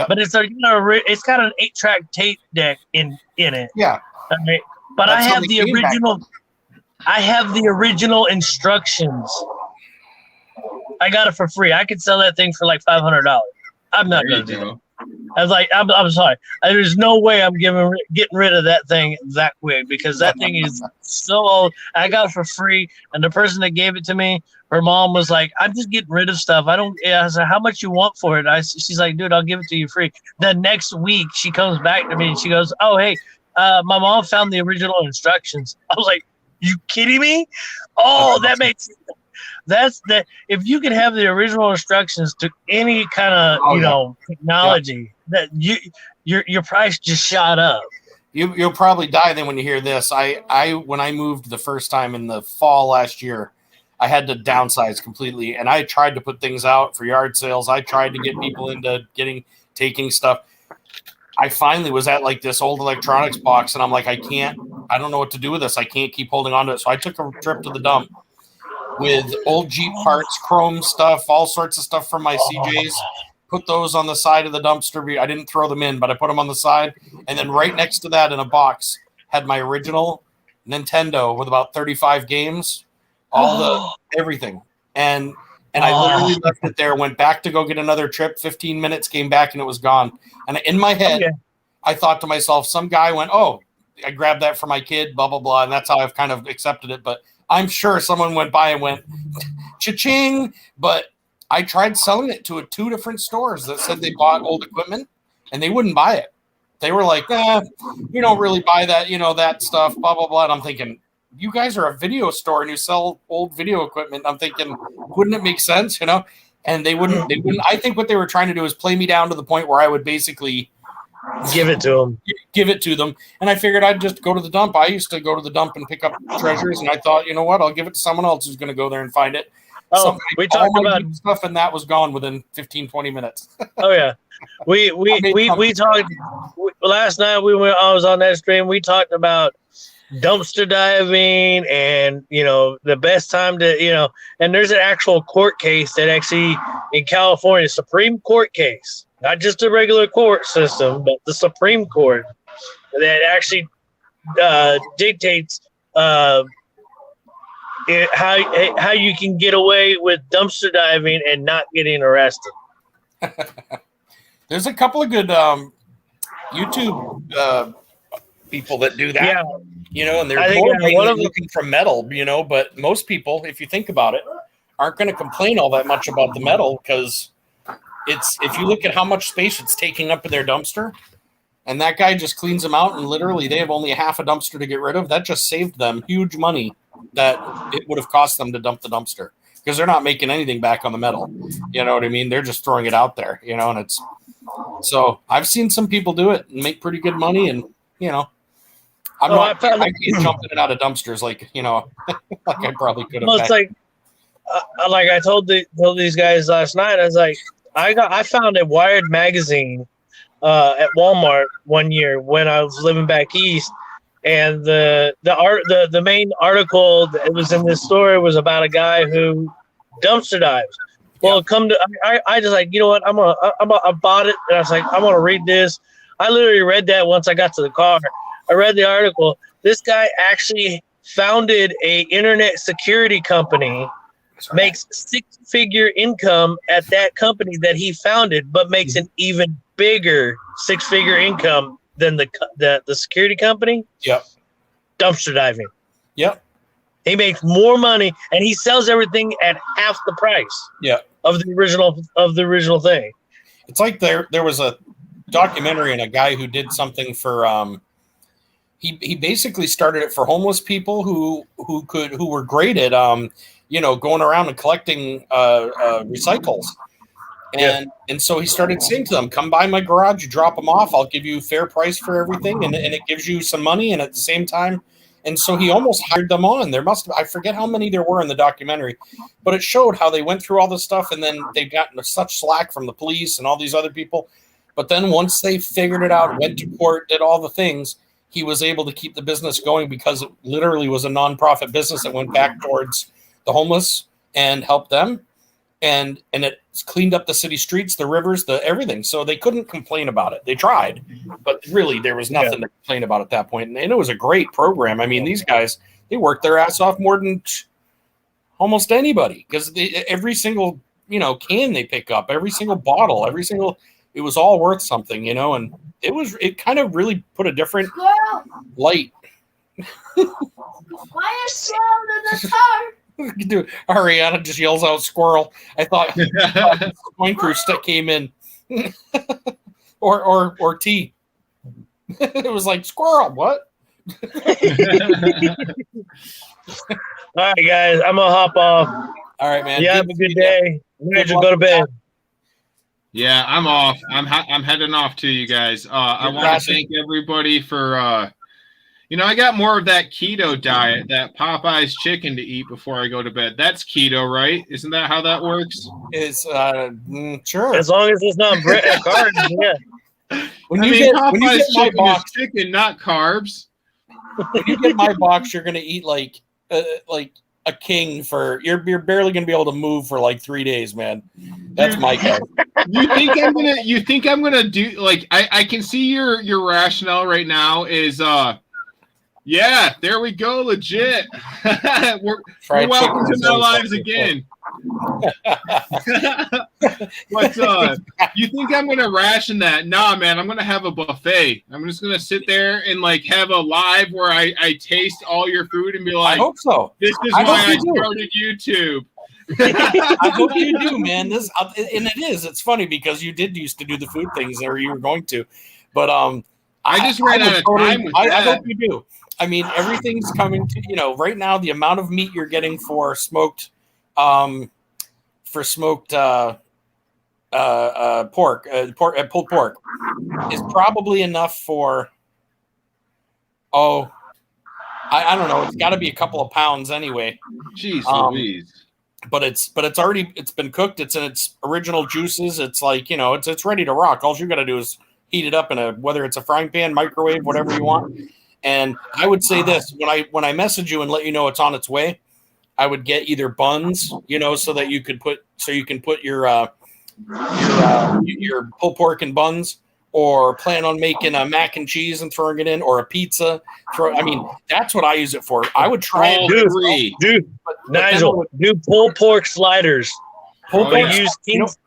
Speaker 5: but it's it's got an 8-track tape deck in it.
Speaker 3: Yeah.
Speaker 5: Right? But
Speaker 3: That's
Speaker 5: I have the original. I have the original instructions. I got it for free. I could sell that thing for like $500. I'm not going to do it. I was like, I'm sorry. There's no way I'm getting rid of that thing that quick, because that thing is so old. I got it for free, and the person that gave it to me, her mom was like, "I'm just getting rid of stuff. I was like, how much you want for it?" She's like, "Dude, I'll give it to you free." The next week, she comes back to me and she goes, "Oh, hey, my mom found the original instructions." I was like, "You kidding me?" Oh, that makes. That's the if you can have the original instructions to any kind of technology, that your price just shot up.
Speaker 3: You'll probably die then when you hear this. When I moved the first time in the fall last year, I had to downsize completely, and I tried to put things out for yard sales. I tried to get people into taking stuff. I finally was at like this old electronics box, and I'm like, I don't know what to do with this. I can't keep holding on to it. So I took a trip to the dump with old Jeep parts, chrome stuff, all sorts of stuff from my CJs, put those on the side of the dumpster. I didn't throw them in, but I put them on the side. And then right next to that in a box had my original Nintendo with about 35 games, everything. And I literally left it there, went back to go get another trip, 15 minutes, came back, and it was gone. And in my head, I thought to myself, some guy went, "Oh, I grabbed that for my kid, blah, blah, blah." And that's how I've kind of accepted it. But I'm sure someone went by and went, cha-ching. But I tried selling it to 2 different stores that said they bought old equipment, and they wouldn't buy it. They were like, we don't really buy that, that stuff, blah, blah, blah. And I'm thinking, you guys are a video store and you sell old video equipment. I'm thinking, wouldn't it make sense, And they wouldn't. I think what they were trying to do is play me down to the point where I would basically
Speaker 5: give it to them.
Speaker 3: And I figured I'd just go to the dump. I used to go to the dump and pick up treasures, and I thought, you know what, I'll give it to someone else who's going to go there and find it.
Speaker 5: We talked about
Speaker 3: stuff, and that was gone within 15-20 minutes.
Speaker 5: Oh yeah, we talked last night. I was on that stream. We talked about dumpster diving, and the best time to and there's an actual court case that actually in California, Supreme Court case. Not just a regular court system, but the Supreme Court that actually dictates how you can get away with dumpster diving and not getting arrested.
Speaker 3: There's a couple of good YouTube people that do that. Yeah. And they're more looking for metal, but most people, if you think about it, aren't going to complain all that much about the metal, because if you look at how much space it's taking up in their dumpster, and that guy just cleans them out, and literally they have only half a dumpster to get rid of, that just saved them huge money that it would have cost them to dump the dumpster, because they're not making anything back on the metal. You know what I mean? They're just throwing it out there, and it's so I've seen some people do it and make pretty good money, and I can't jump in and out of dumpsters like like I probably could have.
Speaker 5: Well, it's like I told these guys last night. I was like, I found a Wired magazine at Walmart one year when I was living back east, and the main article that was in this story was about a guy who dumpster dives. Well, I just like, you know what, I bought it, and I was like, I'm gonna read this. I literally read that once I got to the car. I read the article. This guy actually founded a internet security company, makes 6-figure income at that company that he founded, but makes an even bigger 6-figure income than the security company.
Speaker 3: Yep.
Speaker 5: Dumpster diving.
Speaker 3: Yep.
Speaker 5: He makes more money, and he sells everything at half the price.
Speaker 3: Yeah.
Speaker 5: Of the original thing.
Speaker 3: It's like there was a documentary on a guy who did something for he basically started it for homeless people who were great at going around and collecting recycles. And so he started saying to them, come by my garage, you drop them off, I'll give you a fair price for everything, and it gives you some money, and at the same time. And so he almost hired them on. I forget how many there were in the documentary, but it showed how they went through all this stuff, and then they got such slack from the police and all these other people. But then once they figured it out, went to court, did all the things, he was able to keep the business going because it literally was a nonprofit business that went back towards the homeless and helped them. And it cleaned up the city streets, the rivers, the everything. So they couldn't complain about it. They tried, but really there was nothing to complain about at that point. And it was a great program. I mean, these guys, they worked their ass off more than almost anybody, because every single can they pick up, every single bottle, it was all worth something, and it kind of really put a different light.
Speaker 4: Why is squirrel in the car?
Speaker 3: Dude, Ariana just yells out "squirrel." I thought the coin crew came in, or T. It was like squirrel. What?
Speaker 5: All right, guys, I'm gonna hop off.
Speaker 3: All right, man.
Speaker 5: Yeah, have a good day. You guys should go to bed.
Speaker 1: Yeah, I'm off. I'm heading off to you guys. I want to thank everybody for. I got more of that keto diet, that Popeye's chicken to eat before I go to bed. That's keto, right? Isn't that how that works?
Speaker 3: It's sure.
Speaker 5: As long as it's not carbs, yeah.
Speaker 3: When you get my box,
Speaker 1: chicken, not carbs.
Speaker 3: When you get my box, you're gonna eat like a king for you're barely gonna be able to move for like 3 days, man. That's my guy.
Speaker 1: You think I'm gonna do like I can see your rationale right now is yeah, there we go, legit. we're welcome to my lives again. But you think I'm gonna ration that? Nah, man, I'm gonna have a buffet. I'm just gonna sit there and like have a live where I taste all your food and be like,
Speaker 3: I hope so.
Speaker 1: This is why I started YouTube.
Speaker 3: I hope you do, man. And it is. It's funny because you did used to do the food things, or you were going to, but
Speaker 1: I just ran out of time with that.
Speaker 3: I hope you do. I mean, everything's coming to right now. The amount of meat you're getting for smoked pork, pulled pork, is probably enough for. I don't know. It's got to be a couple of pounds anyway.
Speaker 1: Jeez Louise.
Speaker 3: But it's been cooked. It's in its original juices. It's like it's ready to rock. All you got to do is heat it up in whether it's a frying pan, microwave, whatever you want. And I would say this when I message you and let you know it's on its way, I would get either buns, so that you can put your pulled pork in buns, or plan on making a mac and cheese and throwing it in, or a pizza. That's what I use it for. I would try and
Speaker 5: do Nigel, do pulled pork sliders. Use King's,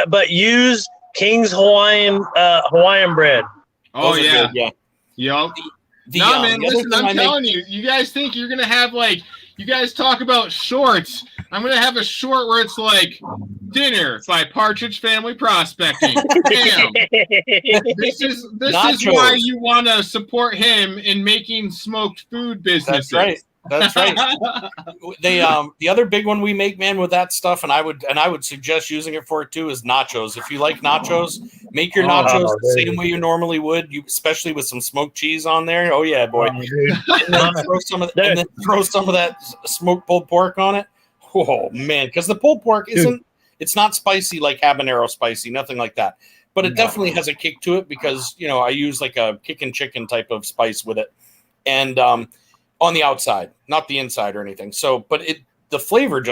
Speaker 5: but use King's Hawaiian bread.
Speaker 1: Oh yeah.
Speaker 3: Good, yeah.
Speaker 1: Yep. Man, listen, I'm telling you, you guys think you're going to have you guys talk about shorts. I'm going to have a short where it's like dinner by Partridge Family Prospecting. Damn. This is why you want to support him in making smoked food businesses.
Speaker 3: That's right. The other big one we make, man, with that stuff, and I would suggest using it for it too, is nachos. If you like nachos, make your nachos the same way you normally would, especially with some smoked cheese on there. Oh yeah, boy. And then throw some of that smoked pulled pork on it. Oh man, because the pulled pork it's not spicy like habanero spicy, nothing like that. But it definitely has a kick to it because I use like a kickin' chicken type of spice with it. And on the outside, not the inside or anything. So, but the flavor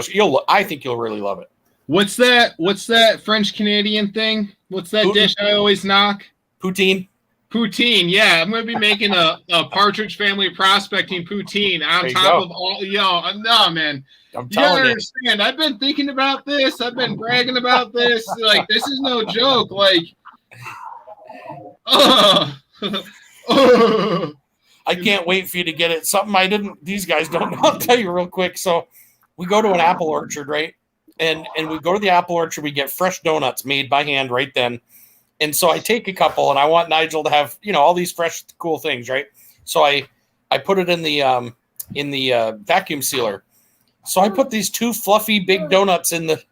Speaker 3: I think you'll really love it.
Speaker 1: What's that French Canadian thing? What's that dish I always knock?
Speaker 3: Poutine.
Speaker 1: Poutine, yeah. I'm going to be making a Partridge Family prospecting poutine on
Speaker 3: There you
Speaker 1: top
Speaker 3: go.
Speaker 1: of all, no, man.
Speaker 3: I'm
Speaker 1: You
Speaker 3: telling
Speaker 1: gotta
Speaker 3: you.
Speaker 1: understand, I've been thinking about this. I've been bragging about this. Like, this is no joke. Like,
Speaker 3: I can't wait for you to get it. Something these guys don't know. I'll tell you real quick. So we go to an apple orchard, right? And we go to the apple orchard. We get fresh donuts made by hand right then. And so I take a couple, and I want Nigel to have, all these fresh, cool things, right? So I put it in the vacuum sealer. So I put these 2 fluffy big donuts in the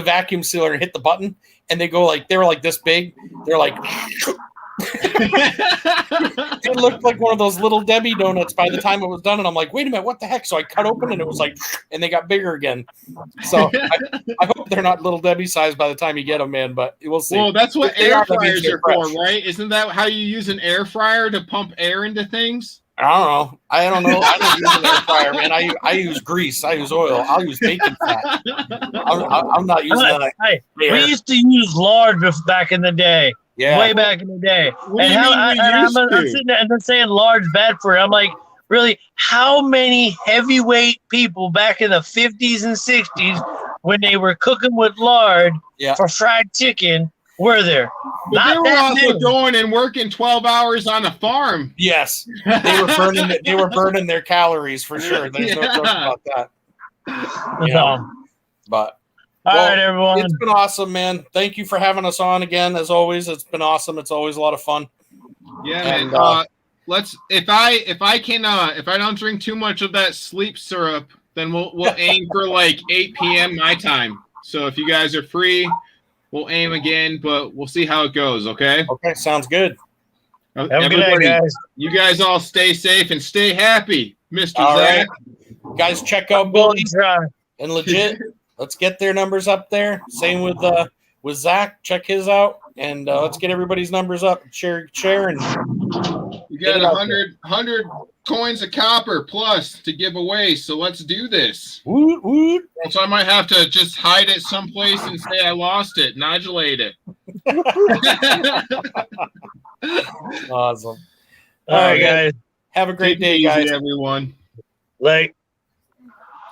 Speaker 3: vacuum sealer and hit the button, and they were like this big. They're like, it looked like one of those Little Debbie donuts by the time it was done, and I'm like, wait a minute, what the heck? So I cut open, and it was like, and they got bigger again. So I hope they're not Little Debbie size by the time you get them, man. But we'll see.
Speaker 1: Well, that's what
Speaker 3: They
Speaker 1: air
Speaker 3: are, that means
Speaker 1: fryers
Speaker 3: they're
Speaker 1: are for,
Speaker 3: fresh.
Speaker 1: right? Isn't that how you use an air fryer to pump air into things?
Speaker 3: I don't know. I don't use an air fryer, man. I use grease. I use oil. I'll use bacon fat. I'm not using that.
Speaker 5: Hey,
Speaker 3: air.
Speaker 5: we used to use lard back in the day.
Speaker 3: Yeah.
Speaker 5: Way back in the day.
Speaker 1: What do
Speaker 5: And
Speaker 1: you mean
Speaker 5: I'm sitting there and they're saying lard's bad for you. I'm like, really? How many heavyweight people back in the 50s and 60s when they were cooking with lard for fried chicken were there?
Speaker 1: But they
Speaker 5: Not
Speaker 1: were
Speaker 5: that
Speaker 1: also
Speaker 5: many.
Speaker 1: going and working 12 hours on a farm.
Speaker 3: Yes, they were burning their calories for sure. There's no joke about that. But
Speaker 5: all right, everyone.
Speaker 3: It's been awesome, man. Thank you for having us on again. As always, it's been awesome. It's always a lot of fun.
Speaker 1: Yeah,
Speaker 3: And,
Speaker 1: man. If I don't drink too much of that sleep syrup, then we'll aim for like 8 p.m. my time. So if you guys are free, we'll aim again, but we'll see how it goes. Okay.
Speaker 3: Okay, sounds good.
Speaker 5: Have a good night, guys.
Speaker 1: You guys all stay safe and stay happy, Mr.
Speaker 3: All
Speaker 1: Zach.
Speaker 3: right. Guys, check out Billy and Legit. Let's get their numbers up there. Same with Zach. Check his out, and let's get everybody's numbers up. Share, and
Speaker 1: We got 100 coins of copper plus to give away, so let's do this.
Speaker 3: Woot woot.
Speaker 1: So I might have to just hide it someplace and say I lost it. Nigel ate it.
Speaker 3: Awesome.
Speaker 5: All right, guys.
Speaker 3: Have a great
Speaker 1: Take it
Speaker 3: day,
Speaker 1: easy,
Speaker 3: guys.
Speaker 1: everyone.
Speaker 5: Like.